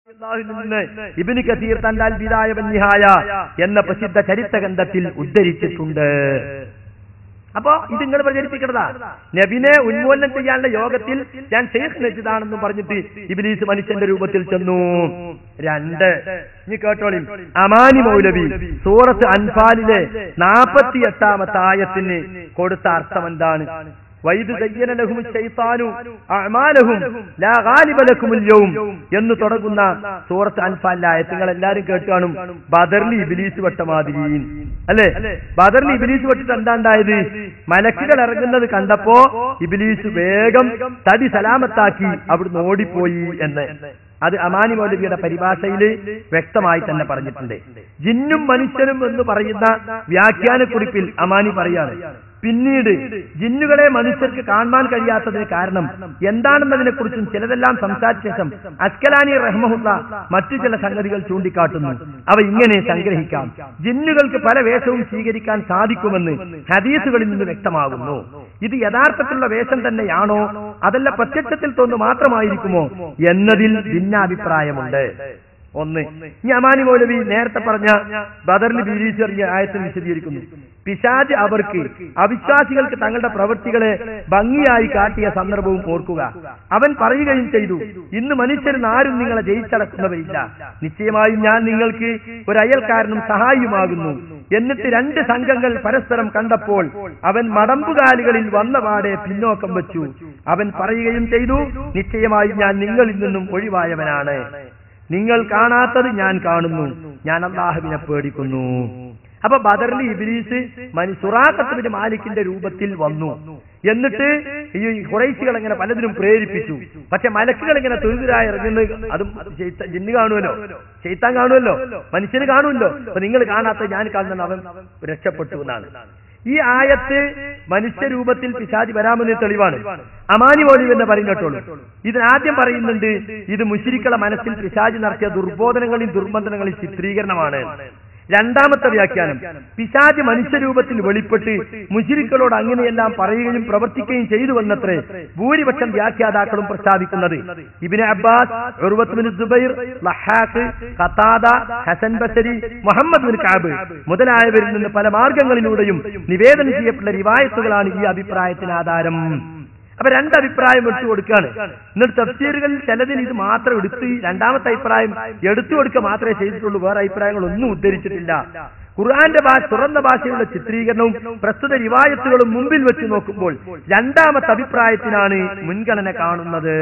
ഇബ്നു കസീർ തന്റെ അൽ ബിദായ വന്നിഹായ എന്ന പ്രസിദ്ധ ചരിത്ര ഗ്രന്ഥത്തിൽ ഉദ്ധരിച്ചിട്ടുണ്ട്. അപ്പോ ഇത് നിങ്ങൾ പ്രചരിപ്പിക്കണതാ. നബിനെ ഉന്മൂലനം ചെയ്യാനുള്ള യോഗത്തിൽ ഞാൻ ശൈഖ് നജ്ദാണെന്നും പറഞ്ഞിട്ട് ഇബ്ലീസ് മനുഷ്യന്റെ രൂപത്തിൽ ചെന്നു. 2 ഇനി കേട്ടോളി. അമാനി മൗലവി സൂറത്ത് അൻഫാലിലെ 48-ാമത്തെ ആയത്തിന് കൊടുത്ത അർത്ഥം എന്താണ്? വൈദ് സയ്യന ലഹും ശൈത്താനു അഅമാലഹും ലാ ഗാലിബ ലക്കുമുൽ യൗം എന്ന് തുടങ്ങുന്ന സൂറത്ത് അൻഫാലിലെ ആയത്ത് നിങ്ങൾ എല്ലാവരും കേട്ട് കാണും. ബദറിൽ ഇബ്ലീസ് വെട്ട മാതിരി അല്ലേ? ബദറിൽ ഇബ്ലീസ് വെട്ടിട്ട് എന്താണ്ടായത്? മലക്കുകൾ ഇറങ്ങുന്നത് കണ്ടപ്പോ ഇബ്ലീസ് വേഗം തടി സലാമത്താക്കി അവിടുന്ന് ഓടിപ്പോയി എന്ന് അത് അമാനി മൗലവിയുടെ പരിഭാഷയിൽ വ്യക്തമായി തന്നെ പറഞ്ഞിട്ടുണ്ട്. ജിന്നും മനുഷ്യനും എന്ന് പറയുന്ന വ്യാഖ്യാനക്കുറിപ്പിൽ അമാനി പറയാണ്, പിന്നീട് ജിന്നുകളെ മനുഷ്യർക്ക് കാണാൻ കഴിയാത്തതിന് കാരണം എന്താണെന്നതിനെ കുറിച്ചും ചിലതെല്ലാം സംസാരിച്ച ശേഷം അസ്കലാനി റഹ്മഹുല്ല മറ്റു ചില സംഗതികൾ ചൂണ്ടിക്കാട്ടുന്നു. അവ ഇങ്ങനെ സംഗ്രഹിക്കാം. ജിന്നുകൾക്ക് പല വേഷവും സ്വീകരിക്കാൻ സാധിക്കുമെന്ന് ഹദീസുകളിൽ നിന്ന് വ്യക്തമാകുന്നു. ഇത് യഥാർത്ഥത്തിലുള്ള വേഷം തന്നെയാണോ അതല്ല പ്രത്യക്ഷത്തിൽ തോന്നു മാത്രമായിരിക്കുമോ എന്നതിൽ ഭിന്നാഭിപ്രായമുണ്ട്. 1. ഇനി അമാനി മൗലവി നേരത്തെ പറഞ്ഞ ബദറിൽ ബീരീസ് എറിഞ്ഞ ആയത്തിൽ വിശദീകരിക്കുന്നു. പിശാച് അവർക്ക് അവിശ്വാസികൾക്ക് തങ്ങളുടെ പ്രവൃത്തികളെ ഭംഗിയായി കാട്ടിയ സന്ദർഭവും ഓർക്കുക. അവൻ പറയുകയും ചെയ്തു, ഇന്ന് മനുഷ്യരിൽ ആരും നിങ്ങളെ ജയിച്ചടക്കുന്നവരില്ല. നിശ്ചയമായും ഞാൻ നിങ്ങൾക്ക് ഒരു അയൽക്കാരനും സഹായിയുമാകുന്നു. എന്നിട്ട് 2 സംഘങ്ങൾ പരസ്പരം കണ്ടപ്പോൾ അവൻ മടമ്പുകാലുകളിൽ വന്നപാടെ പിന്നോക്കം വെച്ചു. അവൻ പറയുകയും ചെയ്തു, നിശ്ചയമായും ഞാൻ നിങ്ങളിൽ നിന്നും ഒഴിവായവനാണ്. നിങ്ങൾ കാണാത്തത് ഞാൻ കാണുന്നു. ഞാൻ അല്ലാഹുവിനെ പേടിക്കുന്നു. അപ്പൊ ബദറിൽ ഇബ്ലീസ് സുറാഖത്ത് ബിൻ മാലിക്കിന്റെ രൂപത്തിൽ വന്നു. എന്നിട്ട് ഈ ഖുറൈശികൾ ഇങ്ങനെ പലതിനും പ്രേരിപ്പിച്ചു. പക്ഷെ മലക്കുകൾ ഇങ്ങനെ തൊഴുതിരായി ഇറങ്ങുന്നത് അതും ജിന്ന് കാണുമല്ലോ, ശൈത്താൻ കാണുമല്ലോ, മനുഷ്യന് കാണുമല്ലോ. അപ്പൊ നിങ്ങൾ കാണാത്ത ഞാൻ കാണുന്ന അവൻ രക്ഷപ്പെട്ടു എന്നാണ്. ഈ ആയത്ത് മനുഷ്യരൂപത്തിൽ പിശാച് വരാമെന്ന് തെളിവാണ്. അമാനി മൗലവി എന്ന് പറയുന്നിട്ടുള്ളൂ. ഇതിനാദ്യം പറയുന്നുണ്ട്, ഇത് മുശ്രിക്കുകളുടെ മനസ്സിൽ പിശാച് നടത്തിയ ദുർബോധനങ്ങളിൽ ദുർബന്ധനങ്ങളിൽ ചിത്രീകരണമാണ്. 2ാമത്തെ വ്യാഖ്യാനം, പിശാച് മനുഷ്യരൂപത്തിൽ വെളിപ്പെട്ട് മുശ്രിക്കുകളോട് അങ്ങനെയെല്ലാം പറയുകയും പ്രവർത്തിക്കുകയും ചെയ്തു വന്നത്രേ ഭൂരിപക്ഷം വ്യാഖ്യാതാക്കളും പ്രസ്താവിക്കുന്നത്. Ibn Abbas, Urwah bin Zubair, ലഹാഖ്, Qatada, Hasan Basri, Muhammad bin Kaab മുതലായവരിൽ നിന്ന് പല മാർഗങ്ങളിലൂടെയും നിവേദനം ചെയ്യപ്പെട്ട റിവായത്തുകളാണ് ഈ അഭിപ്രായത്തിന് ആധാരം. അപ്പൊ 2 അഭിപ്രായം എടുത്തു കൊടുക്കുകയാണ്. എന്നിട്ട് തഫ്സീറുകളിൽ ചിലതിന് ഇത് മാത്രം എടുത്ത് 2ാമത്തെ അഭിപ്രായം എടുത്തു കൊടുക്കുക മാത്രമേ ചെയ്തിട്ടുള്ളൂ. വേറെ അഭിപ്രായങ്ങളൊന്നും ഉദ്ധരിച്ചിട്ടില്ല. ഖുർആന്റെ തുറന്ന ഭാഷയുള്ള ചിത്രീകരണവും പ്രസ്തുത റിവായത്തുകളും മുമ്പിൽ വെച്ച് നോക്കുമ്പോൾ 2ാമത്തെ അഭിപ്രായത്തിനാണ് മുൻഗണന കാണുന്നത്.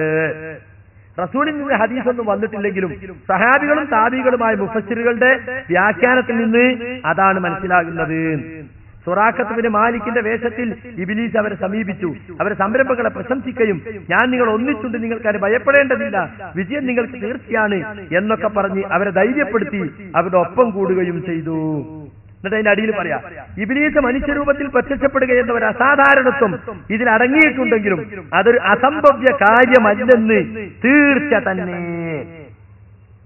റസൂലിൽ നിന്ന് ഹദീസൊന്നും വന്നിട്ടില്ലെങ്കിലും സഹാബികളും താബികളുമായ മുഫസ്സിറുകളുടെ വ്യാഖ്യാനത്തിൽ നിന്ന് അതാണ് മനസ്സിലാകുന്നത്. സുറാഖത്ത് ബിൻ മാലിക്കിന്റെ വേഷത്തിൽ ഇബ്ലീസ് അവരെ സമീപിച്ചു. അവരെ സംരംഭങ്ങളെ പ്രശംസിക്കുകയും ഞാൻ നിങ്ങൾ ഒന്നിച്ചുണ്ട്, നിങ്ങൾക്ക് ഭയപ്പെടേണ്ടതില്ല, വിജയം നിങ്ങൾക്ക് തീർച്ചയാണ് എന്നൊക്കെ പറഞ്ഞ് അവരെ ധൈര്യപ്പെടുത്തി അവരുടെ ഒപ്പം കൂടുകയും ചെയ്തു. എന്നിട്ട് അതിന്റെ അടിയിൽ പറയാം, ഇബ്ലീസ് മനുഷ്യരൂപത്തിൽ പ്രത്യക്ഷപ്പെടുക എന്ന ഒരു അസാധാരണത്വം ഇതിൽ അടങ്ങിയിട്ടുണ്ടെങ്കിലും അതൊരു അസംഭവ്യ കാര്യമല്ലെന്ന് തീർച്ച തന്നെ.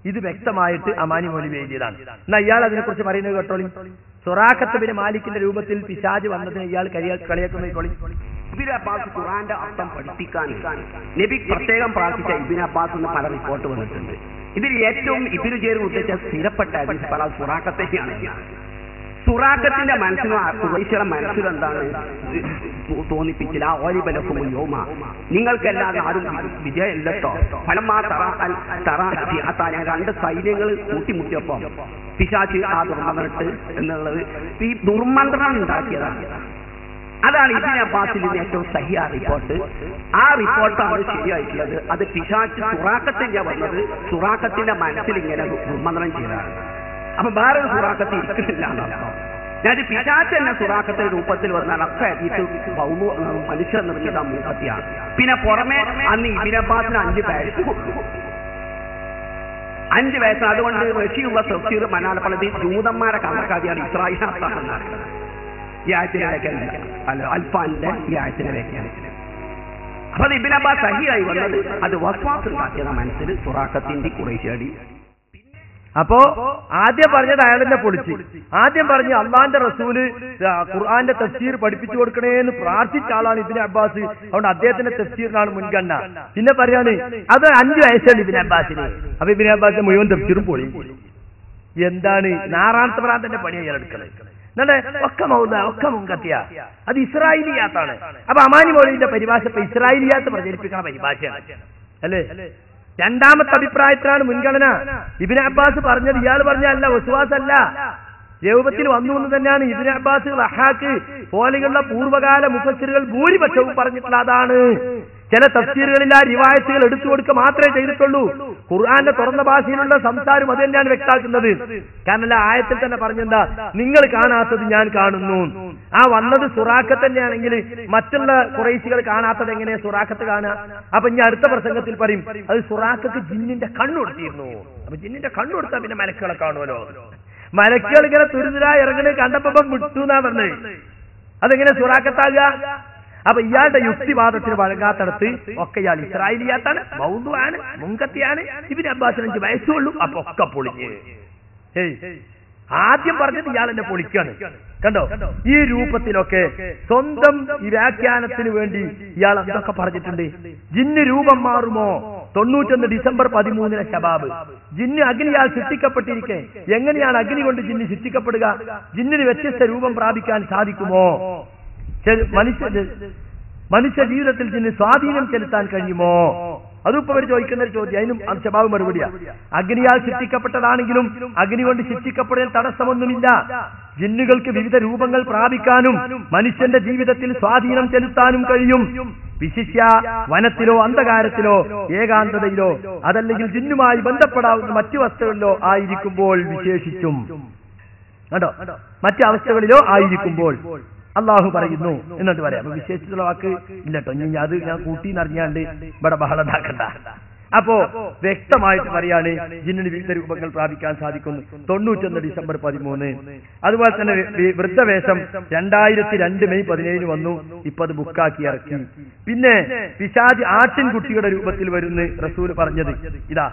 ഇത് വ്യക്തമായിട്ട് അമാനി മൗലവി എഴുതിയതാണ്. എന്നാ ഇയാൾ അതിനെക്കുറിച്ച് പറയുന്നത് കേട്ടോളി. സുറാഖത്ത് ബിൻ മാലിക്കിന്റെ രൂപത്തിൽ പിശാച് വന്നതിന് ഇയാൾ കളിയാക്കുന്ന ഇബ്നു അബ്ബാസ് ഖുർആന്റെ അർത്ഥം പഠിപ്പിക്കാൻ നബി പ്രത്യേകം പ്രാർത്ഥിച്ച ഇബ്നു അബ്ബാസ് എന്ന് പല റിപ്പോർട്ട് വന്നിട്ടുണ്ട്. ഇതിൽ ഏറ്റവും ഇബ്നു ജരീർ ഉദ്ധരിച്ച സ്ഥിരപ്പെട്ട ഹദീസ് സുറാഖത്തെയാണ്. സുറാഖത്തിന്റെ മനസ്സിലും ഖുറൈശിയുടെ മനസ്സിലും എന്താണ് തോന്നിപ്പിച്ചില്ല, ഓലിബലക്കുമുൽ യൗമ, നിങ്ങൾക്കല്ലാതെ ആരും വിജയമില്ലട്ടോ. ഫലമാ ഞാൻ 2 സൈന്യങ്ങൾ കൂട്ടിമുട്ടിയപ്പോ പിശാച് ആ ദുർമന്ത്രിട്ട് എന്നുള്ളത് ഈ ദുർമന്ത്രണം ഉണ്ടാക്കിയതാണ്. അതാണ് ഇബ്നു അബ്ബാസിൽ നിന്ന് ഏറ്റവും സഹിയായ റിപ്പോർട്ട്. ആ റിപ്പോർട്ടാണ് ശരിയായിട്ടുള്ളത്. അത് പിശാച് സുറാഖത്തിന്റെ വന്നത് സുറാഖത്തിന്റെ മനസ്സിൽ ഇങ്ങനെ ദുർമന്ത്രണം ചെയ്തതാണ്. അപ്പൊ വേറെ സുറാഖത്ത് ഇരിക്കുന്നില്ല എന്നർത്ഥം. ഞാൻ പിശാച് തന്നെ സുറാഖത്തിന്റെ രൂപത്തിൽ വന്നാൽ ഒക്കെ ഇത് മനുഷ്യർ നിർമ്മിത മൂപ്പത്തിയാണ്. പിന്നെ പുറമെ അന്ന് ഇബ്നു അബ്ബാസിന് 5 വയസ്സ്. അതുകൊണ്ട് റഷിയുള്ള തഫ്സീർ മനാലപ്പള്ളി ജൂതന്മാരെ കണക്കാക്കിയാണ് ഇസ്രായേലിനാണെന്നാണ് ഈ ആയത്തിനെ വ്യാഖ്യാനം. അൽഫാന്റെ ഈ ആയത്തിനെ വ്യാഖ്യാനം. അപ്പൊ അത് ഇബ്നു അബ്ബാസ് സഹിയായി വന്നത് അത് വസ്വാസ് ഉണ്ടാക്കിയത മനസ്സിൽ സുറാഖത്തിന്റെ ഖുറൈശി. അപ്പോ ആദ്യം പറഞ്ഞത് അയാളെന്നെ പൊളിച്ച്, ആദ്യം പറഞ്ഞ് അള്ളാന്റെ റസൂല് ഖുർആന്റെ തഫ്സീർ പഠിപ്പിച്ചു കൊടുക്കണേന്ന് പ്രാർത്ഥിച്ച ആളാണ് ഇബ്നു അബ്ബാസ്, അതുകൊണ്ട് അദ്ദേഹത്തിന്റെ തഫ്സീറിനാണ് മുൻഗണന. പിന്നെ പറയാണ് അത് 5 വയസ്സാണ് ഇബ്നു അബ്ബാസിന്. അപ്പൊ ഇബ്നു അബ്ബാസിന്റെ മുഴുവൻ തഫ്സീറും പൊളി. എന്താണ് നാറാമത്തെ പ്രാന്തന്റെ പണി അയാൾ എടുക്കണത്? എന്നിട്ട് ഒക്കെ മൗല ഒക്കെ മുൻകത്തിയ അത് ഇസ്രായേലിയാത്താണ്. അപ്പൊ അമാനി മൗലിന്റെ പരിഭാഷ ഇപ്പൊ ഇസ്രായേലിയാത്ത് പ്രചരിപ്പിക്കുന്ന പരിഭാഷയാണ് അല്ലേ? രണ്ടാമത്തെ അഭിപ്രായത്തിലാണ് മുൻഗണന. ഇബ്നു അബ്ബാസ് പറഞ്ഞത് ഇയാൾ പറഞ്ഞല്ല, വസ്വാസല്ല, രൂപത്തിൽ വന്നു എന്ന് തന്നെയാണ് ഇബ്നു അബ്ബാസ്, റഹാക്ക് പോലെയുള്ള പൂർവ്വകാല മുഫസ്സിറുകൾ ഭൂരിപക്ഷവും പറഞ്ഞിട്ടുള്ള അതാണ്. ചില തഫ്സീറുകളിൽ ആ റിവായത്തുകൾ എടുത്തു കൊടുക്കുക മാത്രമേ ചെയ്തിട്ടുള്ളൂ. ഖുർആന്റെ തുറന്ന ഭാഷയിലുള്ള സംസാരം അത് തന്നെയാണ് വ്യക്തമാക്കുന്നത്. കാരണം ആയത്തിൽ തന്നെ പറഞ്ഞെന്താ, നിങ്ങൾ കാണാത്തത് ഞാൻ കാണുന്നു. ആ വന്നത് സുറാഖത്ത് തന്നെയാണെങ്കിൽ മറ്റുള്ള ഖുറൈശികൾ കാണാത്തത് എങ്ങനെ സുറാഖത്ത് കാണുക? അപ്പൊ ഇനി അടുത്ത പ്രസംഗത്തിൽ പറയും അത് സുറാഖത്ത് ജിന്നിന്റെ കണ്ണുകൊടുത്തിരുന്നു. അപ്പൊ ജിന്നിന്റെ കണ്ണുകൊടുത്താൽ പിന്നെ മലക്കുകളെ കാണുമല്ലോ. മലക്കുകൾ ഇങ്ങനെ തുരുതുരാ ഇറങ്ങണേ കണ്ടപ്പം വിട്ടു എന്നാ പറഞ്ഞത്. അതെങ്ങനെ സുറാഖത്താകുക? അപ്പൊ ഇയാളുടെ യുക്തിവാദത്തിന് വഴങ്ങാത്തടത്ത് ഒക്കെ ഇയാൾ ഇസ്രായേലിയാത്താണ്, മൗദൂആണ്, മുൻകത്തിയാണ്. ഇബ്നു അബ്ബാസിന് 5 വയസ്സുള്ളൂ. അപ്പൊ ഒക്കെ പൊളിഞ്ഞ്. ആദ്യം പറഞ്ഞത് ഇയാളെന്നെ പൊളിക്കാണ്. കണ്ടോ? ഈ രൂപത്തിലൊക്കെ സ്വന്തം ഈ വ്യാഖ്യാനത്തിന് വേണ്ടി ഇയാൾ എന്തൊക്കെ പറഞ്ഞിട്ടുണ്ട്. ജിന്ന് രൂപം മാറുമോ? 91 ഡിസംബർ 13 ശബാബ്. ജിന്ന് അഗ്നിയാൽ സൃഷ്ടിക്കപ്പെട്ടിരിക്കെ എങ്ങനെയാണ് അഗ്നി കൊണ്ട് ജിന്ന് സൃഷ്ടിക്കപ്പെടുക? ജിന്നിന് വ്യത്യസ്ത രൂപം പ്രാപിക്കാൻ സാധിക്കുമോ? മനുഷ്യ ജീവിതത്തിൽ ജിന്ന് സ്വാധീനം ചെലുത്താൻ കഴിയുമോ? അതിപ്പോ അവർ ചോദിക്കുന്ന ഒരു ചോദ്യം. അതിനും ശബാബ് മറുപടിയാ, അഗ്നിയാൽ സൃഷ്ടിക്കപ്പെട്ടതാണെങ്കിലും അഗ്നി കൊണ്ട് സൃഷ്ടിക്കപ്പെടാൻ തടസ്സമൊന്നുമില്ല. ജിന്നുകൾക്ക് വിവിധ രൂപങ്ങൾ പ്രാപിക്കാനും മനുഷ്യന്റെ ജീവിതത്തിൽ സ്വാധീനം ചെലുത്താനും കഴിയും. വിശിഷ്യ വനത്തിലോ അന്ധകാരത്തിലോ ഏകാന്തതയിലോ അതല്ലെങ്കിൽ ജിന്നുമായി ബന്ധപ്പെടാവുന്ന മറ്റു വസ്തുക്കളിലോ ആയിരിക്കുമ്പോൾ വിശേഷിച്ചും. കേട്ടോ, മറ്റു അവസ്ഥകളിലോ ആയിരിക്കുമ്പോൾ അള്ളാഹു പറയുന്നു എന്നിട്ട് പറയാം. അപ്പൊ വിശേഷിച്ചുള്ള വാക്ക് ഇല്ലട്ടോ, ഇനി അത് ഞാൻ കൂട്ടിന്നറിഞ്ഞാണ്ട് ഇവിടെ ബഹളം ഉണ്ടാക്കണ്ട. അപ്പോ വ്യക്തമായിട്ട് പറയാണ് ജിന്നിന് വിവിധ രൂപങ്ങൾ പ്രാപിക്കാൻ സാധിക്കുന്നു. 91 ഡിസംബർ 13. അതുപോലെ തന്നെ വൃദ്ധവേഷം 2002 മെയ് 17 വന്നു. ഇപ്പൊ അത് ബുക്കാക്കി ഇറക്കി. പിന്നെ പിശാച് ആട്ടിൻകുട്ടിയുടെ രൂപത്തിൽ വരുന്ന റസൂൽ പറഞ്ഞത് ഇതാ,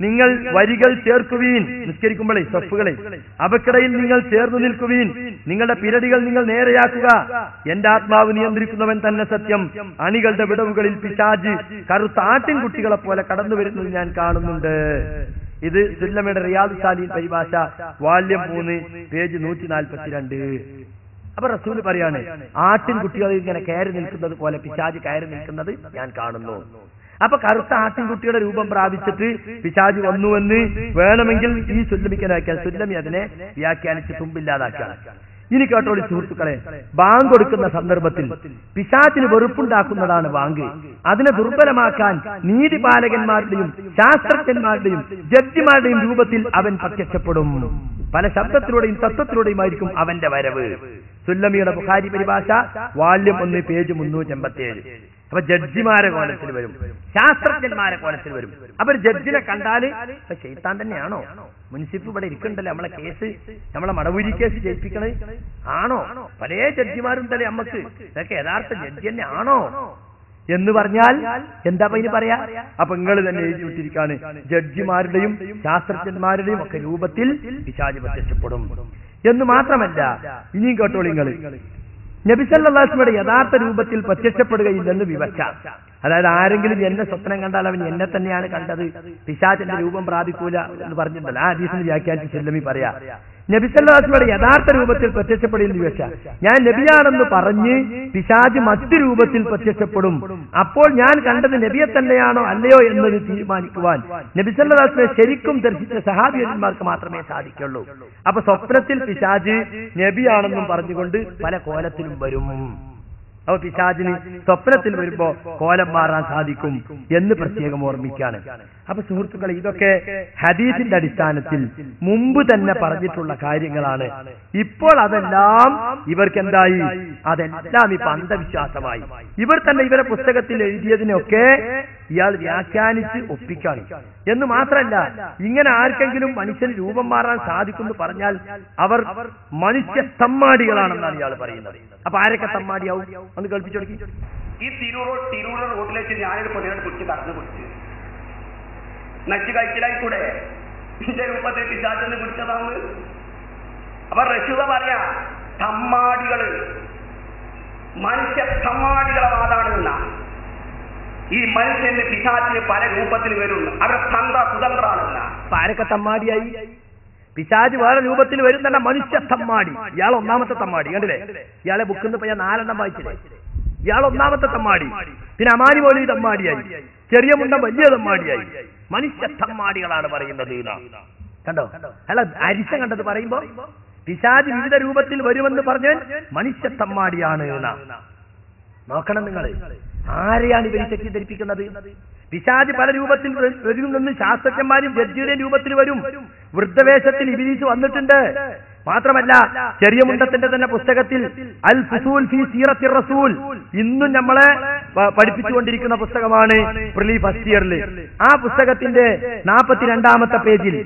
നിങ്ങൾ വരികൾ ചേർക്കുവീൻ, നിസ്കരിക്കുമ്പോഴേ സഫുകളെ അവക്കിടയിൽ നിങ്ങൾ ചേർന്നു നിൽക്കുവീൻ, നിങ്ങളുടെ പിരടികൾ നിങ്ങൾ നേരെയാക്കുക, എന്റെ ആത്മാവ് നിയന്ത്രിക്കുന്നവൻ തന്നെ സത്യം, അണികളുടെ വിടവുകളിൽ പിശാച് കറുത്ത ആട്ടിൻകുട്ടികളെ പോലെ കടന്നു വരുന്നത് ഞാൻ കാണുന്നുണ്ട്. ഇത് സുല്ലമയുടെ റിയാദ് സാലിൻ പരിഭാഷ വാല്യം 3 പേജ് 142. അപ്പൊ റസൂല് പറയാണ് ആട്ടിൻകുട്ടികൾ ഇങ്ങനെ കയറി നിൽക്കുന്നത് പോലെ പിശാച് കയറി നിൽക്കുന്നത് ഞാൻ കാണുന്നു. അപ്പൊ കറുത്ത ആട്ടിൻകുട്ടിയുടെ രൂപം പ്രാപിച്ചിട്ട് പിശാച് വന്നുവെന്ന് വേണമെങ്കിൽ ഈ സുല്ലമിക്കനാക്കിയാൽ സുല്ലമി അതിനെ വ്യാഖ്യാനിച്ച് തുമ്പില്ലാതാക്കാണ്. ഇനി കേട്ടോളി സുഹൃത്തുക്കളെ, ബാങ്ക് കൊടുക്കുന്ന സന്ദർഭത്തിൽ പിശാചിന് വെറുപ്പുണ്ടാക്കുന്നതാണ് ബാങ്ക്. അതിനെ ദുർബലമാക്കാൻ നീതിപാലകന്മാരുടെയും ശാസ്ത്രജ്ഞന്മാരുടെയും ജഡ്ജിമാരുടെയും രൂപത്തിൽ അവൻ പ്രത്യക്ഷപ്പെടും. പല ശബ്ദത്തിലൂടെയും തത്വത്തിലൂടെയുമായിരിക്കും അവന്റെ വരവ്. സുല്ലമിയുടെ ബുഖാരി പരിഭാഷ വാല്യം 1 പേജ് 387. അപ്പൊ ജഡ്ജിമാരെ കോലത്തിൽ വരും, ശാസ്ത്രജ്ഞന്മാരെ കോലത്തിൽ വരും. അപ്പൊ ജഡ്ജിനെ കണ്ടാല് ഇപ്പൊ ശൈത്താൻ തന്നെയാണോ? മുൻസിഫ് ഇവിടെ ഇരിക്കണ്ടല്ലേ, നമ്മളെ കേസ്, നമ്മളെ മടവൂരി കേസ് ജയിപ്പിക്കണത് ആണോ? പല ജഡ്ജിമാരുണ്ടല്ലേ നമ്മക്ക്, ഇതൊക്കെ യഥാർത്ഥ ജഡ്ജി തന്നെ ആണോ എന്ന് പറഞ്ഞാൽ എന്താ ഇനി പറയാ? അപ്പൊ നിങ്ങൾ തന്നെ എഴുതി വിട്ടിരിക്കാണ്, ജഡ്ജിമാരുടെയും ശാസ്ത്രജ്ഞന്മാരുടെയും ഒക്കെ രൂപത്തിൽ പിശാച് പ്രത്യക്ഷപ്പെടും എന്ന് മാത്രമല്ല. ഇനിയും കേട്ടോളിങ്ങൾ, നബി സല്ലല്ലാഹു അലൈഹി വസല്ലമയുടെ യഥാർത്ഥ രൂപത്തിൽ പ്രത്യക്ഷപ്പെടുകയില്ലെന്ന് വിവക്ഷ. അതായത് ആരെങ്കിലും എന്നെ സ്വപ്നം കണ്ടാൽ അവൻ എന്നെ തന്നെയാണ് കണ്ടത്, പിശാചിന്റെ രൂപം പ്രാപിക്കൂല എന്ന് പറഞ്ഞിട്ടുണ്ടല്ലോ. ആ ഹദീസിനെ വ്യാഖ്യാനിച്ച് സുല്ലമി പറയാ, നബി സല്ലല്ലാഹു അലൈഹി വസല്ലമയുടെ യഥാർത്ഥ രൂപത്തിൽ പ്രത്യക്ഷപ്പെടില്ലെന്ന് വിവക്ഷ. ഞാൻ നബിയാണെന്ന് പറഞ്ഞ് പിശാച് മറ്റു രൂപത്തിൽ പ്രത്യക്ഷപ്പെടും. അപ്പോൾ ഞാൻ കണ്ടത് നബിയെ തന്നെയാണോ അല്ലയോ എന്നത് തീരുമാനിക്കുവാൻ നബി സല്ലല്ലാഹു അലൈഹി വസല്ലം ശരിക്കും ദർശിച്ച സഹാബിയന്മാർക്ക് മാത്രമേ സാധിക്കുള്ളൂ. അപ്പൊ സ്വപ്നത്തിൽ പിശാച് നബിയാണെന്നും പറഞ്ഞുകൊണ്ട് പല കോലത്തിലും വരും. അപ്പൊ പിശാചിന് സ്വപ്നത്തിൽ വരുമ്പോ കോലം മാറാൻ സാധിക്കും എന്ന് പ്രത്യേകം ഓർമ്മിക്കാണ്. അപ്പൊ സുഹൃത്തുക്കളെ, ഇതൊക്കെ ഹദീസിന്റെ അടിസ്ഥാനത്തിൽ മുമ്പ് തന്നെ പറഞ്ഞിട്ടുള്ള കാര്യങ്ങളാണ്. ഇപ്പോൾ അതെല്ലാം ഇവർക്ക് എന്തായി? അതെല്ലാം ഇപ്പൊ അന്ധവിശ്വാസമായി. ഇവർ തന്നെ ഇവരെ പുസ്തകത്തിൽ എഴുതിയതിനൊക്കെ ഇയാൾ വ്യാഖ്യാനിച്ച് ഒപ്പിക്കാണ്. എന്ന് മാത്രമല്ല, ഇങ്ങനെ ആർക്കെങ്കിലും മനുഷ്യന് രൂപം മാറാൻ സാധിക്കുമെന്ന് പറഞ്ഞാൽ അവർ മനുഷ്യ തമ്മാടികളാണെന്നാണ് ഇയാൾ പറയുന്നത്. അപ്പൊ ആരൊക്കെ തമ്മാടിയാവും ഒന്ന് കേൾപ്പിച്ചു കൊടുക്കി. ഈ തിരൂർ റോഡിലേക്ക് ഞാനൊരു പൊതുവെ പിടിച്ച് കടന്നു പിടിച്ച് നച്ചു കഴിച്ചിലായിക്കൂടെ? ഇതിന്റെ രൂപത്തിൽ പിശാചെന്ന് പിടിച്ചതാണ്. അപ്പൊ റഷീദ പറയാ തമ്മാടികള് മനുഷ്യ തമ്മാടികളെ വാദാണ് എന്നാ. ഈ മനുഷ്യന്റെ പിശാചിന് പല രൂപത്തിൽ വരും. അവരെ കുതന്ത്രാണെന്ന. ആരൊക്കെ തമ്മാടിയായി? പിശാച് വേറെ രൂപത്തിൽ വരും തന്നെ മനുഷ്യ തമ്മാടി. ഇയാൾ ഒന്നാമത്തെ തമ്മാടി കണ്ടില്ലേ? ഇയാളെ ബുക്കിന്ന് ഇപ്പൊ ഞാൻ 4 വായിച്ചില്ലേ? ഇയാൾ ഒന്നാമത്തെ തമ്മാടി. പിന്നെ അമാനി പോലും തമ്മാടിയായി, ചെറിയ മുണ്ട വലിയ തമ്മാടിയായി. മനുഷ്യ തമ്മാടികളാണ് പറയുന്നത്. കണ്ടോ അല്ല അരിശം കണ്ടത് പറയുമ്പോ പിശാച് വിവിധ രൂപത്തിൽ വരുമെന്ന് പറഞ്ഞാൽ മനുഷ്യ തമ്മാടിയാണ്. നോക്കണം നിങ്ങൾ, ആരെയാണ് ഇവർ തെറ്റിദ്ധരിപ്പിക്കുന്നത്? പിശാച് പല രൂപത്തിൽ വരുമെന്ന് ശാസ്ത്രജ്ഞന്മാരും ജഡ്ജിയുടെ രൂപത്തിൽ വരും. വൃദ്ധവേഷത്തിൽ ഇബ്ലീസ് വന്നിട്ടുണ്ട്. മാത്രമല്ല ചെറിയ മുണ്ടത്തിന്റെ തന്നെ പുസ്തകത്തിൽ അൽ ഫുസൂൽ ഫീ സീറത്തിർ റസൂൽ ഇന്നും നമ്മളെ പഠിപ്പിച്ചുകൊണ്ടിരിക്കുന്ന പുസ്തകമാണ് പ്രിലി ഫസ്റ്റ് ഇയറിൽ. ആ പുസ്തകത്തിന്റെ 42-ാമത്തെ പേജിൽ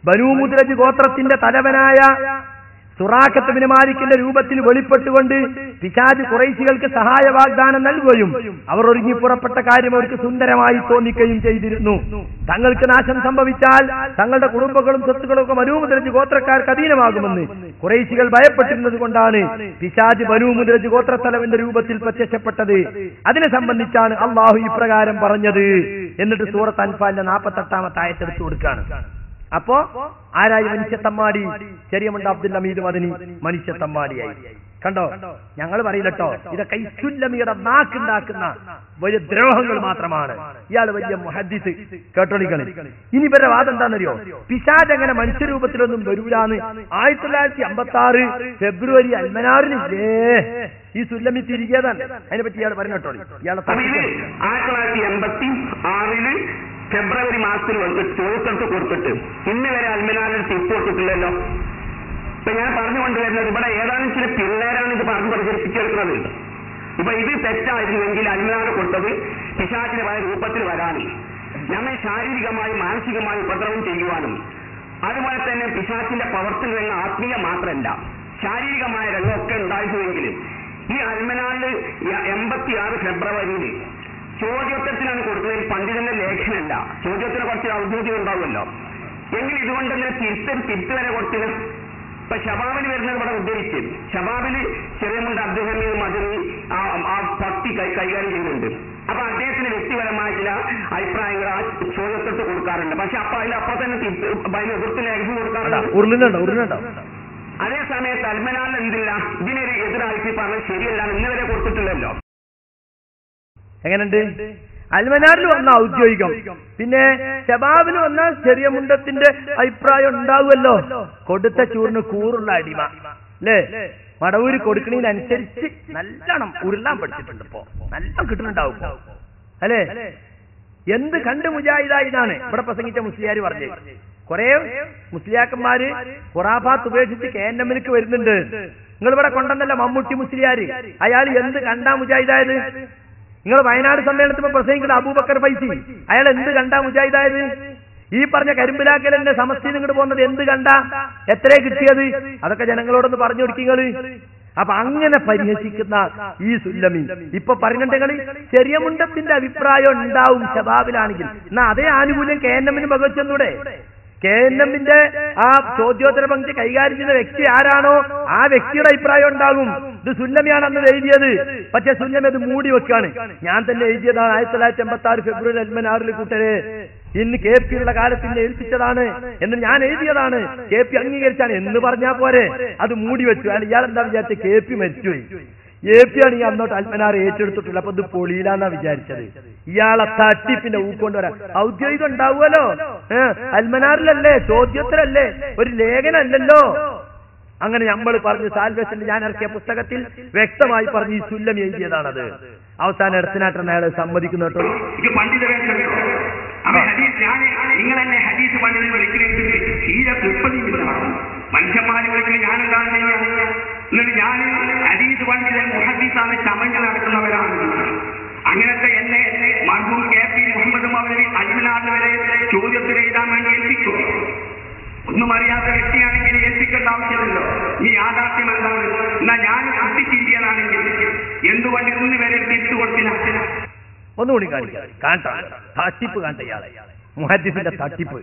ബനൂ മുദ്രജ് ഗോത്രത്തിന്റെ തലവനായ സുറാഖത്ത് ബിൻ മാലിക്കിന്റെ രൂപത്തിൽ വെളിപ്പെട്ടുകൊണ്ട് പിശാച് ഖുറൈശികൾക്ക് സഹായ വാഗ്ദാനം നൽകുകയും അവർ ഒരുങ്ങി പുറപ്പെട്ട കാര്യം അവർക്ക് സുന്ദരമായി തോന്നിക്കുകയും ചെയ്തിരുന്നു. തങ്ങൾക്ക് നാശം സംഭവിച്ചാൽ തങ്ങളുടെ കുടുംബങ്ങളും സ്വത്തുക്കളും ഒക്കെ ബനൂ മുദ്രജ് ഗോത്രക്കാർക്ക് അധീനമാകുമെന്ന് ഖുറൈശികൾ ഭയപ്പെട്ടിരുന്നത് കൊണ്ടാണ് പിശാച് ബനൂ മുദ്രജ് ഗോത്രത്തലവന്റെ രൂപത്തിൽ പ്രത്യക്ഷപ്പെട്ടത്. അതിനെ സംബന്ധിച്ചാണ് അള്ളാഹു ഇപ്രകാരം പറഞ്ഞത്. എന്നിട്ട് സൂറത്ത് അൻഫാലിന്റെ 48-ാമത്തെ ആയത്ത് എടുത്തു കൊടുക്കുകയാണ്. അപ്പോ ആരായി മനുഷ്യ തമ്മാടി? ചെറിയ മുണ്ട അബ്ദുൽ ഹമീദ് മദനി മനുഷ്യ തമ്മാടിയായി. കണ്ടോ, ഞങ്ങൾ പറയില്ലട്ടോ, ഇതൊക്കെ സുല്ലമിയുടെ നാക്കുണ്ടാക്കുന്ന വലിയ ദ്രോഹങ്ങൾ മാത്രമാണ്. ഇയാൾ വലിയ മുഹദ്ദിസ് കേട്ടോളികളെ. ഇനി ഇവരുടെ വാദം എന്താണെന്നറിയോ? പിശാച് അങ്ങനെ മനുഷ്യരൂപത്തിലൊന്നും വരൂലാന്ന് 1956 ഫെബ്രുവരി അൽമനാറിനില്ലേ ഈ സുല്ലമി തിരികേതാണ്. അതിനെപ്പറ്റി ഇയാൾ പറഞ്ഞോട്ടോ. ഇയാളെ 1986 ഫെബ്രുവരി മാസത്തിൽ ചോദിച്ചിട്ട് കൊടുത്തിട്ട് ഇന്ന് വരെ അൽമനാറിൽ തിരിച്ചു കൊടുത്തിട്ടില്ലല്ലോ. ഇപ്പൊ ഞാൻ പറഞ്ഞുകൊണ്ടുവരുന്നത് ഇവിടെ ഏതാനും ചില പിള്ളേരാണ് ഇത് പറഞ്ഞ് പ്രചരിപ്പിച്ചെടുക്കുന്നത്. ഇപ്പൊ ഇത് തെറ്റായിരുന്നെങ്കിൽ അൽമനാറ് കൊടുത്തത് പിശാചിന് പല രൂപത്തിൽ വരാനും നമ്മെ ശാരീരികമായും മാനസികമായും ഉപദ്രവം ചെയ്യുവാനും അതുപോലെ തന്നെ പിശാചിന്റെ പ്രവർത്തന രംഗം ആത്മീയ മാത്രമല്ല ശാരീരികമായ രംഗമൊക്കെ ഉണ്ടായിരുന്നുവെങ്കിൽ ഈ അൽമനാറിൽ 86 ഫെബ്രുവരിയിൽ ചോദ്യോത്തരത്തിനാണ് കൊടുക്കുന്നതിൽ പണ്ഡിതന്റെ ലേഖനമല്ല. ചോദ്യോത്തരം കുറച്ച് ഔദ്യോഗികം ഉണ്ടാവുമല്ലോ. എങ്കിൽ ഇതുകൊണ്ടെന്നെ തിരുത്ത് വരെ കൊടുത്തിന്. ഇപ്പൊ ഷബാബിന് വരുന്നത് ഇവിടെ ഉദ്ധരിച്ച് ഷബാബിന് ചെറിയ മുണ്ട് അബ്ദുൽ ഹമീദ് മദനി ആ ഭക്തി കൈകാര്യം ചെയ്യുന്നുണ്ട്. അപ്പൊ അദ്ദേഹത്തിന് വ്യക്തിപരമായ ചില അഭിപ്രായങ്ങൾ ആ ചോദ്യോത്തരത്ത് കൊടുക്കാറുണ്ട്. പക്ഷെ അപ്പൊ അതിലപ്പോ തന്നെ എതിർത്ത് ലേഖനം കൊടുക്കാറുണ്ട്. അതേ സമയത്ത് അൽമനാറിൽ എന്തില്ല, ഇതിനൊരു എതിരായിട്ട് പറഞ്ഞത് ശരിയല്ല, ഇന്ന് വരെ കൊടുത്തിട്ടില്ലല്ലോ. എങ്ങനെയുണ്ട്? അൽമനാറിൽ വന്ന ഔദ്യോഗികം, പിന്നെ ഷബാബിൽ വന്ന ചെറിയ മുണ്ടത്തിന്റെ അഭിപ്രായം ഉണ്ടാവുമല്ലോ. കൊടുത്ത ചൂറിന് കൂറുള്ള അടിമ അല്ലേ? മടവൂര് കൊടുക്കണതിനനുസരിച്ച് നല്ലോണം ഉരുളാൻ പഠിച്ചിട്ടുണ്ട്. ഇപ്പോ നല്ല കിട്ടുന്നുണ്ടാവും അല്ലേ? എന്ത് കണ്ട് മുജാഹിദായിന്നാണ് ഇവിടെ പ്രസംഗിച്ച മുസ്ലിയാർ പറഞ്ഞത്. കുറെ മുസ്ലിയാക്കന്മാര് ഖുറാഫാത്ത് ഉപേക്ഷിച്ച് KNM-ലേക്ക് വരുന്നുണ്ട്. നിങ്ങൾ ഇവിടെ കൊണ്ടുവന്നല്ല മമ്മൂട്ടി മുസ്ലിയാര്. അയാൾ എന്ത് കണ്ടാ മുജാഹിദായത്? നിങ്ങൾ വയനാട് സമ്മേളനത്തിൽ പ്രസംഗിക്കുന്ന അബൂബക്കർ ഫൈസി, അയാൾ എന്ത് കണ്ടാ മുജാഹിദായത്? ഈ പറഞ്ഞ കരിമ്പിലാക്കലിന്റെ സമസ്തയിൽ ഇങ്ങോട്ട് പോകുന്നത് എന്ത് കണ്ടാ? എത്രേ കിട്ടിയത്? അതൊക്കെ ജനങ്ങളോടൊന്ന് പറഞ്ഞു കൊടുക്കിങ്ങള്. അപ്പൊ അങ്ങനെ പരിഹസിക്കുന്ന ഈ സുല്ലമി ഇപ്പൊ പറഞ്ഞിട്ടുണ്ടെങ്കിൽ ചെറിയ മുണ്ടത്തിന്റെ അഭിപ്രായം ഉണ്ടാവും ഷബാബിലാണെങ്കിൽ. എന്നാ അതേ ആനുകൂല്യം KNM-ന് പകവെച്ചെന്നൂടെ? KNM-ന്റെ ആ ചോദ്യോത്തര പങ്ക്തി കൈകാര്യം ചെയ്യുന്ന വ്യക്തി ആരാണോ ആ വ്യക്തിയുടെ അഭിപ്രായം ഉണ്ടാകും. ഇത് സുല്ലമിയാണ് അന്ന് എഴുതിയത്. പക്ഷെ സുല്ലമി അത് മൂടി വെക്കാണ്. ഞാൻ തന്നെ എഴുതിയതാണ് 1986 ഫെബ്രുവരി അൽമനാറിൽ കൂട്ടരെ. ഇന്ന് KP-യുടെ കാലത്ത് ഏൽപ്പിച്ചതാണ് എന്ന് ഞാൻ എഴുതിയതാണ്. KP അംഗീകരിച്ചാണ് എന്ന് പറഞ്ഞാൽ പോരെ, അത് മൂടി വെച്ചു. അയാൾ ഇയാളെന്താ വിചാരിച്ച KP മരിച്ചുപോയി. AP ആണ് ഈ അന്നോട്ട് അൽമനാർ ഏറ്റെടുത്തിട്ടില്ല. അപ്പൊ ഇത് പൊളിയിലാന്നാ വിചാരിച്ചത്. ഇയാളെ തട്ടിപ്പിന്റെ ഊക്കൊണ്ട് വരാൻ ഔദ്യോഗികം ഉണ്ടാവുമല്ലോ. അൽമനാറിലല്ലേ, ചോദ്യോത്തരല്ലേ, ഒരു ലേഖനല്ലല്ലോ. അങ്ങനെ നമ്മൾ പറഞ്ഞു സാൽവേഷനിൽ ഞാൻ ഇറക്കിയ പുസ്തകത്തിൽ വ്യക്തമായി പറഞ്ഞു ഈ സുല്ലം എഴുതിയതാണത്. അവസാനം ഇടത്തിനാട്ടൻ അയാളെ സമ്മതിക്കുന്നു കേട്ടോ. നിങ്ങൾ എന്നെ ഹദീസ് പണ്ഡിതൻ വിളിക്കുന്നത് മനുഷ്യന്മാരെ വിളിക്കുന്നത് ഞാൻ എന്താണ് ചെയ്യുന്നത്? എന്നിട്ട് ഞാൻ ഹദീസ് പണ്ഡിതൻ മുഹദ്ദീസാണ് ചമഞ്ഞ് നടക്കുന്നവരാണ്. അങ്ങനത്തെ എന്നെ മർഹൂം KP മുഹമ്മദ് മൗലവി അൽമനാറിൽ വരെ ചോദ്യത്തിൽ എഴുതാൻ വേണ്ടി ഏൽപ്പിക്കും. ഒന്നും അറിയാത്ത വ്യക്തിയാണെങ്കിൽ ഏൽപ്പിക്കേണ്ട ആവശ്യമില്ലല്ലോ. ഈ യാഥാർത്ഥ്യം എന്താണ്? എന്നാ ഞാൻ കുട്ടിച്ചിരിയതാണെങ്കിൽ എന്തുകൊണ്ട് ഇന്ന് വരെ തിരിച്ചു കൊടുത്തില്ല? ഒന്നുകൂടി കാണിക്കാം. തട്ടിപ്പ് കാണിച്ച ഇയാളെ മുഹദ്ദിസിന്റെ തട്ടിപ്പ്.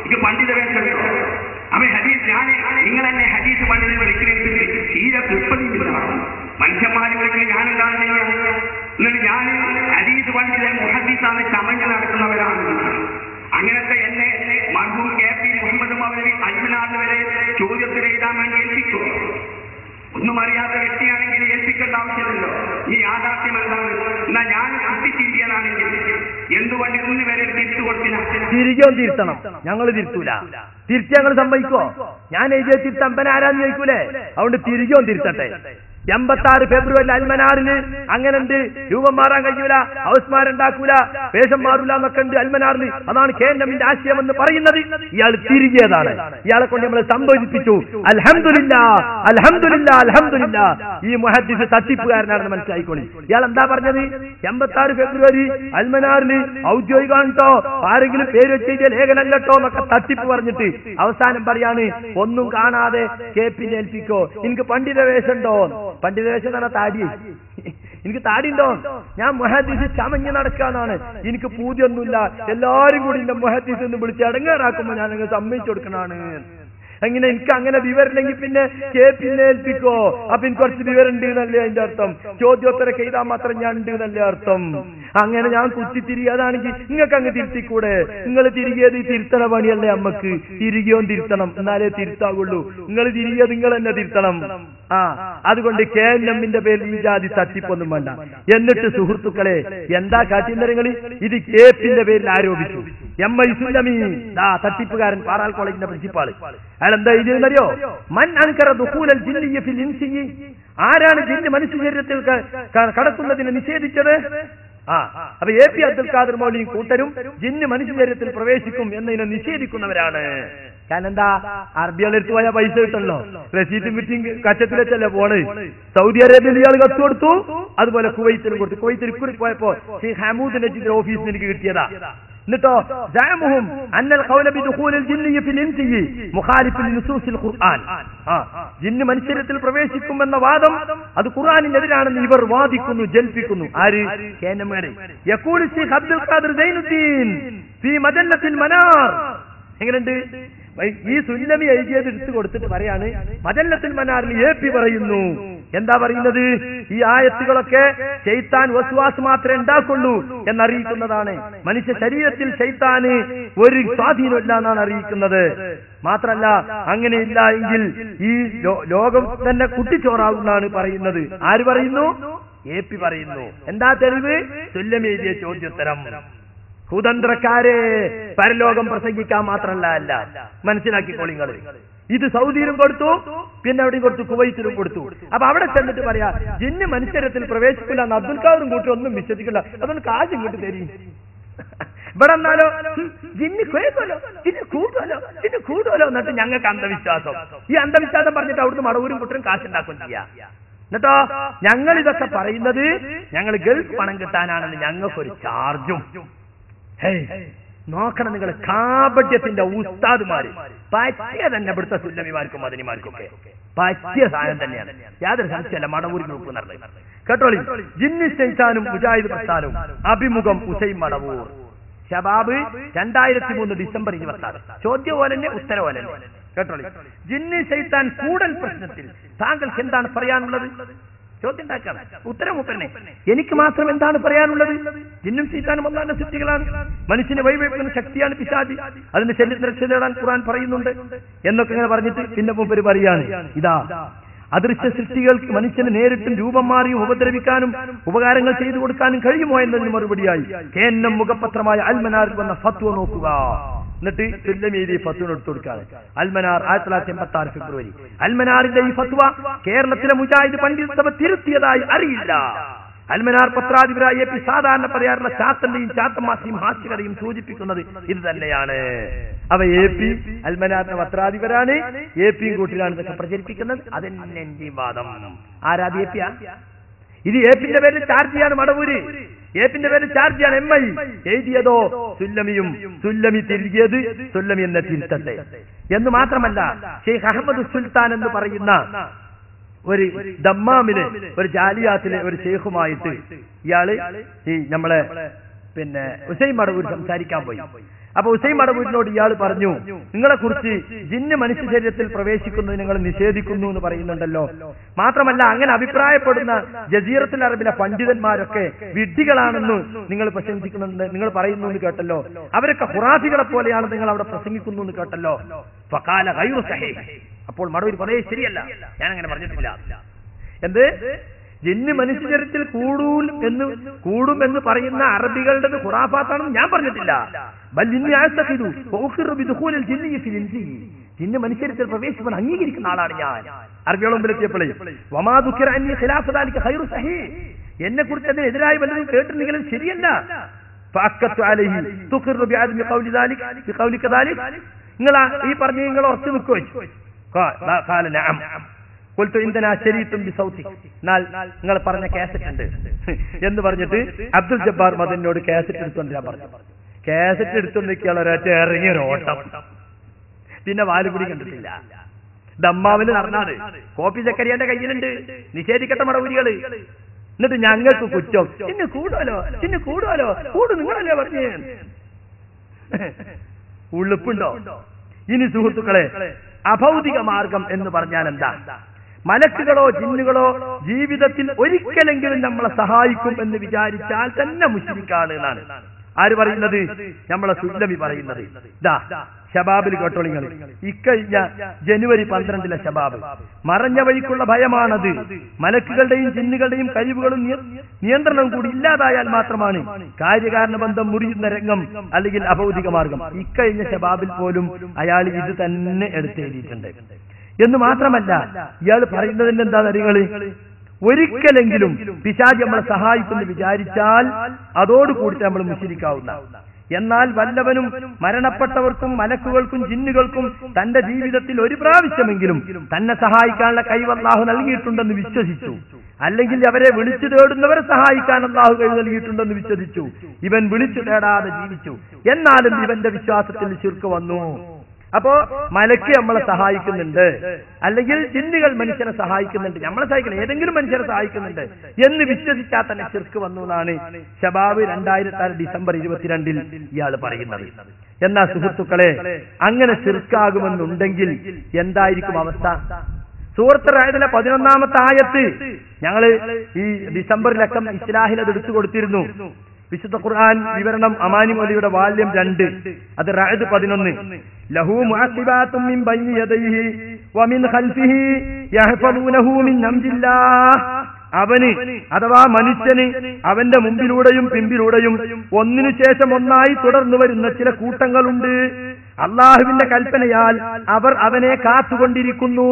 ഇത് പണ്ഡിത വേഷമോ? അവൻ ഹദീസ് ഞാൻ നിങ്ങൾ എന്നെ ഹദീസ് പണ്ഡിതൻ വിളിക്കുന്നത് തീരെ തൃപ്തിയില്ല. മനുഷ്യന്മാരെ വിളിക്കുന്നത് ഞാൻ എന്താണ് ചെയ്യുക? എന്നിട്ട് ഞാൻ ഹദീസ് പണ്ഡിതൻ മുഹദ്ദിസാണ് ചമഞ്ഞ് നടക്കുന്നവരാണ്. അങ്ങനത്തെ എന്നെ മർഹൂം KP മുഹമ്മദ് മൗലവി അൽമനാർ വരെ ചോദ്യത്തിൽ എഴുതാൻ വേണ്ടി ഏൽപ്പിക്കും. ഒന്നും അറിയാത്ത വ്യക്തിയാണെങ്കിൽ ഏൽപ്പിക്കേണ്ട ആവശ്യമില്ലല്ലോ. ഈ യാഥാർത്ഥ്യം എന്താണ്? എന്നാ ഞാൻ കുട്ടിച്ചിരിയനാണെങ്കിൽ എന്തുകൊണ്ട് ഇന്ന് വരെ തിരിച്ചു കൊടുത്തില്ല? തിരികെ തിരുത്തണം. ഞങ്ങൾ തിരുത്തൂല. തിരിച്ച് ഞങ്ങൾ സമ്മതിക്കോ? ഞാൻ എഴുതിയ തിരുത്തമ്പൻ ആരാന്ന് ചോദിക്കൂലേ? അതുകൊണ്ട് തിരികെ തിരുത്തട്ടെ. 86 ഫെബ്രുവരി അൽമനാറിന് അങ്ങനെ ഉണ്ട്. രൂപം മാറാൻ കഴിയൂല, ഹൗസ്മാരുണ്ടാക്കൂല, വേഷം മാറൂല എന്നൊക്കെ ഉണ്ട് അൽമനാറിന്. അതാണ് KNMന്റെ ആശയം എന്ന് പറയുന്നത്. ഇയാൾ തിരികെതാണ്. ഇയാളെ കൊണ്ട് നമ്മൾ സംബോധിപ്പിച്ചു. അൽഹംദുലില്ലാ അൽഹംദുലില്ലാ അൽഹംദുലില്ലാ. ഈ മുഹദ്ദിസ് തട്ടിപ്പുകാരനാണെന്ന് മനസ്സിലായിക്കോളി. ഇയാൾ എന്താ പറഞ്ഞത്? 86 ഫെബ്രുവരി അൽമനാറിന് ഔദ്യോഗികമാണോ, ആരെങ്കിലും പേര് വെച്ച ലേഖനല്ലോ എന്നൊക്കെ തട്ടിപ്പ് പറഞ്ഞിട്ട് അവസാനം പറയാണ് ഒന്നും കാണാതെ KPനെ ഏൽപ്പിക്കോ, എനിക്ക് പണ്ഡിത വേഷമുണ്ടോ? പണ്ഡിത വേഷം തന്നെ താടി, എനിക്ക് താടിയുണ്ടോ? ഞാൻ മുഹദ്ദിസ് ചമഞ്ഞ് നടക്കാന്നാണ്. എനിക്ക് പൂതിയൊന്നുമില്ല. എല്ലാരും കൂടി എന്റെ മുഹദ്ദിസ് എന്ന് വിളിച്ച് അടങ്ങാറാക്കുമ്പോ ഞാൻ അങ്ങ് സമ്മതിച്ചു കൊടുക്കണാണ്. അങ്ങനെ എനിക്ക് അങ്ങനെ വിവരമില്ലെങ്കിൽ പിന്നെ KPനെ ഏൽപ്പിക്കോ? അപ്പൊ എനിക്ക് കുറച്ച് വിവരം ഉണ്ട് എന്നല്ലേ അതിന്റെ അർത്ഥം? ചോദ്യോത്തരൊക്കെ ചെയ്താൽ മാത്രം ഞാൻ ഉണ്ട് എന്നല്ലേ അർത്ഥം? അങ്ങനെ ഞാൻ കുത്തിത്തിരി അതാണെങ്കിൽ നിങ്ങൾക്ക് അങ്ങ് തിരുത്തിക്കൂടെ? നിങ്ങൾ തിരികേത് തിരുത്തണ പണിയല്ലേ അമ്മക്ക്? തിരികെയോ തിരുത്തണം, എന്നാലേ തിരുത്താവുള്ളൂ. നിങ്ങൾ തിരികെ നിങ്ങൾ തന്നെ തിരുത്തണം. അതുകൊണ്ട് KNMന്റെ പേരിൽ ഈ ജാതി തട്ടിപ്പൊന്നും വേണ്ട. എന്നിട്ട് സുഹൃത്തുക്കളെ എന്താ കാട്ടിന്നരങ്ങൾ? ഇത് KPന്റെ പേരിൽ ആരോപിച്ചു. MI സുല്ലമി തട്ടിപ്പുകാരൻ, പാറാൽ കോളേജിന്റെ പ്രിൻസിപ്പാള്. അയാൾ എന്താ എഴുതിയെന്നറിയോ? മൻ അൻകറ ദുഖൂലൽ ജിന്നിയ്യ ഫിൽ ഇൻസിയ്യി. ആരാണ് ജിന്ന് മനുഷ്യ ശരീരത്തിൽ കടക്കുന്നതിനെ നിഷേധിച്ചത്? അപ്പൊ AP അബ്ദുൽ ഖാദർ മൗലവിയും കൂട്ടരും ജിന്ന് മനുഷ്യ ശരീരത്തിൽ പ്രവേശിക്കും എന്നതിനെ നിഷേധിക്കുന്നവരാണ്. കാരണം എന്താ? അറബികളെടുത്ത് പോയാൽ പൈസ കിട്ടണല്ലോ. റസീറ്റും കിട്ടി കച്ചത്തിൽ വെച്ചല്ലേ പോണ്. സൗദി അറേബ്യയിൽ ഇയാൾ കത്ത് കൊടുത്തു, അതുപോലെ കുവൈത്തിലും കൊടുത്തു. കുവൈത്തിൽ ഇക്കുറി പോയപ്പോ ഷെയ്ഖ് ഹമൂദ് നജീദിന്റെ ഓഫീസിൽ എനിക്ക് കിട്ടിയതാ. എന്നിട്ടോ ജഅമുഹും അന്നൽ ഖൗല ബിദുഖൂലിൽ ജിന്നിയ്യ ഫിൽ ഇൻസിയ്യി മുഖാലിഫുൻ ലിനുസൂസിൽ ഖുർആൻ. ജിന്ന് മനുഷ്യരത്തിൽ പ്രവേശിക്കുമെന്ന വാദം അത് ഖുർആനിനെതിരാണെന്ന് ഇവർ വാദിക്കുന്നു, ജൽപ്പിക്കുന്നു. ആര്? KNM. യഖൂലു ഷെയ്ഖ് അബ്ദുൽ ഖാദിർ സൈനുദ്ദീൻ ഫീ മജല്ലത്തിൽ മനാർ. എങ്ങനെയുണ്ട്? ഈ സുല്ലമി എഴുതിയത് എടുത്തു കൊടുത്തിട്ട് പറയാണ് മജല്ലത്തുൽ മനാറിൽ AP പറയുന്നു. എന്താ പറയുന്നത്? ഈ ആയത്തുകളൊക്കെ ശൈത്താൻ വസ്വാസ് മാത്രമേ ഉണ്ടാക്കുള്ളൂ എന്നറിയിക്കുന്നതാണ്. മനുഷ്യ ശരീരത്തിൽ ശൈത്താന് ഒരു സ്വാധീനമില്ല എന്നാണ് അറിയിക്കുന്നത്. മാത്രല്ല അങ്ങനെയില്ല എങ്കിൽ ഈ ലോകം തന്നെ കുട്ടിച്ചോറാവുന്നാണ് പറയുന്നത്. ആര് പറയുന്നു? AP പറയുന്നു. എന്താ തെളിവ്? സുല്ലമി എഴുതിയ ചോദ്യോത്തരം. കുതന്ത്രക്കാരെ പരലോകം പ്രസംഗിക്കാൻ മാത്രമല്ല അല്ല, മനസ്സിലാക്കിക്കോളിങ്ങൾ. ഇത് സൗദിയിലും കൊടുത്തു, പിന്നെ എവിടെയും കൊടുത്തു, കുവൈത്തിലും കൊടുത്തു. അപ്പൊ അവിടെ ചെന്നിട്ട് പറയാ ജിന്ന് മനുഷ്യരത്തിൽ പ്രവേശിക്കില്ല എന്ന് അബ്ദുൽ ഖാദറും കൂട്ടും ഒന്നും വിശ്വസിക്കില്ല. അതൊന്ന് കാശ് ഇങ്ങോട്ട് തരും. ഇവിടെ എന്നാലോ ജിന്ന് കേൾക്കുമല്ലോ, ജിന്ന് കൂടുമല്ലോ എന്നിട്ട് ഞങ്ങൾക്ക് അന്ധവിശ്വാസം. ഈ അന്ധവിശ്വാസം പറഞ്ഞിട്ട് അവിടുന്ന് മടവൂരും കൂട്ടരും കാശുണ്ടാക്കും ചെയ്യാ. എന്നിട്ടോ ഞങ്ങൾ ഇതൊക്കെ പറയുന്നത് ഞങ്ങൾ ഗൾഫ് പണം കിട്ടാനാണെന്ന് ഞങ്ങൾക്കൊരു ചാർജും. നോക്കണം നിങ്ങൾ, കാപട്യത്തിന്റെ ഉസ്താദുമാര് പറ്റിയ തന്നെ ഇവിടുത്തെ സുല്ലമിമാർക്കും മദനിമാർക്കും ഒക്കെ പറ്റിയ സാധനം തന്നെയാണ്. യാതൊരു സംശയമല്ല. മടവൂർ ഗ്രൂപ്പ് നടന്നത് കേട്ടോളി. ജിന്ന് ശൈത്താനും മുജാഹിദ് പ്രസ്ഥാനവും. അഭിമുഖം ഉസൈൻ മടവൂർ. ശബാബ് 2003 ഡിസംബർ 26. ചോദ്യം പോലെ തന്നെ ഉത്തരം പോലെ തന്നെ കേട്ടോളി. ജിന്ന് ശൈത്താൻ കൂടൽ പ്രശ്നത്തിൽ താങ്കൾക്ക് എന്താണ് പറയാനുള്ളത്? ചോദ്യം ഉണ്ടാക്കാം. ഉത്തരം ഉത്തരനെ എനിക്ക് മാത്രം എന്താണ് പറയാനുള്ളത്? ജിന്നും ശൈത്താനും ഒന്നാന്റെ സൃഷ്ടികളാണ്. മനുഷ്യനെ വഴിവെക്കുന്ന ശക്തിയാണ് പിശാചി. അതിന്റെ ശല്യത്തിൽ രക്ഷ നേടാൻ ഖുർആൻ പറയുന്നുണ്ട് എന്നൊക്കെ ഇങ്ങനെ പറഞ്ഞിട്ട് പിന്നെ മുമ്പ് പറയാണ് ഇതാ അദൃശ്യ സൃഷ്ടികൾക്ക് മനുഷ്യന് നേരിട്ടും രൂപം മാറിയും ഉപദ്രവിക്കാനും ഉപകാരങ്ങൾ ചെയ്തു കൊടുക്കാനും കഴിയുമോ എന്നതിന് മറുപടിയായി KNM മുഖപത്രമായ അൽമനാറിൽ വന്ന ഫത്വ നോക്കുക. എന്നിട്ട് സുല്ലമി എഴുതിയ ഫത്വ എടുത്തു കൊടുക്കാണ്. അൽമനാർ 1986 ഫെബ്രുവരി. അൽമനാറിന്റെ ഈ ഫത്വ കേരളത്തിലെ മുജാഹിദ് പണ്ഡിത സഭ തിരുത്തിയതായി അറിയില്ല. അൽമനാർ പത്രാധിപരായ AP സാധാരണ പറയാറുള്ള ചാത്തന്റെയും ചാത്തമാസിയും ഹാസ്യകഥയും സൂചിപ്പിക്കുന്നത് ഇത് തന്നെയാണ്. അവ AP അൽമനാറിന്റെ പത്രാധിപരാണ്, APയും കൂട്ടിലാണ് ഇതൊക്കെ പ്രചരിപ്പിക്കുന്നത്. അതെന്നെ എന്റെയും വാദം. ആരാധി AP? ഇത് APന്റെ പേരിൽ ചാർജ് ചെയ്യാണ് മടവൂര്. ഏപ്പിന്റെ പേര് ചാർജ് ചെയ്യാണ് MI. എഴുതിയതോ സുല്ലമിയും. സുല്ലമി തിരികിയത് സുല്ലമി എന്നെ തിരുത്തട്ടെ എന്ന് മാത്രമല്ല, ഷെയ്ഖ് അഹമ്മദ് സുൽത്താൻ എന്ന് പറയുന്ന ഒരു ദമ്മാമിലെ ഒരു ജാലിയാത്തിലെ ഒരു ഷെയ്ഖുമായിട്ട് ഇയാള് ഈ നമ്മളെ പിന്നെ ഉസൈൻ മടവൂർ സംസാരിക്കാൻ പോയി. അപ്പൊ ഹുസൈൻ മടവൂരിനോട് ഇയാൾ പറഞ്ഞു, നിങ്ങളെ കുറിച്ച് ജിന്ന് മനുഷ്യ ശരീരത്തിൽ പ്രവേശിക്കുന്നത് നിങ്ങൾ നിഷേധിക്കുന്നു എന്ന് പറയുന്നുണ്ടല്ലോ. മാത്രമല്ല അങ്ങനെ അഭിപ്രായപ്പെടുന്ന ജസീറത്തുൽ അറബിലെ പണ്ഡിതന്മാരൊക്കെ വിഡ്ഢികളാണെന്ന് നിങ്ങൾ പ്രശംസിക്കുന്നുണ്ട്, നിങ്ങൾ പറയുന്നു എന്ന് കേട്ടല്ലോ. അവരൊക്കെ ഖുറാഫികളെ പോലെയാണ് നിങ്ങൾ അവിടെ പ്രസംഗിക്കുന്നു എന്ന് കേട്ടല്ലോ. ഫഖാല ഗൈറു സഹീഹ്. അപ്പോൾ മടവൂർ പറയേ ശരിയല്ല, ഞാൻ അങ്ങനെ പറഞ്ഞിട്ടില്ല. എന്ത് ജിന്ന് മനുഷ്യ ശരീരത്തിൽ കൂടും എന്ന് പറയുന്ന അറബികളുടെ ഖുറാഫാത്താണെന്ന് ഞാൻ പറഞ്ഞിട്ടില്ല. ജിന്ന് മനുഷ്യരത്തിൽ പ്രവേശിക്കാൻ അംഗീകരിക്കുന്ന ആളാണ് ഞാൻ. അറബിയോളം മുമ്പിലെത്തിയപ്പോഴേ എന്നെ കുറിച്ച് അതിനെതിരായി വല്ലതും കേട്ടിട്ടുണ്ടെങ്കിലും ശരിയല്ല. നിങ്ങൾ ഈ പറഞ്ഞു നിങ്ങൾ ഉറച്ചു നിൽക്കുവോ? നിങ്ങൾ പറഞ്ഞ കാസറ്റ് ഉണ്ട് എന്ന് പറഞ്ഞിട്ട് അബ്ദുൽ ജബ്ബാർ മദനിനോട് കാസറ്റ് എടുത്തോണ്ടിരാൻ പറഞ്ഞു. കാസറ്റ് എടുത്തോണ്ടിരിക്കുകയാണ് ഒരൊറ്റ ഇറങ്ങിയൊരു ഓട്ടം. പിന്നെ വാലുകുടി കണ്ടിട്ടില്ല. ദമ്മാവിന് നടന്നാണ്. കോപ്പി ചക്കരിയാന്റെ കയ്യിലുണ്ട്. നിഷേധിക്കട്ടെ മടവൂരികള്. എന്നിട്ട് ഞങ്ങൾക്ക് കുറ്റം. ഇന്ന് കൂടുമല്ലോ കൂടും നിങ്ങളല്ലേ പറഞ്ഞേ. ഉളുപ്പുണ്ടോ? ഇനി സുഹൃത്തുക്കളെ, അഭൗതിക മാർഗം എന്ന് പറഞ്ഞാൽ എന്താ? മലക്കുകളോ ജിന്നുകളോ ജീവിതത്തിൽ ഒരിക്കലെങ്കിലും നമ്മളെ സഹായിക്കും എന്ന് വിചാരിച്ചാൽ തന്നെ മുശ്രിക്കാണ് എന്നാണ് ആര് പറയുന്നത്? നമ്മളെ സുല്ലമി പറയുന്നത്. ശബാബിൽ കേട്ടോളിങ്ങൾ, ഇക്കഴിഞ്ഞ ജനുവരി 12 ശബാബ്. മറഞ്ഞ വഴിക്കുള്ള ഭയമാണത്. മലക്കുകളുടെയും ജിന്നുകളുടെയും കഴിവുകളും നിയന്ത്രണവും കൂടി ഇല്ലാതായാൽ മാത്രമാണ് കാര്യകാരണ ബന്ധം മുറിയുന്ന രംഗം അല്ലെങ്കിൽ അഭൗതിക മാർഗം. ഇക്കഴിഞ്ഞ ശബാബിൽ പോലും അയാൾ ഇത് തന്നെ എടുത്തെഴുതിയിട്ടുണ്ട്. എന്ന് മാത്രമല്ല, ഇയാൾ പറയുന്നതിന്റെ എന്താ നിങ്ങള് ഒരിക്കലെങ്കിലും പിശാച് നമ്മളെ സഹായിക്കുമെന്ന് വിചാരിച്ചാൽ അതോടുകൂടി നമ്മൾ മുശ്രിക്കാവുന്ന. എന്നാൽ വല്ലവനും മരണപ്പെട്ടവർക്കും മലക്കുകൾക്കും ജിന്നുകൾക്കും തന്റെ ജീവിതത്തിൽ ഒരു പ്രാവശ്യമെങ്കിലും തന്നെ സഹായിക്കാനുള്ള കഴിവ് അല്ലാഹു നൽകിയിട്ടുണ്ടെന്ന് വിശ്വസിച്ചു, അല്ലെങ്കിൽ അവരെ വിളിച്ചു തേടുന്നവരെ സഹായിക്കാൻ അല്ലാഹു കഴിവ് നൽകിയിട്ടുണ്ടെന്ന് വിശ്വസിച്ചു, ഇവൻ വിളിച്ചു തേടാതെ ജീവിച്ചു, എന്നാലും ഇവന്റെ വിശ്വാസത്തിൽ ശിർക്ക് വന്നു. അപ്പോ മലക്ക് നമ്മളെ സഹായിക്കുന്നുണ്ട്, അല്ലെങ്കിൽ ജിന്നുകൾ മനുഷ്യനെ സഹായിക്കുന്നുണ്ട്, നമ്മളെ സഹായിക്കണം, ഏതെങ്കിലും മനുഷ്യരെ സഹായിക്കുന്നുണ്ട് എന്ന് വിശ്വസിച്ചാൽ തന്നെ ശിർക്ക് വന്നു എന്നാണ് ശബാബ് 2006 ഡിസംബർ 22 ഇയാൾ പറയുന്നത്. എന്നാ സുഹൃത്തുക്കളെ, അങ്ങനെ ശിർക്കാകുമെന്നുണ്ടെങ്കിൽ എന്തായിരിക്കും അവസ്ഥ? സൂറത്ത് റഅദിലെ 11ാമത്തെ ആയത്ത് ഞങ്ങള് ഈ ഡിസംബറിലക്കം ഇസ്ലാഹിൽ അത് എടുത്തു കൊടുത്തിരുന്നു. വിശുദ്ധ ഖുർആൻ വിവരണം അമാനി മൗലവിയുടെ വാല്യം 2, അത് റഅദ് 11. ലഹു മുഅഖിബാതും മിൻ ബൈനി യദൈഹി വമിൻ ഖൽഫിഹി യഹ്ഫദൂനഹു മിൻ അംരില്ലാഹ്. അവന് അഥവാ മനുഷ്യന് അവന്റെ മുമ്പിലൂടെയും പിമ്പിലൂടെയും ഒന്നിനു ശേഷം ഒന്നായി തുടർന്നു വരുന്ന ചില കൂട്ടങ്ങളുണ്ട്. അള്ളാഹുവിന്റെ കൽപ്പനയാൽ അവർ അവനെ കാത്തുകൊണ്ടിരിക്കുന്നു.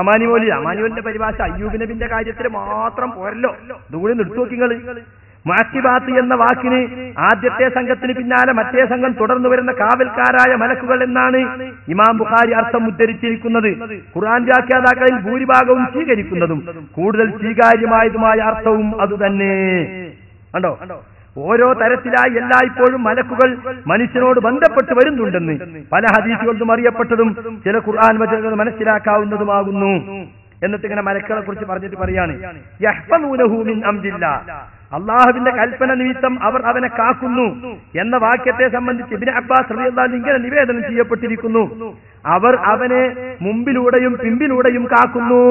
അമാനിമോലിന്റെ പരിഭാഷ അയ്യൂബ് നബിന്റെ കാര്യത്തിൽ മാത്രം പോരല്ലോ, ഇതുകൂടി നിർത്തുനോക്കിങ്ങള്. മുഅഖിബാത്ത് എന്ന വാക്കിന് ആദ്യത്തെ സംഘത്തിന് പിന്നാലെ മറ്റേ സംഘം തുടർന്നു വരുന്ന കാവൽക്കാരായ മലക്കുകൾ എന്നാണ് ഇമാം ബുഖാരി അർത്ഥം ഉദ്ധരിച്ചിരിക്കുന്നത്. ഖുർആൻ വ്യാഖ്യാതാക്കളിൽ ഭൂരിഭാഗവും സ്വീകരിക്കുന്നതും കൂടുതൽ സ്വീകാര്യമായതുമായ അർത്ഥവും അതുതന്നെ. കണ്ടോ, ഓരോ തരത്തിലായി എല്ലായ്പ്പോഴും മലക്കുകൾ മനുഷ്യനോട് ബന്ധപ്പെട്ട് വരുന്നുണ്ടെന്ന് പല ഹദീസുകളും അറിയപ്പെട്ടതും ചില ഖുർആൻ വചനങ്ങൾ മനസ്സിലാക്കാവുന്നതുമാകുന്നു. എന്നിട്ട് ഇങ്ങനെ മലക്കുകളെ കുറിച്ച് പറഞ്ഞിട്ട് പറയാണ്, യഹ്ഫദൂനഹു മിൻ അംരില്ലാഹ്, അള്ളാഹുവിന്റെ കൽപ്പന നിമിത്തം അവർ അവനെ കാക്കുന്നു എന്ന വാക്യത്തെ സംബന്ധിച്ച് ഇബ്നു അബ്ബാസ് റളിയല്ലാഹു അൻഹു ഇങ്ങനെ നിവേദനം ചെയ്യപ്പെട്ടിരിക്കുന്നു, അവർ അവനെ മുമ്പിലൂടെയും പിമ്പിലൂടെയും കാക്കുന്നു.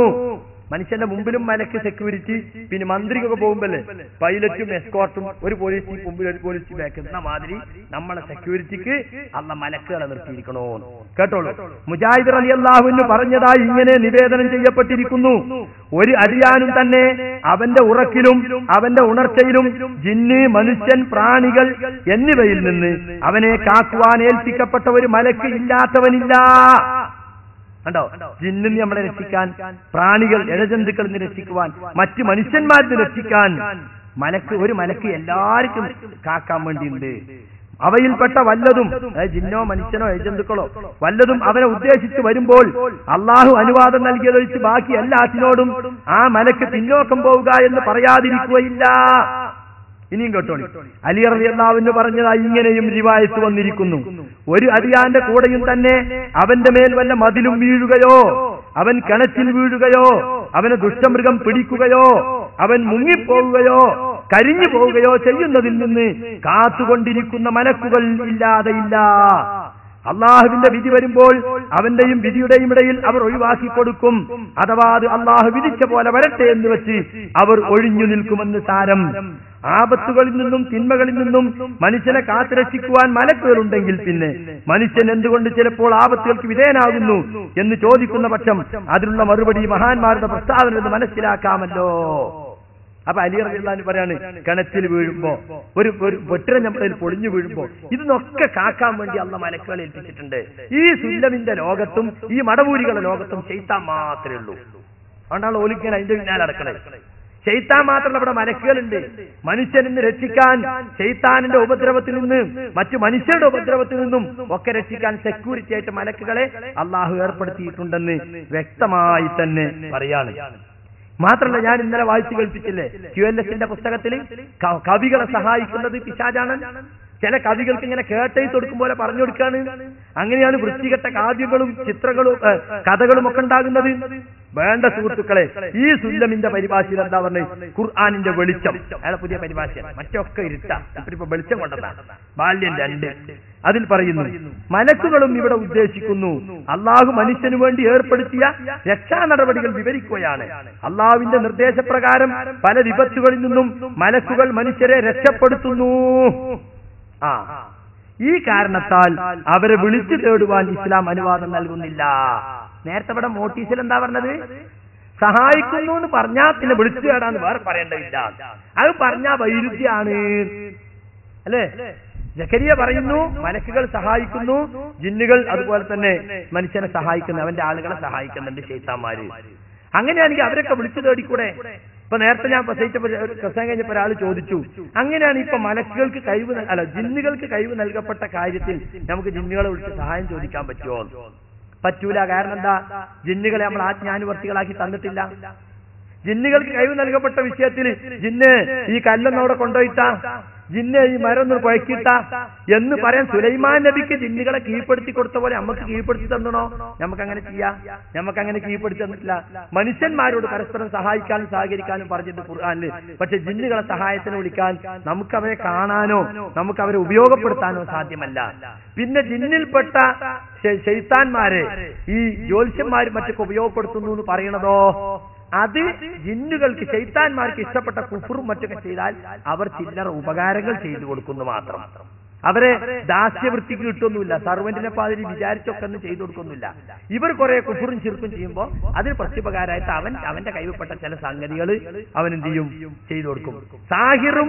മനുഷ്യന്റെ മുമ്പിലും മലക്ക് സെക്യൂരിറ്റി, പിന്നെ മന്ത്രിക്കൊക്കെ പോകുമ്പല്ലേ പൈലറ്റും എസ്കോർട്ടും, ഒരു പോലീസ് മുമ്പിൽ ഒരു പോലീസ് ബാക്കുന്ന മാതിരി നമ്മളെ സെക്യൂരിറ്റിക്ക് അള്ള മലക്കുകളെ നിർത്തിയിരിക്കണോ. കേട്ടോളൂ, മുജാഹിദ് റളിയല്ലാഹു അൻഹു പറഞ്ഞതായി ഇങ്ങനെ നിവേദനം ചെയ്യപ്പെട്ടിരിക്കുന്നു, ഒരു അടിയാനും തന്നെ അവന്റെ ഉറക്കിലും അവന്റെ ഉണർച്ചയിലും ജിന്ന്, മനുഷ്യൻ, പ്രാണികൾ എന്നിവയിൽ നിന്ന് അവനെ കാക്കുവാൻ ഏൽപ്പിക്കപ്പെട്ട ഒരു മലക്ക് ഇല്ലാത്തവനില്ല. കണ്ടോ, ജിന്നിനെ നമ്മളെ രക്ഷിക്കാൻ, പ്രാണികൾ ഇഴജന്തുക്കളിൽ നിന്ന് രക്ഷിക്കുവാൻ, മറ്റു മനുഷ്യന്മാരിൽ രക്ഷിക്കാൻ ഒരു മലക്ക് എല്ലാവർക്കും കാക്കാൻ വേണ്ടിയുണ്ട്. അവയിൽപ്പെട്ട വല്ലതും, ജിന്നോ മനുഷ്യനോ ഇഴജന്തുക്കളോ വല്ലതും അവനെ ഉദ്ദേശിച്ച് വരുമ്പോൾ അള്ളാഹു അനുവാദം നൽകിയതൊഴിച്ച് ബാക്കി എല്ലാത്തിനോടും ആ മലക്ക് പിന്നോക്കം പോവുക എന്ന് പറയാതിരിക്കുകയില്ല. ഇനിയും കേട്ടോളി, അലി റളിയല്ലാഹു അൻഹു പറഞ്ഞതായി ഇങ്ങനെയും റിവായത്ത് വന്നിരിക്കുന്നു, ഒരു അടിയാന്റെ കൂടെയും തന്നെ അവന്റെ മേൽ വല്ല മതിലും വീഴുകയോ, അവൻ കിണറ്റിൽ വീഴുകയോ, അവനെ ദുഷ്ടമൃഗം പിടിക്കുകയോ, അവൻ മുങ്ങിപ്പോവുകയോ, കരിഞ്ഞു പോവുകയോ ചെയ്യുന്നതിൽ നിന്ന് കാത്തുകൊണ്ടിരിക്കുന്ന മലക്കുകൾ ഇല്ലാതെയില്ല. അള്ളാഹുവിന്റെ വിധി വരുമ്പോൾ അവന്റെയും വിധിയുടെയും ഇടയിൽ അവർ ഒഴിവാക്കി കൊടുക്കും. അഥവാ അത് അള്ളാഹു വിധിച്ച പോലെ വരട്ടെ എന്ന് വെച്ച് അവർ ഒഴിഞ്ഞു നിൽക്കുമെന്ന് സാരം. ആപത്തുകളിൽ നിന്നും തിന്മകളിൽ നിന്നും മനുഷ്യനെ കാത്തുരക്ഷിക്കുവാൻ മലക്കുകളുണ്ടെങ്കിൽ പിന്നെ മനുഷ്യൻ എന്തുകൊണ്ട് ചിലപ്പോൾ ആപത്തുകൾക്ക് വിധേയനാകുന്നു എന്ന് ചോദിക്കുന്ന പക്ഷം അതിനുള്ള മറുപടി മഹാന്മാരുടെ പ്രസ്താവന എന്ന് മനസ്സിലാക്കാമല്ലോ. അപ്പൊ അലി റളിയല്ലാഹു പറയാണ്, കിണറ്റിൽ വീഴുമ്പോ ഒരു വെട്ടിര ഞമ്മളിൽ പൊളിഞ്ഞു വീഴുമ്പോ ഇതിനൊക്കെ കാക്കാൻ വേണ്ടി അള്ളാഹ് മലക്കുകളെ ഏൽപ്പിച്ചിട്ടുണ്ട്. ഈ സുല്ലമിന്റെ ലോകത്തും ഈ മടവൂരികളുടെ ലോകത്തും ശൈത്താൻ മാത്രമേ ഉള്ളൂ. അതുകൊണ്ടാണ് ഓലിക്കാൻ അതിന്റെ പിന്നാലെ നടക്കണേ. ശൈത്താൻ മാത്രമല്ല, ഇവിടെ മലക്കുകളുണ്ട്. മനുഷ്യനെ രക്ഷിക്കാൻ, ശൈത്താനിന്റെ ഉപദ്രവത്തിൽ നിന്ന് മറ്റു മനുഷ്യരുടെ ഉപദ്രവത്തിൽ നിന്നും ഒക്കെ രക്ഷിക്കാൻ സെക്യൂരിറ്റി ആയിട്ട് മലക്കുകളെ അള്ളാഹു ഏർപ്പെടുത്തിയിട്ടുണ്ടെന്ന് വ്യക്തമായി തന്നെ പറയാണ്. മാത്രമല്ല, ഞാൻ ഇന്നലെ വായിച്ചു കേൾപ്പിച്ചില്ലേ, QLS-ന്റെ പുസ്തകത്തിൽ കവികളെ സഹായിക്കുന്നത് പിശാചാണ്. ചില കവികൾക്ക് ഇങ്ങനെ കേട്ടെഴുത്ത് കൊടുക്കും പോലെ പറഞ്ഞു കൊടുക്കാണ്. അങ്ങനെയാണ് വൃത്തികെട്ട കാവ്യങ്ങളും ചിത്രങ്ങളും കഥകളും ഒക്കെ ഉണ്ടാകുന്നത്. വേണ്ട സുഹൃത്തുക്കളെ, ഈ സുല്ലമിന്റെ പരിഭാഷയിൽ എന്താ പറഞ്ഞത്? ഖുർആനിന്റെ വെളിച്ചം. അയാളെ പുതിയ പരിഭാഷയാണ്. മറ്റൊക്കെ ഇരുട്ട, ഇപ്പൊ വെളിച്ചം കൊണ്ടതാണ്. ബാല്യം 2 അതിൽ പറയുന്നു, മലക്കുകളും ഇവിടെ ഉദ്ദേശിക്കുന്നു അള്ളാഹു മനുഷ്യന് വേണ്ടി ഏർപ്പെടുത്തിയ രക്ഷാ നടപടികൾ വിവരിക്കുകയാണ്. അള്ളാഹുവിന്റെ നിർദ്ദേശപ്രകാരം പല വിപത്തുകളിൽ നിന്നും മലക്കുകൾ മനുഷ്യരെ രക്ഷപ്പെടുത്തുന്നു. ഈ കാരണത്താൽ അവരെ വിളിച്ചു തേടുവാൻ ഇസ്ലാം അനുവാദം നൽകുന്നില്ല. നേരത്തെ ഇവിടെ നോട്ടീസിൽ എന്താ പറഞ്ഞത്? സഹായിക്കുന്നു എന്ന് പറഞ്ഞാൽ പിന്നെ വിളിച്ചു തേടാന്ന് വേറെ പറയേണ്ടതില്ല. അത് പറഞ്ഞാൽ വൈരുദ്ധ്യാണ് അല്ലേ? ജക്കരിയ പറയുന്നു മലക്കുകൾ സഹായിക്കുന്നു, ജിന്നുകൾ അതുപോലെ തന്നെ മനുഷ്യനെ സഹായിക്കുന്നു, അവന്റെ ആളുകളെ സഹായിക്കുന്നുണ്ട് ശൈത്താന്മാര്. അങ്ങനെയാണെങ്കിൽ അവരൊക്കെ വിളിച്ചു തേടിക്കൂടെ? ഇപ്പൊ നേരത്തെ ഞാൻ പ്രസംഗം കഴിഞ്ഞപ്പോ ഒരാൾ ചോദിച്ചു, അങ്ങനെയാണ് ഇപ്പൊ മലക്കുകൾക്ക് കഴിവ് ജിന്നുകൾക്ക് കഴിവ് നൽകപ്പെട്ട കാര്യത്തിൽ നമുക്ക് ജിന്നുകളെ വിളിച്ച് സഹായം ചോദിക്കാൻ പറ്റുമോ? പറ്റൂല. കാരണം എന്താ? ജിന്നുകളെ നമ്മൾ ആജ്ഞാനുവർത്തികളാക്കി തന്നിട്ടില്ല. ജിന്നുകൾക്ക് കഴിവ് നൽകപ്പെട്ട വിഷയത്തിൽ ജിന്ന് ഈ കല്ലൊന്നവിടെ കൊണ്ടുപോയിട്ടാ, ജിന്നെ ഈ മരം ഒന്ന് കുഴക്കിട്ട എന്ന് പറയാൻ സുലൈമാൻ നബിക്ക് ജിന്നുകളെ കീഴ്പ്പെടുത്തി കൊടുത്ത പോലെ നമുക്ക് കീഴ്പ്പെടുത്തി തന്നണോ? നമുക്കങ്ങനെ ചെയ്യാം? നമുക്കങ്ങനെ കീഴ്പ്പെടുത്തി തന്നിട്ടില്ല. മനുഷ്യന്മാരോട് പരസ്പരം സഹായിക്കാനും സഹകരിക്കാനും പറഞ്ഞിട്ട് ഖുർആനിൽ. പക്ഷെ ജിന്നുകളെ സഹായത്തിന് വിളിക്കാൻ നമുക്കവരെ കാണാനോ നമുക്കവരെ ഉപയോഗപ്പെടുത്താനോ സാധ്യമല്ല. പിന്നെ ജിന്നിൽപ്പെട്ട ശൈത്താന്മാരെ ഈ ജ്യോത്സ്യന്മാരും മറ്റൊക്കെ ഉപയോഗപ്പെടുത്തുന്നു എന്ന് പറയണതോ അത് ജിന്നുകൾക്ക് ശൈത്താന്മാർക്ക് ഇഷ്ടപ്പെട്ട കുഫറും മറ്റൊക്കെ ചെയ്താൽ അവർ ചില്ലറ ഉപകാരങ്ങൾ ചെയ്തു കൊടുക്കുന്നു മാത്രം. അവരെ ദാസ്യവൃത്തിക്ക് കിട്ടുന്നില്ല, സർവന്റിനെ പാതിരി വിചാരിച്ചൊക്കെ ഒന്നും ചെയ്തു കൊടുക്കുന്നില്ല. ഇവർ കുറെ കുഫറും ചിർക്കും ചെയ്യുമ്പോൾ അതിന് പ്രത്യുപകാരമായിട്ട് അവന്റെ കൈവപ്പെട്ട ചില സംഗതികൾ അവൻ എന്ത് ചെയ്യും? ചെയ്തു കൊടുക്കും. സാഹിറും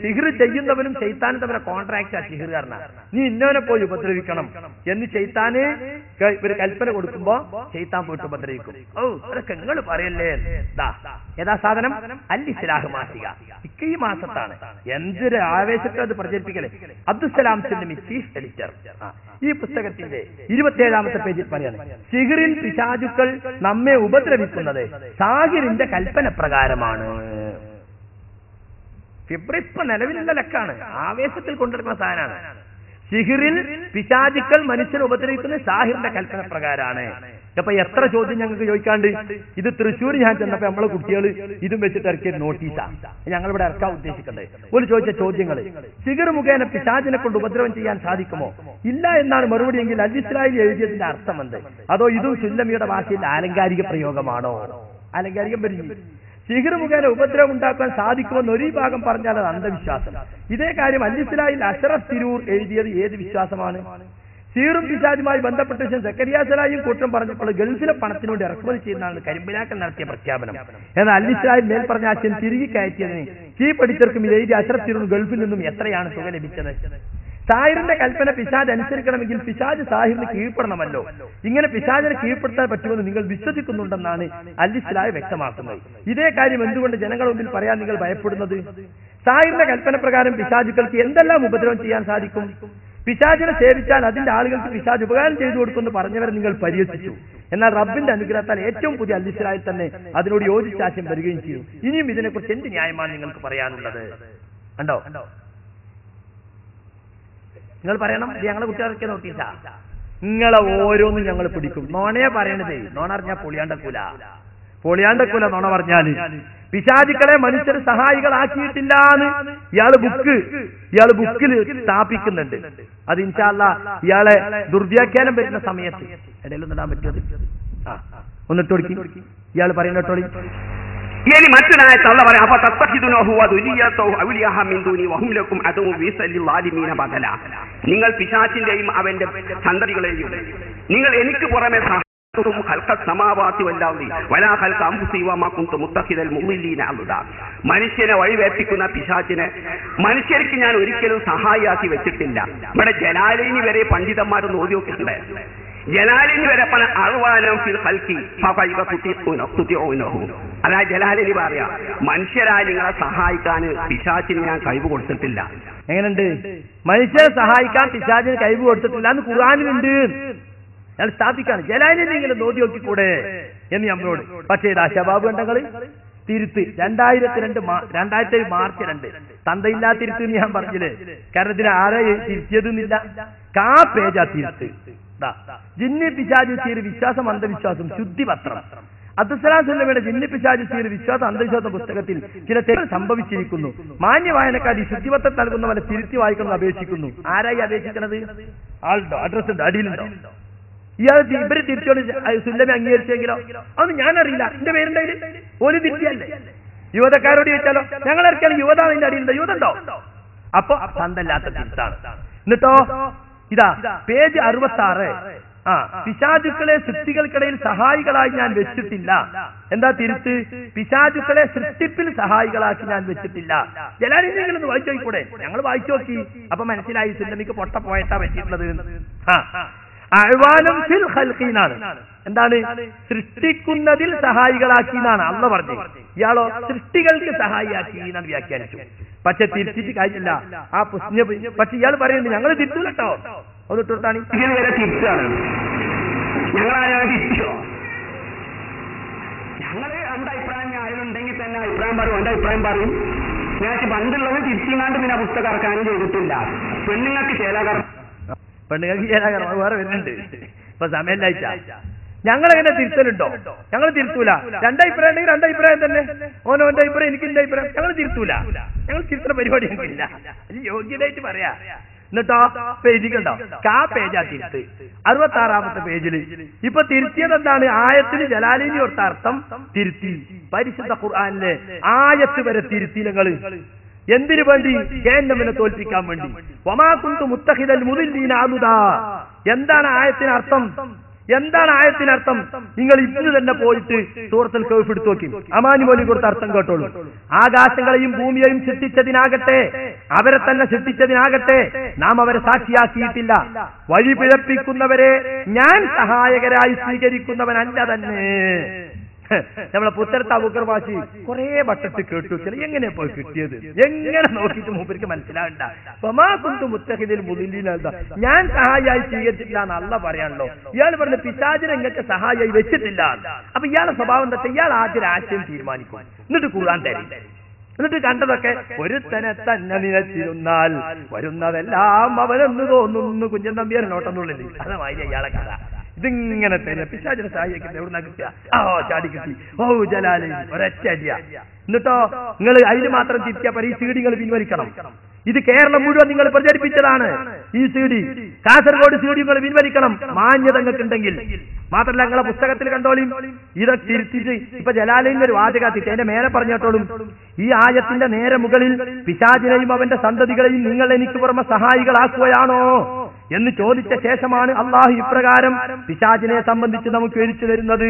സിഹിർ ചെയ്യുന്നവനും ശൈത്താനും തമ്മിലെ കോൺട്രാക്ട് ആ സിഹിറുകാരനാ. നീ ഇന്നവനെ പോയി ഉപദ്രവിക്കണം എന്ന് ശൈത്താന് ഒരു കൽപ്പന കൊടുക്കുമ്പോ ശൈത്താൻ പോയിട്ട് ഉപദ്രവിക്കും. അതൊക്കെ നിങ്ങൾ പറയല്ലേ? ഏതാ സാധനം? അൽ-ഇസ്ലാഹ് മാസിക. ഈ മാസത്താണ്. എന്തൊരു ആവേശത്തെ അത് പ്രചരിപ്പിക്കലേ. അബ്ദുസ്സലാം സിന്ദമി ചീഫ് എഡിറ്റർ ഈ പുസ്തകത്തിന്റെ 27-ാമത്തെ പേജിൽ പറയാണ്, സിഹിറിൽ പിശാചുക്കൾ നമ്മെ ഉപദ്രവിക്കുന്നത് സാഹിറിന്റെ കൽപ്പന പ്രകാരമാണ്. ഇപ്പൊ നിലവിലുള്ള ലക്കാണ്, ആവേശത്തിൽ കൊണ്ടുവരുന്ന സാധനമാണ്. സിഹിറിൽ പിശാചുക്കൾ മനുഷ്യനെ ഉപദ്രവിക്കുന്നത് സാഹിറിന്റെ കൽപ്പന പ്രകാരമാണ്. അപ്പൊ എത്ര ചോദ്യം ഞങ്ങൾക്ക് ചോദിക്കാണ്ട്. ഇത് തൃശ്ശൂർ ഞാൻ ചെന്നപ്പോ നമ്മളെ കുട്ടികൾ ഇതും വെച്ചിട്ട് ഇറക്കിയ നോട്ടീസാ ഞങ്ങളിവിടെ ഇറക്കാൻ ഉദ്ദേശിക്കുന്നത്. ഒരു ചോദിച്ച ചോദ്യങ്ങൾ, സിഹിർ മുഖേന പിശാചിനെ കൊണ്ട് ഉപദ്രവം ചെയ്യാൻ സാധിക്കുമോ? ഇല്ല എന്നാണ് മറുപടി. എങ്കിൽ അൽ-ഇസ്ലായിൽ എഴുതിയതിന്റെ അർത്ഥം എന്ത്? അതോ ഇതും സുല്ലമിയുടെ ഭാഷയിൽ ആലങ്കാരിക പ്രയോഗമാണോ? ആലങ്കാരികം പറഞ്ഞു. സിഹിർ മുഖേന ഉപദ്രവം ഉണ്ടാക്കാൻ സാധിക്കുമെന്ന് ഒരു ഭാഗം പറഞ്ഞാൽ അത് അന്ധവിശ്വാസം. ഇതേ കാര്യം അൽ-ഇസ്ലായിൽ അഷറഫ് തിരൂർ എഴുതിയത് ഏത് വിശ്വാസമാണ്? സിഹിറും പിശാചുമായി ബന്ധപ്പെട്ട ശേഷം സക്കരിയ സലായും കൂട്ടം പറഞ്ഞപ്പോൾ ഗൾഫിലെ പണത്തിന് വേണ്ടി ഇറക്കുമതി ചെയ്യുന്നതാണ് കരിമ്പിലാക്കൽ നടത്തിയ പ്രഖ്യാപനം. എന്നാൽ അൽ-ഇസ്ലായിൽ മേൽ പറഞ്ഞ ആശയം തിരികെ കയറ്റിയതിന് കീഴ്പടിച്ചർക്കും ഇത് എഴുതിയ അഷറഫ് തിരൂർ ഗൾഫിൽ നിന്നും എത്രയാണ് തുക ലഭിച്ചത്? സാഹിറിന്റെ കൽപ്പന പിശാജ് അനുസരിക്കണമെങ്കിൽ പിശാജ് സാഹിറിന് കീഴ്പ്പെടണമല്ലോ. ഇങ്ങനെ പിശാജിനെ കീഴ്പ്പെടുത്താൻ പറ്റുമെന്ന് നിങ്ങൾ വിശ്വസിക്കുന്നുണ്ടെന്നാണ് അൽ-ഇസ്ലാഹ് വ്യക്തമാക്കുന്നത്. ഇതേ കാര്യം എന്തുകൊണ്ട് ജനങ്ങളുടെ മുമ്പിൽ പറയാൻ നിങ്ങൾ ഭയപ്പെടുന്നത്? സാഹിറിന്റെ കൽപ്പന പ്രകാരം പിശാചുക്കൾക്ക് എന്തെല്ലാം ഉപദ്രവം ചെയ്യാൻ സാധിക്കും? പിശാചിനെ സേവിച്ചാൽ അതിന്റെ ആളുകൾക്ക് പിശാച് ഉപകാരം ചെയ്തു കൊടുക്കുമെന്ന് പറഞ്ഞവരെ നിങ്ങൾ പരിഹസിച്ചു. എന്നാൽ റബ്ബിന്റെ അനുഗ്രഹത്താൽ ഏറ്റവും പുതിയ അൽ-ഇസ്ലാഹിൽ തന്നെ അതിനോട് യോജിച്ച ആശയം വരികയും ചെയ്യും. ഇനിയും ഇതിനെക്കുറിച്ച് എന്ത് ന്യായമാണ് നിങ്ങൾക്ക് പറയാനുള്ളത്? കണ്ടോ? നിങ്ങൾ പറയണം, ഇത് ഞങ്ങളെ കുട്ടികൾക്ക് നോട്ടീസാ. നിങ്ങളെ ഓരോന്നും ഞങ്ങൾ പിടിക്കും. നോണയെ പറയണതേ, നോണ അറിഞ്ഞാൽ പൊളിയാണ്ടക്കൂല. പൊളിയാണ്ടക്കൂല നോണ പറഞ്ഞാല്. പിശാചുക്കളെ മനുഷ്യർ സഹായികളാക്കിയിട്ടില്ലാന്ന് ഇയാള് ബുക്കിൽ സ്ഥാപിക്കുന്നുണ്ട്. അത് ഇൻഷാ അല്ലാഹ് ഇയാളെ ദുർവ്യാഖ്യാനം വരുന്ന സമയത്ത് ഇടയിലൊന്നും ഇടാൻ പറ്റുമത് ഒന്നിട്ടൊടുക്കി ഇയാൾ പറയുന്നോളി. ഇനി മറ്റൊരായത്ത് അല്ലാഹ് പറയാം, നിങ്ങൾ പിശാചിന്റെയും അവന്റെ സന്തതികളെയും നിങ്ങൾ എനിക്ക് പുറമെ മനുഷ്യനെ വഴിവേപ്പിക്കുന്ന പിശാചിനെ മനുഷ്യർക്ക് ഞാൻ ഒരിക്കലും സഹായിയാക്കി വെച്ചിട്ടില്ല. ഇവിടെ ജലാലൈനി വരെ പണ്ഡിതന്മാർ നോക്കി നോക്കിയിട്ടുണ്ട്. ജലാലിനി വരെ പല അഹ്വാനം ഫിൽ ഖൽഖി ഫഫൈക തുതിഊനഹു. അതായത് ജലാലിനി പറയാ, മനുഷ്യരായ നിങ്ങളെ സഹായിക്കാൻ പിശാചിന് ഞാൻ കഴിവ് കൊടുത്തിട്ടില്ല. എങ്ങനെയുണ്ട്? മനുഷ്യരെ സഹായിക്കാൻ പിശാചിന് കഴിവ് കൊടുത്തിട്ടില്ല എന്ന് ഖുർആനിലുണ്ട്. ഞാൻ സ്ഥാപിക്കാണ്. ജലാലിനെങ്കിലും നോക്കി നോക്കിക്കൂടെ എന്ന് നമ്മളോട്. പക്ഷേ ഇതാ ശബാബ് കണ്ടങ്ങള് തിരുത്ത് 2002 മാർച്ച് 2 തന്തയില്ലാ തിരുത്ത് എന്ന് ഞാൻ പറഞ്ഞില്ലേ. കാരണം ഇതിന് ആരെ തിരുത്തിയതെന്നില്ല. കാ പേജാ തിരുത്ത്. ജിന്നി പിശാച് തീര് വിശ്വാസം അന്ധവിശ്വാസം ശുദ്ധിപത്രം. അബ്ദുസ്സലാം ജിന്നി പിശാച് തീര് വിശ്വാസം അന്ധവിശ്വാസ പുസ്തകത്തിൽ ചില തെറ്റ് സംഭവിച്ചിരിക്കുന്നു. മാന്യ വായനക്കാർ ഈ ശുദ്ധിപത്രം നൽകുന്ന പോലെ തിരുത്തി വായിക്കണം അപേക്ഷിക്കുന്നു. ആരായി അപേക്ഷിക്കണത്? ആളുണ്ടോ? അഡ്രസ് ഉണ്ടോ? അടിയിലുണ്ടോ? ഇവര് തിരിച്ചോട് സുല്ലമി അംഗീകരിച്ചെങ്കിലോ അതൊന്നും ഞാനറിയില്ല. എന്റെ പേരുണ്ടായില്ല. ഒരു തിരിച്ചല്ലേ? യുവതക്കാരോട് ചോദിച്ചാലോ? ഞങ്ങളൊരിക്കലും യുവത അതിന്റെ അടിയിലുണ്ടോ? യുവത ഉണ്ടോ? അപ്പൊ സന്തല്ലാത്ത തിരുത്താണ്. എന്നിട്ടോ ഇതാ പേജ് 66. പിശാചുക്കളെ സൃഷ്ടികൾക്കിടയിൽ സഹായികളായി ഞാൻ വെച്ചിട്ടില്ല. എന്താ തിരുത്ത്? പിശാചുക്കളെ സൃഷ്ടിപ്പിൽ സഹായികളാക്കി ഞാൻ വെച്ചിട്ടില്ല. ജലാലിനെങ്കിലും വായിച്ചു നോക്കൂടെ? ഞങ്ങൾ വായിച്ചു നോക്കി. അപ്പൊ മനസ്സിലായി സുല്ലമിക്ക് പൊട്ട പോയിട്ടാ പറ്റിയിട്ടുള്ളത്. അഹ്വാനം ഫിൽ ഖൽഖീനാണ്. എന്താണ്? സൃഷ്ടിക്കുന്നതിൽ സഹായികളാക്കി എന്നാണ് അള്ളാഹ് പറഞ്ഞത്. ഇയാളോ സൃഷ്ടികൾക്ക് സഹായിയാക്കി എന്നാണ് വ്യാഖ്യാനിച്ചു. പക്ഷെ തിരിച്ചിട്ട് കാര്യമില്ല. ആ പക്ഷെ ഇയാൾ പറയുന്നുണ്ട് ഞങ്ങൾ തിരുത്തൂല കേട്ടോ. ഒന്നിട്ടാണ് തിരിച്ചാണ് ഞങ്ങള് എന്റെ അഭിപ്രായം ആരുണ്ടെങ്കിൽ തന്നെ അഭിപ്രായം പറയും. എന്റെ അഭിപ്രായം പറയും. ഞാൻ പണ്ടുള്ളത് തിരിച്ചിങ്ങാണ്ട് പിന്നെ പുസ്തകം ഇറക്കാനും ചെയ്തിട്ടില്ല. പെണ്ണുങ്ങൾക്ക് ചേലാകർമ്മം വേറെ വരുന്നുണ്ട്. ഇപ്പൊ സമയമില്ലായിട്ടാ. ഞങ്ങളെങ്ങനെ തിരുത്തലുണ്ടോ? ഞങ്ങൾ തിരുത്തൂല. രണ്ടഭിപ്രായം ഉണ്ടെങ്കിൽ രണ്ടഭിപ്രായം തന്നെ. ഓന്റെ അഭിപ്രായം എനിക്ക് എന്റെ അഭിപ്രായം. ഞങ്ങൾ തിരുത്തൂല. ഞങ്ങൾ തിരുത്തുന്ന പരിപാടി ഞങ്ങൾക്കില്ല. അത് യോഗ്യതായിട്ട് പറയാ. എന്നിട്ടോ പേജിലുണ്ടോ? കാ പേജാ തിരുത്ത് 66 പേജില്. ഇപ്പൊ തിരുത്തിയത് എന്താണ്? ആയത്തിന് ജലാലിനി കൊടുത്ത അർത്ഥം തിരുത്തി. പരിശുദ്ധ ഖുർആനിലെ ആയത്ത് വരെ തിരുത്തി ഞങ്ങള്. എന്തിനു വേണ്ടി? ജഹന്നമിനെ തോൽപ്പിക്കാൻ വേണ്ടി. വമാ കുന്തു മുത്തഖിദൽ മുദില്ലീന അദുദാ. എന്താണ് ആയത്തിന് അർത്ഥം? എന്താണ് ആയത്തിനർത്ഥം? നിങ്ങൾ ഇന്ന് തന്നെ പോയിട്ട് സൂറത്തുൽ കഹ്ഫ് എടുത്തു നോക്കി. അമാനി പോലും കൊടുത്ത അർത്ഥം കേട്ടോളൂ. ആകാശങ്ങളെയും ഭൂമിയെയും സൃഷ്ടിച്ചതിനാകട്ടെ, അവരെ തന്നെ സൃഷ്ടിച്ചതിനാകട്ടെ, നാം അവരെ സാക്ഷിയാക്കിയിട്ടില്ല. വഴി പിഴപ്പിക്കുന്നവരെ ഞാൻ സഹായകരായി സ്വീകരിക്കുന്നവനല്ല തന്നെ. നമ്മളെ പുത്തരത്ത് അബൂബക്കർ വാശി കുറെ വട്ടത്ത് കേട്ടു. ചില എങ്ങനെ പോയി കിട്ടിയത് എങ്ങനെ നോക്കിയിട്ട് മൂപ്പർക്ക് മനസ്സിലാവണ്ട. മുത്തഖിദിൽ മുദില്ലീന, ഞാൻ സഹായിയായി സ്വീകരിച്ചിട്ടില്ല എന്ന് അള്ളാഹ് പറയാണല്ലോ. ഇയാൾ പറഞ്ഞ പിശാചിനെ ഇങ്ങനത്തെ സഹായിയായി വെച്ചിട്ടില്ല. അപ്പൊ ഇയാളുടെ സ്വഭാവം എന്താ? ഇയാൾ ആദ്യം ആശയം തീരുമാനിക്കും, എന്നിട്ട് ഖുർആൻ തരും. എന്നിട്ട് കണ്ടതൊക്കെ ഒരുത്തനെ തന്നെ നിലച്ചിരുന്നാൽ വരുന്നതെല്ലാം അവനെന്ന് തോന്നുന്നു. കുഞ്ഞൻ നമ്പിയാർ നോട്ടെന്നുള്ളിൽ അതമായി ഇയാളെ കഥ. ഇതിങ്ങനെ തന്നെ പിശാചിനെ സഹായിക്കുന്നത് എവിടെ നിന്നാ കിട്ടുക? ചാടി കിട്ടി. ജലാലി ഒരൊറ്റ അടിയ. എന്നിട്ടോ നിങ്ങൾ അതിന് മാത്രം തിരിച്ചാൽ പറയും. ഈ സീഡികൾ പിൻവലിക്കണം. ഇത് കേരളം മുഴുവൻ നിങ്ങൾ പ്രചരിപ്പിച്ചതാണ്. ഈ സീഡി കാസർഗോഡ് സീഡി നിങ്ങൾ പിൻവലിക്കണം. മാന്യത നിങ്ങൾക്കുണ്ടെങ്കിൽ മാത്രമല്ല നിങ്ങളെ പുസ്തകത്തിൽ കണ്ടോളിയും. ഇതൊക്കെ തിരുത്തിച്ച് ഇപ്പൊ ജലാലിന്റെ ഒരു വാചകത്തിട്ട് അതിന്റെ മേലെ പറഞ്ഞോട്ടോളും. ഈ ആയത്തിന്റെ നേരെ മുകളിൽ പിശാചിനെയും അവന്റെ സന്തതികളെയും നിങ്ങൾ എനിക്ക് പുറമെ സഹായികളാക്കുകയാണോ എന്ന് ചോദിച്ച ശേഷമാണ് അള്ളാഹു ഇപ്രകാരം പിശാചിനെ സംബന്ധിച്ച് നമുക്ക് എഴുതി തരുന്നത്.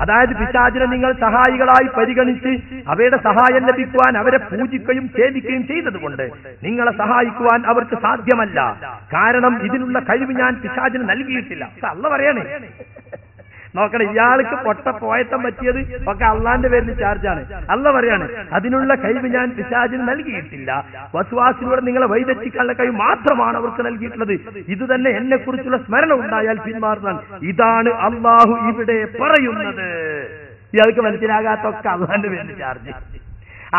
അതായത് പിശാചിനെ നിങ്ങൾ സഹായികളായി പരിഗണിച്ച് അവയുടെ സഹായം ലഭിക്കുവാൻ അവരെ പൂജിക്കുകയും സേവിക്കുകയും ചെയ്തതുകൊണ്ട് നിങ്ങളെ സഹായിക്കുവാൻ അവർക്ക് സാധ്യമല്ല. കാരണം ഇതിനുള്ള കഴിവ് ഞാൻ പിശാചിന് നൽകിയിട്ടില്ല. അള്ളാഹ് പറയണേ. നോക്കണം, ഇയാൾക്ക് പൊട്ട പോയത്തം പറ്റിയത് ഒക്കെ അള്ളാന്റെ പേരിൽ ചാർജാണ്. അള്ളാഹ് പറയാണ് അതിനുള്ള കഴിവ് ഞാൻ പിശാചിന് നൽകിയിട്ടില്ല. വസ്വാസിലൂടെ നിങ്ങളെ വൈദഗ്ധ്യക്കാനുള്ള കഴിവ് മാത്രമാണ് അവർക്ക് നൽകിയിട്ടുള്ളത്. ഇത് തന്നെ എന്നെ കുറിച്ചുള്ള സ്മരണ ഉണ്ടായാൽ പിന്മാറുന്ന ഇതാണ് അള്ളാഹു ഇവിടെ പറയുന്നത്. ഇയാൾക്ക് മനസ്സിലാകാത്തൊക്കെ അള്ളാന്റെ പേരിൽ ചാർജ്.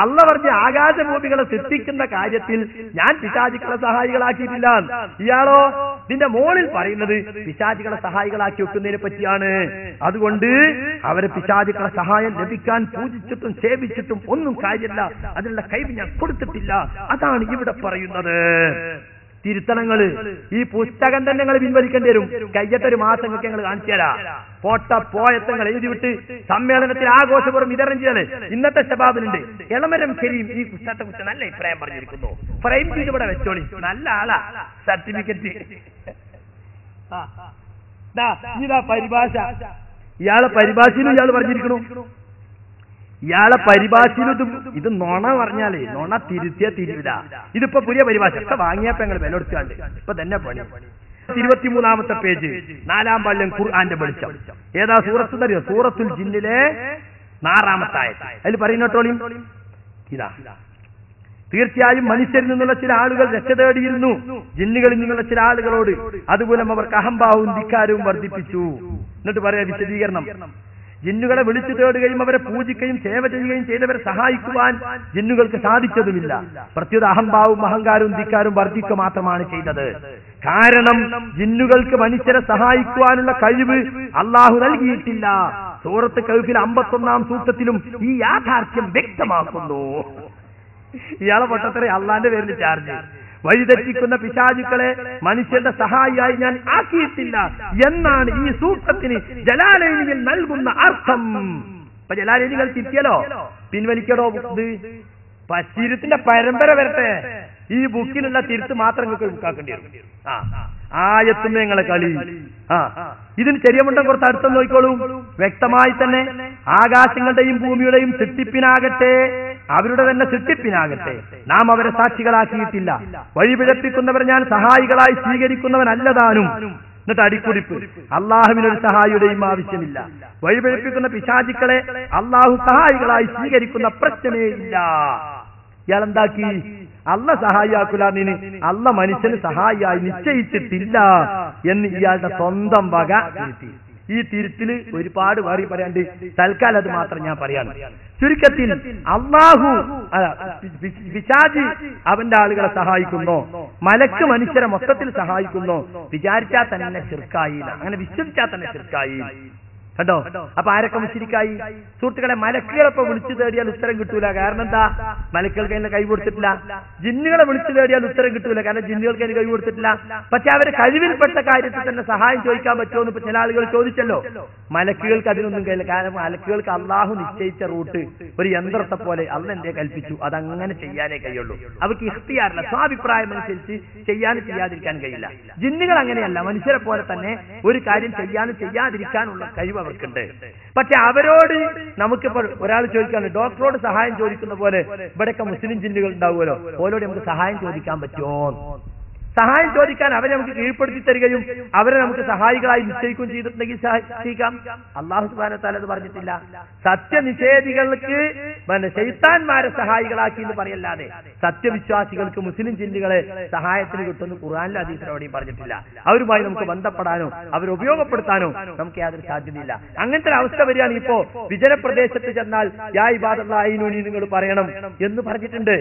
അള്ളാഹ് പറഞ്ഞ ആകാശഭൂമികളെ സൃഷ്ടിക്കുന്ന കാര്യത്തിൽ ഞാൻ പിശാചുക്കളെ സഹായികളാക്കിയിട്ടില്ല. ഇയാളോ ഇതിന്റെ മുകളിൽ പറയുന്നത് പിശാചുകളെ സഹായികളാക്കി വെക്കുന്നതിനെ പറ്റിയാണ്. അതുകൊണ്ട് അവരെ പിശാചുക്കളെ സഹായം ലഭിക്കാൻ പൂജിച്ചിട്ടും സേവിച്ചിട്ടും ഒന്നും കാര്യമില്ല, അതിനുള്ള കഴിവ് ഞാൻ കൊടുത്തിട്ടില്ല. അതാണ് ഇവിടെ പറയുന്നത്. തിരുത്തണങ്ങള് ഈ പുസ്തകം തന്നെ ഞങ്ങൾ പിൻവലിക്കേണ്ടി വരും. കഴിഞ്ഞിട്ടൊരു മാസം ഒക്കെ ഞങ്ങൾ കാണിച്ചു തരാം. പോയത്തങ്ങൾ എഴുതിവിട്ട് സമ്മേളനത്തിൽ ആഘോഷപൂർവ്വം വിതരണം ചെയ്തത് ഇന്നത്തെ ശബാബിനുണ്ട്. ഇളമരം കരീം ഈ പുസ്തകത്തെ കുറിച്ച് നല്ല അഭിപ്രായം പറഞ്ഞിരിക്കുന്നു. ഫ്രെയിം ചെയ്ത് ഇവിടെ വെച്ചോളി, നല്ല ആളാ, സർട്ടിഫിക്കറ്റ്. ഇതാ പരിഭാഷ, ഇയാളെ പരിഭാഷയിലും ഇയാൾ പറഞ്ഞിരിക്കണു. ഇയാളെ പരിഭാഷയിലും ഇത് നുണ പറഞ്ഞാലേ നുണ തിരുത്തിയ തിരിവില്ല. ഇതിപ്പോ പുതിയ പരിഭാഷ ഒക്കെ വാങ്ങിയപ്പോ ഞങ്ങൾ വിലൊടുക്കാണ്ട് ഇപ്പൊ തന്നെ പണി. 23-ാമത്തെ പേജ്, 4-ാം പള്ളിയും ഖുർആന്റെ വെളിച്ചം. ഏതാ സൂറത്ത് അറിയോ? സൂറത്തുൽ ജിന്നിലെ 6-ാമത്തെ ആയത്ത്. അതിൽ പറയുന്നോട്ടോളിയും ഇതാ, തീർച്ചയായും മനുഷ്യരിൽ നിന്നുള്ള ചില ആളുകൾ രക്ഷ തേടിയിരുന്നു ജിന്നുകളിൽ നിന്നുള്ള ചില ആളുകളോട്, അതുമൂലം അവർക്ക് അഹംഭാവവും ധിക്കാരവും വർദ്ധിപ്പിച്ചു. എന്നിട്ട് പറയാ വിശദീകരണം. ജിന്നുകളെ വിളിച്ചു തേടുകയും അവരെ പൂജിക്കുകയും സേവ ചെയ്യുകയും ചെയ്തവരെ സഹായിക്കുവാൻ ജിന്നുകൾക്ക് സാധിച്ചതുമില്ല. പ്രത്യുത അഹംഭാവവും അഹങ്കാരവും ധിക്കാരവും വർദ്ധിക്കുക മാത്രമാണ് ചെയ്തത്. കാരണം ജിന്നുകൾക്ക് മനുഷ്യരെ സഹായിക്കുവാനുള്ള കഴിവ് അള്ളാഹു നൽകിയിട്ടില്ല. സൂറത്ത് കഹ്ഫിൽ 51-ാം സൂക്തത്തിലും ഈ യാഥാർത്ഥ്യം വ്യക്തമാക്കുന്നു. ഇയാളെ പൊട്ടത്തറ അള്ളാന്റെ പേരിൽ ചാർജ്. വഴിതെറ്റിക്കുന്ന പിശാചുക്കളെ മനുഷ്യന്റെ സഹായിയായി ഞാൻ ആക്കിയിട്ടില്ല എന്നാണ് ഈ സൂക്തത്തിന് ജലാലൈനിയിൽ നൽകുന്ന അർത്ഥം. ഇപ്പൊ ജലാലൈനികൾ തിരിച്ചല്ലോ, പിൻവലിക്കടോ ഇത് പത്തിരുത്തിന്റെ പരമ്പര വരട്ടെ. ഈ ബുക്കിലുള്ള തിരുത്ത് മാത്രം നിങ്ങൾക്ക് ബുക്കാക്കേണ്ടി വരും. ആയത്തും നിങ്ങളെ കളി. ഇതിന് ചെറിയമുണ്ടം കുറച്ച് അടുത്ത് നോക്കിക്കോളൂ. വ്യക്തമായി തന്നെ ആകാശങ്ങളുടെയും ഭൂമിയുടെയും സൃഷ്ടിപ്പിനാകട്ടെ അവരുടെ തന്നെ സൃഷ്ടിപ്പിനാകട്ടെ നാം അവരെ സാക്ഷികളാക്കിയിട്ടില്ല. വഴിപിഴപ്പിക്കുന്നവരെ ഞാൻ സഹായികളായി സ്വീകരിക്കുന്നവനല്ലതാനും. എന്നിട്ട് അടിക്കുറിപ്പ്, അള്ളാഹുവിനൊരു സഹായിയുടെയും ആവശ്യമില്ല. വഴിപിഴപ്പിക്കുന്ന പിശാചുക്കളെ അള്ളാഹു സഹായികളായി സ്വീകരിക്കുന്ന പ്രശ്നമേ ഇല്ല. ഇയാളെന്താക്കി? അള്ള സഹായിയാക്കുലാന്നിന് അള്ള മനുഷ്യന് സഹായിയായി നിശ്ചയിച്ചിട്ടില്ല എന്ന് ഇയാളുടെ സ്വന്തം വക തിരുത്തി. ഈ തിരുത്തില് ഒരുപാട് വേറി പറയാണ്ട് തൽക്കാലം അത് മാത്രം ഞാൻ പറയാണ്. ചുരുക്കത്തിൽ അള്ളാഹു പിശാച് അവന്റെ ആളുകളെ സഹായിക്കുന്നോ, മലക്ക് മനുഷ്യരെ മൊത്തത്തിൽ സഹായിക്കുന്നോ, വിചാരിച്ചാൽ തന്നെ ശിർക്കായില്ല. അങ്ങനെ വിശ്വസിച്ചാൽ തന്നെ ശിർക്കായി. കണ്ടോ? അപ്പൊ ആരൊക്കെ മുശ്രിക്കായി? സുഹൃത്തുക്കളെ, മലക്കുകളെ വിളിച്ചു തേടിയാൽ ഉത്തരം കിട്ടൂല. കാരണം എന്താ? മലക്കുകൾക്ക് അതിന് കൈ കൊടുത്തിട്ടില്ല. ജിന്നുകളെ വിളിച്ചു തേടിയാൽ ഉത്തരം കിട്ടൂല, കാരണം ജിന്നുകൾക്ക് അതിന് കൈ കൊടുത്തിട്ടില്ല. പക്ഷെ അവര് കഴിവിൽപ്പെട്ട കാര്യത്തിൽ തന്നെ സഹായം ചോദിക്കാൻ പറ്റുമോ എന്ന് ഇപ്പൊ ചില ആളുകൾ ചോദിച്ചല്ലോ. മലക്കുകൾക്ക് അതിനൊന്നും കഴിയില്ല. കാരണം മലക്കുകൾക്ക് അള്ളാഹു നിശ്ചയിച്ച റൂട്ട് ഒരു യന്ത്രത്തെ പോലെ അള്ള എന്തേ കൽപ്പിച്ചു, അതങ്ങനെ ചെയ്യാനേ കഴിയുള്ളൂ. അവർക്ക് ഇഖ്തിയാറില്ല, സ്വാഭിപ്രായം അനുസരിച്ച് ചെയ്യാനും ചെയ്യാതിരിക്കാൻ കഴിയില്ല. ജിന്നുകൾ അങ്ങനെയല്ല, മനുഷ്യരെ പോലെ തന്നെ ഒരു കാര്യം ചെയ്യാനും ചെയ്യാതിരിക്കാനുള്ള കഴിവ് അവർക്കുണ്ട്. പക്ഷെ അവരോട് നമുക്കിപ്പോ ഒരാൾ ചോദിക്കാണ്, ഡോക്ടറോട് സഹായം ചോദിക്കുന്ന പോലെ ഇവിടെയൊക്കെ മുസ്ലിം ജിന്നുകൾ ഉണ്ടാവുമല്ലോ, ഓരോട് നമുക്ക് സഹായം ചോദിക്കാൻ പറ്റുമോ? സഹായം ചോദിക്കാൻ അവരെ നമുക്ക് കീഴ്പ്പെടുത്തി തരികയും അവരെ നമുക്ക് സഹായികളായി നിശ്ചയിക്കുകയും ചെയ്തിട്ടുണ്ടെങ്കിൽ സഹായിക്കാം. അല്ലാഹു സുബ്ഹാനഹു വ തആല അത് പറഞ്ഞിട്ടില്ല. സത്യനിഷേധികൾക്ക് ശൈത്താന്മാരെ സഹായികളാക്കി എന്ന് പറയല്ലാതെ സത്യവിശ്വാസികൾക്ക് മുസ്ലിം ജിന്നുകളെ സഹായത്തിന് കിട്ടുമെന്ന് ഖുർആനിലും ഹദീസിലും എവിടെയും പറഞ്ഞിട്ടില്ല. അവരുമായി നമുക്ക് ബന്ധപ്പെടാനോ അവരെ ഉപയോഗപ്പെടുത്താനോ നമുക്ക് യാതൊരു സാധ്യതയില്ല. അങ്ങനത്തെ ഒരു അവസ്ഥ വരികയാണ്. ഇപ്പോ വിജനപ്രദേശത്ത് ചെന്നാൽ യാ ഇബാദല്ലാഹിനൂനി നിങ്ങൾ പറയണം എന്ന് പറഞ്ഞിട്ടുണ്ട്.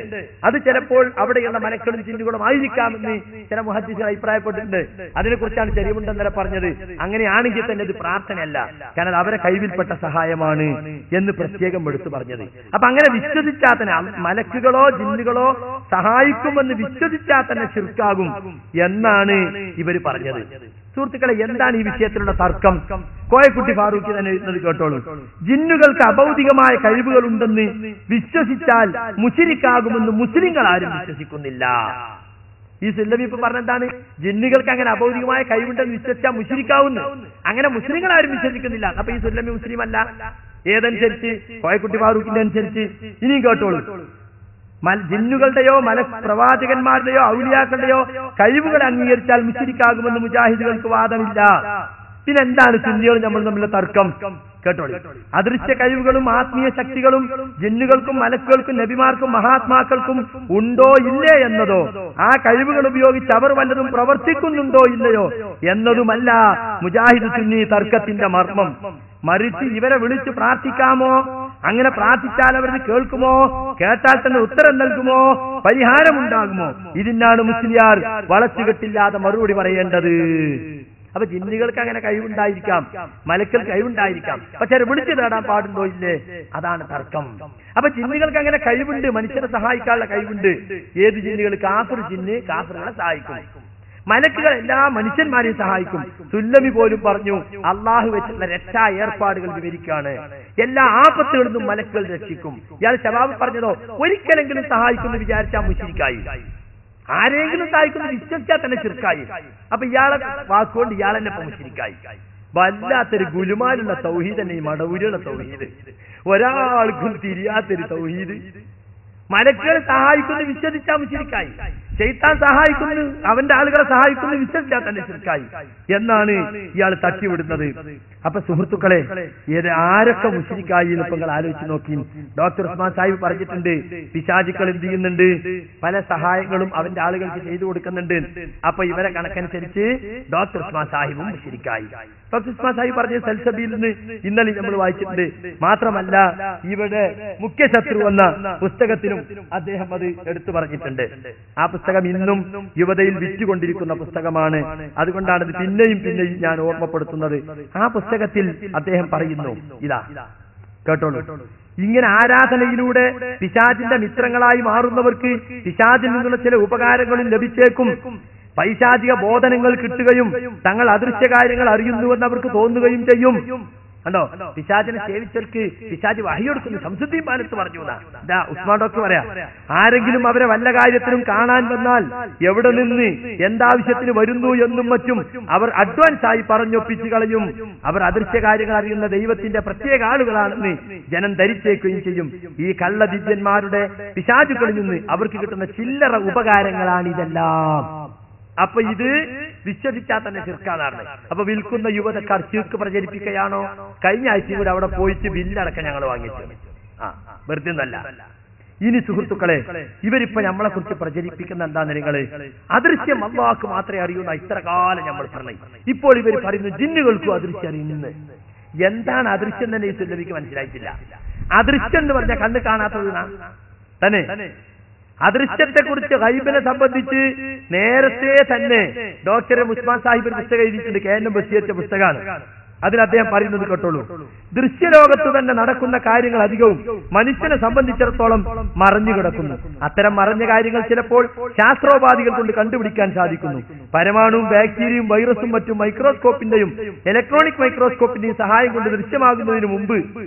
അത് ചിലപ്പോൾ അവിടെയുള്ള മലക്കളും ജിന്നുകളും ആയിരിക്കാമെന്ന് ചില മുഹദ്ദിസുകൾ അഭിപ്രായപ്പെട്ടിട്ടുണ്ട്. അതിനെക്കുറിച്ചാണ് ചെറിയുണ്ടെന്നല്ല പറഞ്ഞത്. അങ്ങനെയാണെങ്കിൽ തന്നെ ഇത് പ്രാർത്ഥനയല്ല, കാരണം അവരെ കൈവിൽപ്പെട്ട സഹായമാണ് എന്ന് പ്രത്യേകം എടുത്തു പറഞ്ഞത്. അപ്പൊ അങ്ങനെ വിശ്വസിച്ചാൽ തന്നെ മലക്കുകളോ ജിന്നുകളോ സഹായിക്കുമെന്ന് വിശ്വസിച്ചാൽ തന്നെ ശിർക്കാകും എന്നാണ് ഇവർ പറഞ്ഞത്. സുഹൃത്തുക്കളെ, എന്താണ് ഈ വിഷയത്തിലുള്ള തർക്കം? കോയക്കുട്ടി ഫാറൂഖി തന്നെ എഴുതുന്നത് കേട്ടോളൂ. ജിന്നുകൾക്ക് അഭൗതികമായ കഴിവുകൾ ഉണ്ടെന്ന് വിശ്വസിച്ചാൽ മുശ്രിക്കാകുമെന്ന് മുസ്ലിങ്ങൾ ആരും വിശ്വസിക്കുന്നില്ല. ഈ സുല്ലമി ഇപ്പൊ പറഞ്ഞെന്താണ്? ജിന്നുകൾക്ക് അങ്ങനെ അഭൗതികമായ കഴിവുണ്ടെന്ന് വിശ്വസിച്ചാൽ മുശ്രിക്കാവുന്നു. അങ്ങനെ മുസ്ലിങ്ങൾ ആരും വിശ്വസിക്കുന്നില്ല. അപ്പൊ ഈ സുല്ലമി മുസ്ലിം അല്ല. ഏതനുസരിച്ച്? കോയക്കുട്ടി ഫാറൂഖിന്റെ അനുസരിച്ച്. ഇനിയും കേട്ടോളൂ. ജിന്നുകളുടെയോ പ്രവാചകന്മാരുടെയോ ഔലിയാക്കളുടെയോ കഴിവുകൾ അംഗീകരിച്ചാൽ മുശ്രിക്കാകുമെന്ന് മുജാഹിദുകൾക്ക് വാദമില്ല. പിന്നെന്താണ് സുന്നികൾ നമ്മൾ തമ്മിലുള്ള തർക്കം? കേട്ടോളി. അദൃശ്യ കഴിവുകളും ആത്മീയ ശക്തികളും ജിന്നുകൾക്കും മലക്കുകൾക്കും നബിമാർക്കും മഹാത്മാക്കൾക്കും ഉണ്ടോ ഇല്ലേ എന്നതോ, ആ കഴിവുകൾ ഉപയോഗിച്ച് അവർ വല്ലതും പ്രവർത്തിക്കുന്നുണ്ടോ ഇല്ലയോ എന്നതുമല്ല മുജാഹിദ് സുന്നി തർക്കത്തിന്റെ മർമ്മം. മറിച്ച് ഇവരെ വിളിച്ചു പ്രാർത്ഥിക്കാമോ, അങ്ങനെ പ്രാർത്ഥിച്ചാൽ അവരത് കേൾക്കുമോ? കേട്ടാൽ തന്നെ ഉത്തരം നൽകുമോ? പരിഹാരമുണ്ടാകുമോ? ഇതിനാണ് മുസ്ലിയാർ വളച്ചുകെട്ടില്ലാതെ മറുപടി പറയേണ്ടത്. അപ്പൊ ജിന്നുകൾക്ക് അങ്ങനെ കഴിവുണ്ടായിരിക്കാം, മലക്കൽ കഴിവുണ്ടായിരിക്കാം, പക്ഷെ വിളിച്ചു തേടാൻ പാടുണ്ടോ ഇല്ലേ? അതാണ് തർക്കം. അപ്പൊ ജിന്നുകൾക്ക് അങ്ങനെ കഴിവുണ്ട്, മനുഷ്യരെ സഹായിക്കാനുള്ള കഴിവുണ്ട്. ഏത് ജിന്നുകൾ? കാഫിർ ജിന്ന് കാഫിറുകളെ സഹായിക്കും. മലക്കുകൾ എല്ലാ മനുഷ്യന്മാരെയും സഹായിക്കും. സുല്ലമി പോലും പറഞ്ഞു അള്ളാഹു വെച്ചുള്ള രക്ഷാ ഏർപ്പാടുകൾ വിവരിക്കാണ്. എല്ലാ ആപത്തുകളിൽ നിന്നും മലക്കുകൾ രക്ഷിക്കും. ഇയാൾ ശബാബ് പറഞ്ഞതോ ഒരിക്കലെങ്കിലും സഹായിക്കുന്നു വിചാരിച്ചാൽ മുശ്രിക്കായി. ആരെങ്കിലും സഹായിക്കുന്നു വിശ്വസിച്ചാൽ തന്നെ ശിർക്കായി. അപ്പൊ ഇയാളെ വാക്കുകൊണ്ട് ഇയാളെന്നെ മുശ്രിക്കായി. വല്ലാത്തൊരു ഗുലുമാലുള്ള തൗഹീദ് തന്നെ ഈ മടവൂരിയുള്ള തൗഹീദ്. ഒരാൾക്കും തിരിയാത്തൊരു തൗഹീദ്. മലക്കുകൾ സഹായിക്കുന്നു വിശ്വസിച്ചാൽ മുശ്രിക്കായി. ശൈത്താൻ സഹായിക്കുന്നു, അവന്റെ ആളുകളെ സഹായിക്കുന്നു വിശ്വസിച്ചാൽ തന്നെ ശിർക്കായി എന്നാണ് ഇയാൾ തട്ടിവിടുന്നത്. അപ്പൊ സുഹൃത്തുക്കളെ, ആരൊക്കെ മുശ്രിക്കായി എന്ന് നിങ്ങൾ ആലോചിച്ച് നോക്കി. ഡോക്ടർ ഉസ്മാൻ സാഹിബ് പറഞ്ഞിട്ടുണ്ട്, പിശാചുക്കൾ എന്ത് ചെയ്യുന്നുണ്ട്? പല സഹായങ്ങളും അവന്റെ ആളുകൾക്ക് ചെയ്തു കൊടുക്കുന്നുണ്ട്. അപ്പൊ ഇവരെ കണക്കനുസരിച്ച് ഡോക്ടർ ഉസ്മാൻ സാഹിബും മുശ്രിക്കായി. ഡോക്ടർ ഉസ്മാൻ സാഹിബ് പറഞ്ഞ സൽസബീൽ നിന്ന് ഇന്നലെ നമ്മൾ വായിച്ചിട്ടുണ്ട്. മാത്രമല്ല ഇവിടെ മുഖ്യ ശത്രു എന്ന പുസ്തകത്തിലും അദ്ദേഹം അത് എടുത്തു പറഞ്ഞിട്ടുണ്ട്. ആ പുസ്തകം ഇന്നും യുവതയിൽ വിറ്റുകൊണ്ടിരിക്കുന്ന പുസ്തകമാണ്. അതുകൊണ്ടാണ് ഇത് പിന്നെയും പിന്നെയും ഞാൻ ഓർമ്മപ്പെടുത്തുന്നത്. ആ പുസ്തകത്തിൽ അദ്ദേഹം പറയുന്നു, ഇതാ കേട്ടോളൂ, ഇങ്ങനെ ആരാധനയിലൂടെ പിശാചിന്റെ മിത്രങ്ങളായി മാറുന്നവർക്ക് പിശാചിൽ നിന്നുള്ള ചില ഉപകാരങ്ങളും ലഭിച്ചേക്കും. പൈശാചിക ബോധനങ്ങൾ കിട്ടുകയും തങ്ങൾ അദൃശ്യ കാര്യങ്ങൾ അറിയുന്നുവെന്ന് അവർക്ക് തോന്നുകയും ചെയ്യും. കണ്ടോ, പിശാചിനെ സേവിച്ചവർക്ക് പിശാച് വഹിയെടുക്കുന്നു. ശംസുദ്ദീൻ പാലത്ത് പറഞ്ഞു. ഉസ്മാൻ ഡോക്ടർ പറയാ, ആരെങ്കിലും അവരെ വല്ല കാര്യത്തിലും കാണാൻ വന്നാൽ എവിടെ നിന്ന് എന്താവശ്യത്തിന് വരുന്നു എന്നും മറ്റും അവർ അഡ്വാൻസ് ആയി പറഞ്ഞൊപ്പിച്ചു കളയും. അവർ അദൃശ്യ കാര്യങ്ങൾ അറിയുന്ന ദൈവത്തിന്റെ പ്രത്യേക ആളുകളാണെന്ന് ജനം ധരിച്ചേക്കുകയും ചെയ്യും. ഈ കള്ളദിവ്യന്മാരുടെ പിശാചുക്കളിൽ നിന്ന് അവർക്ക് കിട്ടുന്ന ചില്ലറ ഉപകാരങ്ങളാണ് ഇതെല്ലാം. അപ്പൊ ഇത് വിശ്വസിച്ചാൽ തന്നെ ശിർക്കാണ്. അപ്പൊ വിൽക്കുന്ന യുവതക്കാർ ശിർക്ക് പ്രചരിപ്പിക്കുകയാണോ? കഴിഞ്ഞ ആഴ്ചയും കൂടെ അവിടെ പോയിട്ട് ബില്ലടക്കം ഞങ്ങൾ വാങ്ങിച്ചു. വെറുതെ നല്ല. ഇനി സുഹൃത്തുക്കളെ, ഇവരിപ്പോ നമ്മളെ കുറിച്ച് പ്രചരിപ്പിക്കുന്ന എന്താന്ന് നിങ്ങള്? അദൃശ്യം അല്ലാഹുക്ക് മാത്രമേ അറിയൂന്ന ഇത്ര കാലം നമ്മൾ പറഞ്ഞു. ഇപ്പോൾ ഇവർ പറയുന്നു ജിന്നുകൾക്കും അദൃശ്യം അറിയുന്നു. എന്താണ് അദൃശ്യം തന്നെ ഈ സുല്ലമിക്ക് മനസ്സിലായിട്ടില്ല. അദൃശ്യം എന്ന് പറഞ്ഞാൽ കണ്ണ് കാണാത്തത് തന്നെ. അദൃശ്യത്തെ കുറിച്ച് ഗൈബിനെ സംബന്ധിച്ച് നേരത്തെ തന്നെ ഡോക്ടർ ഉസ്മാൻ സാഹിബ് പുസ്തകം എഴുതിയിട്ടുണ്ട്. KNM ബഷീറിച്ച പുസ്തകമാണ്. അതിൽ അദ്ദേഹം പറയുന്നത് കേട്ടോളൂ, ദൃശ്യലോകത്ത് തന്നെ നടക്കുന്ന കാര്യങ്ങൾ അധികവും മനുഷ്യനെ സംബന്ധിച്ചിടത്തോളം മറഞ്ഞു കിടക്കുന്നു. അത്തരം മറഞ്ഞ കാര്യങ്ങൾ ചിലപ്പോൾ ശാസ്ത്രോപാധികൾ കൊണ്ട് കണ്ടുപിടിക്കാൻ സാധിക്കുന്നു. പരമാണുവും ബാക്ടീരിയയും വൈറസും മറ്റും മൈക്രോസ്കോപ്പിന്റെയും ഇലക്ട്രോണിക് മൈക്രോസ്കോപ്പിന്റെയും സഹായം കൊണ്ട് ദൃശ്യമാകുന്നതിന് മുമ്പ്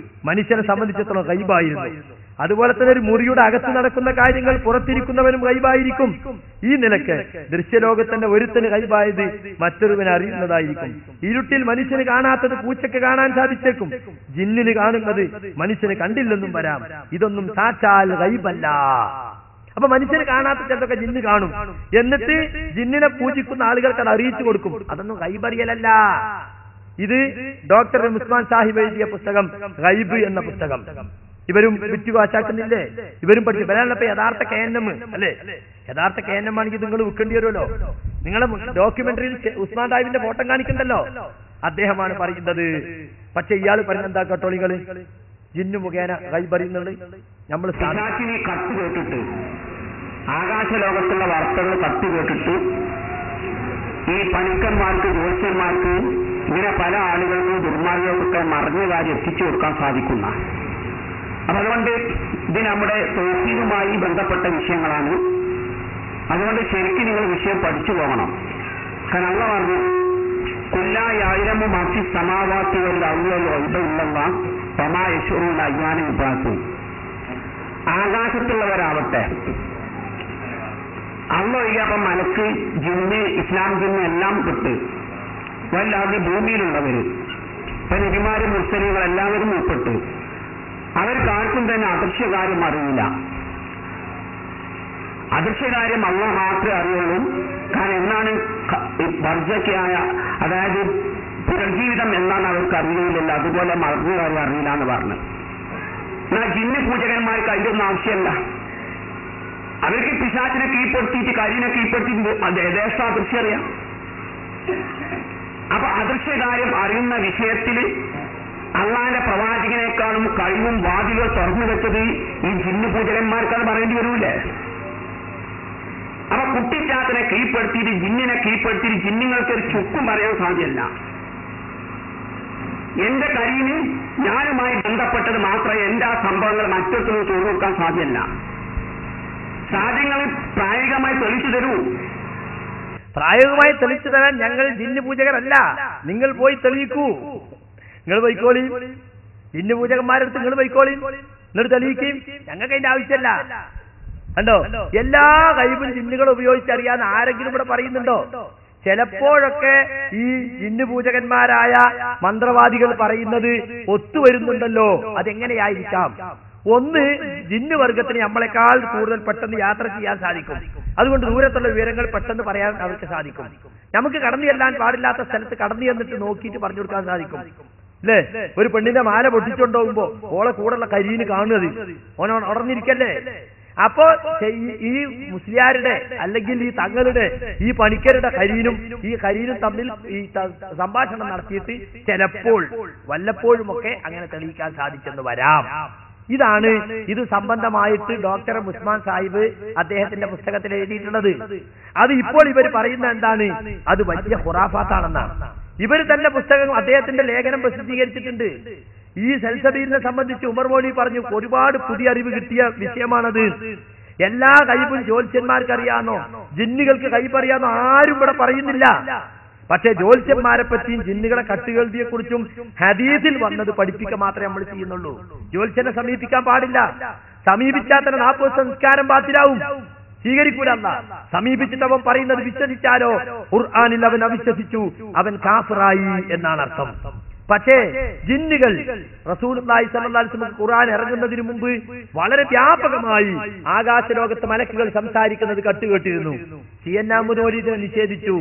മനുഷ്യനെ സംബന്ധിച്ചിടത്തോളം ഗൈബായിരുന്നു. അതുപോലെ തന്നെ ഒരു മുറിയുടെ അകത്ത് നടക്കുന്ന കാര്യങ്ങൾ പുറത്തിരിക്കുന്നവനും ഗൈബായിരിക്കും. ഈ നിലക്ക് ദൃശ്യലോകത്തിന്റെ ഒരുത്തന് ഗൈബായത് മറ്റൊരുവനെ അറിയുന്നതായിരിക്കും. ഇരുട്ടിൽ മനുഷ്യന് കാണാത്തത് പൂച്ചക്ക് കാണാൻ സാധിച്ചേക്കും. ജിന്നിന് കാണുന്നത് മനുഷ്യന് കണ്ടില്ലെന്നും വരാം. ഇതൊന്നും സാക്ഷാൽ ഗൈബല്ല. അപ്പൊ മനുഷ്യന് കാണാത്ത ചിലതൊക്കെ ജിന്ന് കാണും. എന്നിട്ട് ജിന്നിനെ പൂജിക്കുന്ന ആളുകൾക്ക് അത് അറിയിച്ചു കൊടുക്കും. അതൊന്നും ഗൈബറിയലല്ല. ഇത് ഡോക്ടർ ഉസ്മാൻ സാഹിബ് എഴുതിയ പുസ്തകം ഗൈബ് എന്ന പുസ്തകം. ഇവരും വിറ്റ് കാശാക്കുന്നില്ലേ? ഇവരും പഠിച്ചു. ഇവരാണപ്പോ യഥാർത്ഥ KNM അല്ലേ? യഥാർത്ഥ KNM ആണെങ്കിൽ നിങ്ങൾ വിൽക്കേണ്ടി വരുമല്ലോ. നിങ്ങളെ ഡോക്യുമെന്ററിയിൽ ഉസ്മാൻ സാഹിബിന്റെ ഫോട്ടോ കാണിക്കണ്ടല്ലോ. അദ്ദേഹമാണ് പറയുന്നത്. പക്ഷെ ഇയാൾ പറയുന്നത് എന്താ കേട്ടോളികള്? ജിന്നു മുഖേന ഗൈബ് അറിയുന്നത് നമ്മൾ കത്ത് കേട്ടിട്ട്, ആകാശലോകത്തുള്ള വാർത്തകൾ കത്ത് കേട്ടിട്ട് ഈ പണിക്കന്മാർക്ക് ജ്യോത്സ്യന്മാർക്ക് ഇങ്ങനെ പല ആളുകൾക്കും ദുർമാർഗങ്ങൾക്കൊക്കെ മറിഞ്ഞ കാര്യം എത്തിച്ചു കൊടുക്കാൻ സാധിക്കുന്ന. അപ്പൊ അതുകൊണ്ട് ഇത് നമ്മുടെ തൗഹീദുമായി ബന്ധപ്പെട്ട വിഷയങ്ങളാണ്. അതുകൊണ്ട് ശരിക്കും നിങ്ങൾ വിഷയം പഠിച്ചു പോകണം. കാരണം അല്ലാഹു പറഞ്ഞു, കുല്ലായിരമു മാഫി സമാവാത്തി വൽ അർളി വൈബഇല്ലല്ലാ ഫമാ യശ്ഉറൂന അയ്യാന യുബഅസൂൻ. ആകാശത്തുള്ളവരാവട്ടെ, അല്ലാഹു ഒഴികെ മലക്ക്, ജിന്ന്, ഇസ്ലാം ജിന്ന് എല്ലാം വിട്ട് വല്ലാതെ ഭൂമിയിലുള്ളവര്, നബിമാരും മുർസലീങ്ങൾ എല്ലാവരും ഉൾപ്പെട്ട് അവർക്കാർക്കും തന്നെ അദൃശ്യകാര്യം അറിയില്ല. അദൃശ്യകാര്യം അല്ലാഹു മാത്രമേ അറിയുള്ളൂ. കാരണം എന്നാണ് വർജയ്ക്കായ, അതായത് പുനർജീവിതം എന്നാണ് അവർക്ക് അറിയുകയില്ല. അതുപോലെ മറന്ന കാര്യം അറിയില്ല എന്ന് പറഞ്ഞു. എന്നാൽ ജിന്ന് പൂജകന്മാർക്ക് അതിന്റെ ഒന്നും ആവശ്യമല്ല. അവർക്ക് പിശാചിനെ കീഴ്പ്പെടുത്തിയിട്ട് കരിനെ കീഴ്പ്പെടുത്തിയിട്ട് യഥേഷ്ട അദൃശ്യം അറിയാം. അപ്പൊ അദൃശ്യകാര്യം അറിയുന്ന വിഷയത്തിൽ അള്ളാന്റെ പ്രവാചകനേക്കാളും കഴിവും വാതിലുകൾ തുറന്നു വെച്ചത് ഈ ജിന്നു പൂജകന്മാർക്കാണ് പറയേണ്ടി വരൂലേ? അപ്പൊ കുട്ടിച്ചാത്തനെ കീഴ്പ്പെടുത്തിയിട്ട് ജിന്നിനെ കീഴ്പ്പെടുത്തിയിട്ട് ജിന്നുങ്ങൾക്ക് ഒരു ചുക്കും പറയാൻ സാധ്യമല്ല. എന്റെ കരീന് ഞാനുമായി ബന്ധപ്പെട്ടത് മാത്രമേ എന്റെ ആ സംഭവങ്ങൾ മറ്റൊരുത്തരും തുറന്നു കൊടുക്കാൻ സാധ്യമല്ല. സാധ്യങ്ങൾ പ്രായോഗികമായി തെളിച്ചു തരൂ. പ്രായോഗികമായി തെളിച്ചു തരാൻ ഞങ്ങൾ ജിന്നു പൂജകരല്ല. നിങ്ങൾ പോയി തെളിയിക്കൂ. നിങ്ങൾ പോയിക്കോളി. ജിന്നു പൂജകന്മാരെടുത്ത് നിങ്ങൾ പോയിക്കോളി. നിങ്ങൾ തെളിയിക്കുകയും ഞങ്ങൾക്ക് അതിന്റെ ആവശ്യമല്ല. കണ്ടോ, എല്ലാ കഴിവും ജിന്നുകൾ ഉപയോഗിച്ചറിയാൻ ആരെങ്കിലും ഇവിടെ പറയുന്നുണ്ടോ? ചിലപ്പോഴൊക്കെ ഈ ജിന്നു പൂജകന്മാരായ മന്ത്രവാദികൾ പറയുന്നത് ഒത്തുവരുന്നുണ്ടല്ലോ. അതെങ്ങനെയായിരിക്കാം? ഒന്ന്, ജിന്നു വർഗത്തിന് നമ്മളെക്കാൾ കൂടുതൽ പെട്ടെന്ന് യാത്ര ചെയ്യാൻ സാധിക്കും. അതുകൊണ്ട് ദൂരത്തുള്ള വിവരങ്ങൾ പെട്ടെന്ന് പറയാൻ അവർക്ക് സാധിക്കും. നമുക്ക് കടന്നു ചെല്ലാൻ പാടില്ലാത്ത സ്ഥലത്ത് കടന്നു ചെന്നിട്ട് നോക്കിയിട്ട് പറഞ്ഞു കൊടുക്കാൻ സാധിക്കും. അല്ലേ? ഒരു പെണ്ണിന്റെ മാല പൊട്ടിച്ചുകൊണ്ടുപോകുമ്പോ ഓളെ കൂടെയുള്ള കരീന് കാണുന്നത് ഓൻ ഉടർന്നിരിക്കല്ലേ? അപ്പോ ഈ മുസ്ലിയാരുടെ അല്ലെങ്കിൽ ഈ തങ്ങളുടെ ഈ പണിക്കരുടെ കരീനും തമ്മിൽ ഈ സംഭാഷണം നടത്തിയിട്ട് ചിലപ്പോൾ വല്ലപ്പോഴുമൊക്കെ അങ്ങനെ തെളിയിക്കാൻ സാധിച്ചെന്ന് വരാം. ഇത് സംബന്ധമായിട്ട് ഡോക്ടർ ഉസ്മാൻ സാഹിബ് അദ്ദേഹത്തിന്റെ പുസ്തകത്തിൽ എഴുതിയിട്ടുള്ളത്. അത് ഇപ്പോൾ ഇവർ പറയുന്ന എന്താണ്? അത് വലിയ ഖുറാഫാത്താണെന്നാണ്. ഇവർ തന്നെ പുസ്തകം, അദ്ദേഹത്തിന്റെ ലേഖനം പ്രസിദ്ധീകരിച്ചിട്ടുണ്ട്. ഈ സൽസബീലിനെ സംബന്ധിച്ച് ഉമർ മൗലവി പറഞ്ഞു, ഒരുപാട് പുതിയ അറിവ് കിട്ടിയ വിഷയമാണത്. എല്ലാ കഴിവും ജ്യോത്സ്യന്മാർക്ക് അറിയാമെന്നോ ജിന്നുകൾക്ക് കഴിവറിയാമെന്നോ ആരും ഇവിടെ പറയുന്നില്ല. പക്ഷെ ജ്യോത്സ്യന്മാരെ പറ്റിയും ജിന്നുകളെ കട്ടുകേൾവിയെ കുറിച്ചും ഹദീസിൽ വന്നത് പഠിപ്പിക്കുക മാത്രമേ നമ്മൾ ചെയ്യുന്നുള്ളൂ. ജ്യോത്സ്യനെ സമീപിക്കാൻ പാടില്ല. സമീപിച്ചാൽ തന്നെ 40 സംസ്കാരം ബാത്തിലാവും, സ്വീകരിക്കൂല. സമീപിച്ചിട്ട് അവൻ പറയുന്നത് വിശ്വസിച്ചാലോ ഖുർആനിൽ അവൻ അവിശ്വസിച്ചു, അവൻ കാഫിറായി എന്നാണ് അർത്ഥം. പക്ഷേ ജിന്നുകൾ റസൂലുള്ളാഹി സ്വല്ലല്ലാഹു അലൈഹി വസല്ലം ഖുർആൻ ഇറങ്ങുന്നതിന് മുമ്പ് വളരെ വ്യാപകമായി ആകാശലോകത്ത് മലക്കുകൾ സംസാരിക്കുന്നത് കട്ടുകേട്ടിരുന്നു. സിയന്നാമുദോലിദിനെ നിഷേധിച്ചു.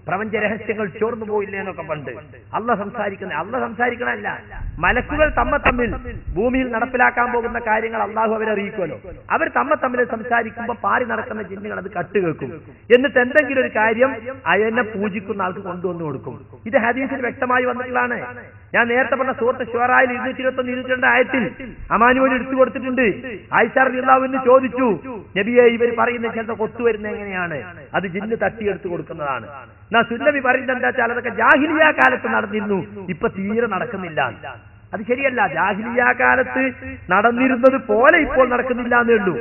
പ്രപഞ്ച രഹസ്യങ്ങൾ ചോർന്നു പോയില്ലേ എന്നൊക്കെ പണ്ട്. അള്ളാഹ് സംസാരിക്കണല്ല, മലക്കുകൾ തമ്മിൽ ഭൂമിയിൽ നടപ്പിലാക്കാൻ പോകുന്ന കാര്യങ്ങൾ അള്ളാഹു അവരെ അറിയിക്കുമല്ലോ. അവർ തമ്മിൽ സംസാരിക്കുമ്പോൾ പാറി നടക്കുന്ന ജിന്നുകൾ അത് കട്ടുകേൾക്കും. എന്നിട്ട് എന്തെങ്കിലും ഒരു കാര്യം അയനെ പൂജിക്കുന്ന ആൾക്ക് കൊണ്ടുവന്നു കൊടുക്കും. ഇത് ഹദീസിൽ വ്യക്തമായി വന്നിട്ടുള്ളതാണ്. ഞാൻ നേരത്തെ പറഞ്ഞ സൂറത്ത് ശുഅറായിൽ 221-222 ആയത്തിൽ അമാനുവൽ എടുത്തു കൊടുത്തിട്ടുണ്ട്. ആയിഷ റളിയല്ലാഹു അൻഹ ചോദിച്ചു, നബിയെ ഇവർ പറയുന്ന ചിലതൊക്കെ ഒത്തുവരുന്നത് എങ്ങനെയാണ്? അത് ജിന്ന് തട്ടിയെടുത്തു കൊടുക്കുന്നതാണ്. എന്നാ സുന്നബി പറയുന്നത് എന്താ വെച്ചാൽ അതൊക്കെ ജാഹിലിയ്യ കാലത്ത് നടന്നിരുന്നു, ഇപ്പൊ തീരെ നടക്കുന്നില്ല. അത് ശരിയല്ല. ജാഹിലിയ്യ കാലത്ത് നടന്നിരുന്നത് പോലെ ഇപ്പോൾ നടക്കുന്നില്ല എന്നേ ഉള്ളൂ.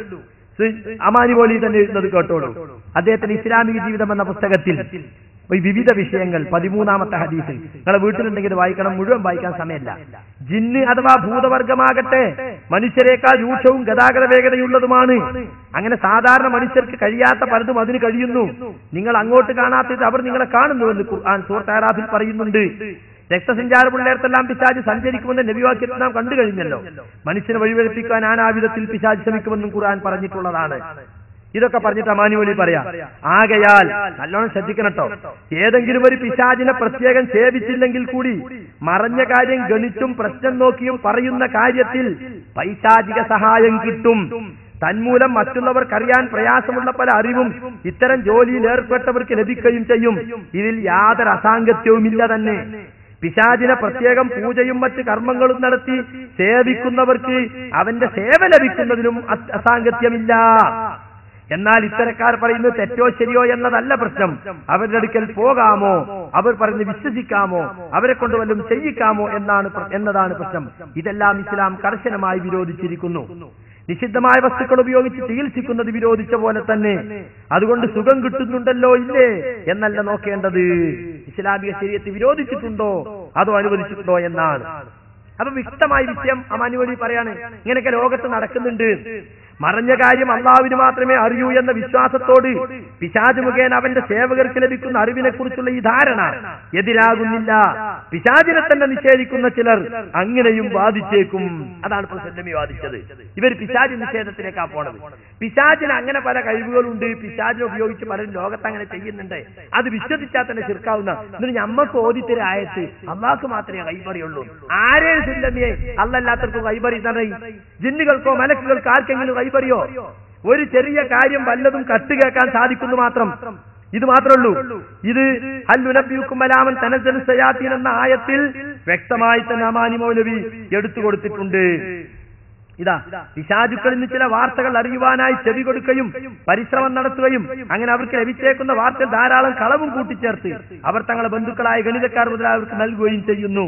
അമാനി പോലി തന്നെ എഴുതുന്നത് കേട്ടോളൂ. അദ്ദേഹത്തിന് ഇസ്ലാമിക ജീവിതം എന്ന പുസ്തകത്തിൽ വിവിധ വിഷയങ്ങൾ 13ാമത്തെ ഹദീസിൽ, നിങ്ങളെ വീട്ടിലുണ്ടെങ്കിൽ വായിക്കണം, മുഴുവൻ വായിക്കാൻ സമയമല്ല. ജിന്ന് അഥവാ ഭൂതവർഗമാകട്ടെ മനുഷ്യരെക്കാൾ രൂക്ഷവും ഗതാഗത വേഗതയുള്ളതുമാണ്. അങ്ങനെ സാധാരണ മനുഷ്യർക്ക് കഴിയാത്ത പലതും അതിന് കഴിയുന്നു. നിങ്ങൾ അങ്ങോട്ട് കാണാത്തത് അവർ നിങ്ങളെ കാണുന്നുവെന്ന് ഖുർആൻ സൂറത്ത് അറാഫിൽ പറയുന്നുണ്ട്. രക്തസഞ്ചാരമുള്ളയിടത്തെല്ലാം പിശാച് സഞ്ചരിക്കുമെന്ന് നബിവാക്യത്തിൽ നാം കണ്ടു കഴിഞ്ഞല്ലോ. മനുഷ്യനെ വഴിവെളുപ്പിക്കാൻ നാനാവിധത്തിൽ പിശാച് ശ്രമിക്കുമെന്നും ഖുർആൻ പറഞ്ഞിട്ടുള്ളതാണ്. ഇതൊക്കെ പറഞ്ഞിട്ട് അമാനുവലി പറയാം. ആകയാൽ നല്ലോണം ശ്രദ്ധിക്കണട്ടോ, ഏതെങ്കിലും ഒരു പിശാചിനെ പ്രത്യേകം സേവിച്ചില്ലെങ്കിൽ കൂടി മറഞ്ഞ കാര്യം ഗണിച്ചും പ്രശ്നം നോക്കിയും പറയുന്ന കാര്യത്തിൽ പൈശാചിക സഹായം കിട്ടും. തന്മൂലം മറ്റുള്ളവർക്കറിയാൻ പ്രയാസമുള്ള പല അറിവും ഇത്തരം ജോലിയിൽ ഏർപ്പെട്ടവർക്ക് ലഭിക്കുകയും ചെയ്യും. ഇതിൽ യാതൊരു അസാംഗത്യവുമില്ല തന്നെ. പിശാചിനെ പ്രത്യേകം പൂജയും മറ്റ് കർമ്മങ്ങളും നടത്തി സേവിക്കുന്നവർക്ക് അവന്റെ സേവ ലഭിക്കുന്നതിനും അസാംഗത്യമില്ല. എന്നാൽ ഇത്തരക്കാർ പറയുന്നത് തെറ്റോ ശരിയോ എന്നതല്ല പ്രശ്നം. അവരുടെ അടുക്കൽ പോകാമോ, അവർ പറഞ്ഞ് വിശ്വസിക്കാമോ, അവരെ കൊണ്ട് വല്ലതും ചെയ്യിക്കാമോ എന്നതാണ് പ്രശ്നം. ഇതെല്ലാം ഇസ്ലാം കർശനമായി വിരോധിച്ചിരിക്കുന്നു. നിഷിദ്ധമായ വസ്തുക്കൾ ഉപയോഗിച്ച് ചികിത്സിക്കുന്നത് വിരോധിച്ച പോലെ തന്നെ അതുകൊണ്ട് സുഖം കിട്ടുന്നുണ്ടല്ലോ ഇല്ലേ എന്നല്ല നോക്കേണ്ടത്. ഇസ്ലാമിക ശരീഅത്ത് വിരോധിച്ചിട്ടുണ്ടോ അതോ അനുവദിച്ചിട്ടുണ്ടോ എന്നാണ്. അപ്പൊ വ്യക്തമായ വിഷയം അമാനുവലി പറയാണ്, ഇങ്ങനെയൊക്കെ ലോകത്ത് നടക്കുന്നുണ്ട്. മറഞ്ഞ കാര്യം അള്ളാഹുവിന് മാത്രമേ അറിയൂ എന്ന വിശ്വാസത്തോട് പിശാച് മുഖേന അവന്റെ സേവകർക്ക് ലഭിക്കുന്ന അറിവിനെ കുറിച്ചുള്ള ഈ ധാരണ എതിരാകുന്നില്ല. പിശാചിനെ തന്നെ നിഷേധിക്കുന്ന ചിലർ അങ്ങനെയും വാദിച്ചേക്കും. അതാണ് പ്രസന്നമി വാദിച്ചത്. ഇവർ പിശാച് നിഷേധത്തിലേക്കാ പോണത്. പിശാചിന് അങ്ങനെ പല കഴിവുകളുണ്ട്. പിശാചിനെ ഉപയോഗിച്ച് പലരും ലോകത്ത് അങ്ങനെ ചെയ്യുന്നുണ്ട്. അത് വിശ്വസിച്ചാൽ തന്നെ ശിർക്കാവുന്ന. എന്നിട്ട് ഞമ്മക്ക് ഓദിത്തരായത്ത് അള്ളാഹ്ക്ക് മാത്രമേ കൈപറിയുള്ളൂ. ആരെയും സുല്ലമിയെ അല്ലല്ലാത്തവർക്കും കൈപറി തന്നെ. ജിന്നുകൾക്കോ മലക്കുകൾക്കോ ആർക്കെങ്കിലും കൈപറിയോ? ഒരു ചെറിയ കാര്യം വല്ലതും കട്ടുകേൾക്കാൻ സാധിക്കുന്നു മാത്രം. ഇത് മാത്രമേ ഉള്ളൂ. ഇത് ഹൽ നുനബ്ബിയുക്കും അലാമൻ തനസ്സലു ശയാത്തീൻ എന്ന ആയത്തിൽ വ്യക്തമായി തന്നെ അമാനി മൗലവി എടുത്തു കൊടുത്തിട്ടുണ്ട്. ഇതാ പിശാചുക്കളിൽ നിന്ന് ചില വാർത്തകൾ അറിയുവാനായി ചെവി കൊടുക്കുകയും പരിശ്രമം നടത്തുകയും അങ്ങനെ അവർക്ക് ലഭിച്ചേക്കുന്ന വാർത്തയിൽ ധാരാളം കളവും കൂട്ടിച്ചേർത്ത് അവർ തങ്ങളുടെ ബന്ധുക്കളായ ഗണിതക്കാർ മുതലായവർക്ക് നൽകുകയും ചെയ്യുന്നു.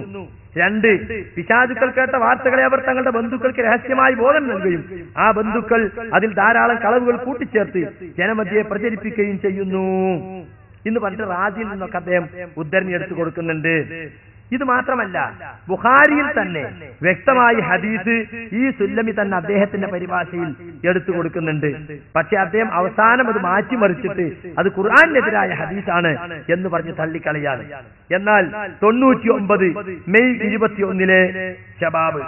2, പിശാചുക്കൾ കേട്ട വാർത്തകളെ അവർ തങ്ങളുടെ ബന്ധുക്കൾക്ക് രഹസ്യമായി ബോധം നൽകുകയും ആ ബന്ധുക്കൾ അതിൽ ധാരാളം കളവുകൾ കൂട്ടിച്ചേർത്ത് ജനമധ്യയെ പ്രചരിപ്പിക്കുകയും ചെയ്യുന്നു എന്ന് പറഞ്ഞിട്ട് റാജിയിൽ നിന്നൊക്കെ അദ്ദേഹം ഉദ്ധരണി എടുത്തു കൊടുക്കുന്നുണ്ട്. ഇത് മാത്രമല്ല, ബുഖാരിയിൽ തന്നെ വ്യക്തമായി ഹദീസ് ഈ സുല്ലമി തന്നെ അദ്ദേഹത്തിന്റെ പരിഭാഷയിൽ എടുത്തു കൊടുക്കുന്നുണ്ട്. പക്ഷെ അദ്ദേഹം അവസാനം അത് മാറ്റിമറിച്ചിട്ട് അത് ഖുർആനെതിരായ ഹദീസാണ് എന്ന് പറഞ്ഞ് തള്ളിക്കളയാണ്. എന്നാൽ 99 മെയ് 21 ശബാബ്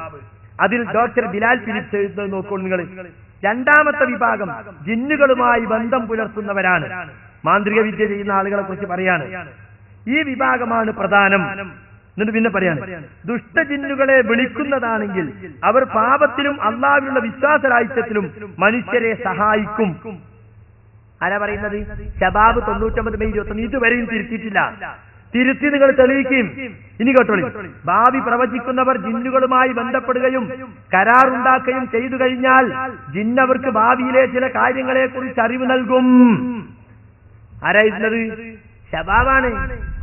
അതിൽ ഡോക്ടർ ബിലാൽ ഫിലിപ്സ് എഴുതുന്നത് നോക്കൂ നിങ്ങൾ. 2ാമത്തെ വിഭാഗം ജിന്നുകളുമായി ബന്ധം പുലർത്തുന്നവരാണ്, മാന്ത്രിക വിദ്യ ചെയ്യുന്ന ആളുകളെ കുറിച്ച് പറയാണ്. ഈ വിഭാഗമാണ് പ്രധാനം. എന്നിട്ട് പിന്നെ പറയാണ്, ദുഷ്ടജിന്നുകളെ വിളിക്കുന്നതാണെങ്കിൽ അവർ പാപത്തിലും അള്ളാഹുവിലുള്ള വിശ്വാസരാഹിത്യത്തിലും മനുഷ്യരെ സഹായിക്കും. ആരാ പറയുന്നത്? ശബാബ് 99 മെയ് 21. ഇതുവരെയും തിരുത്തിയിട്ടില്ല. തിരുത്തി നിങ്ങൾ തെളിയിക്കും. ഇനി കേട്ടോളി, ഭാവി പ്രവചിക്കുന്നവർ ജിന്നുകളുമായി ബന്ധപ്പെടുകയും കരാറുണ്ടാക്കുകയും ചെയ്തു കഴിഞ്ഞാൽ ജിന്നവർക്ക് ഭാവിയിലെ ചില കാര്യങ്ങളെ കുറിച്ച് അറിവ് നൽകും. ആരായിരുന്നത്? ശബാബാണ്.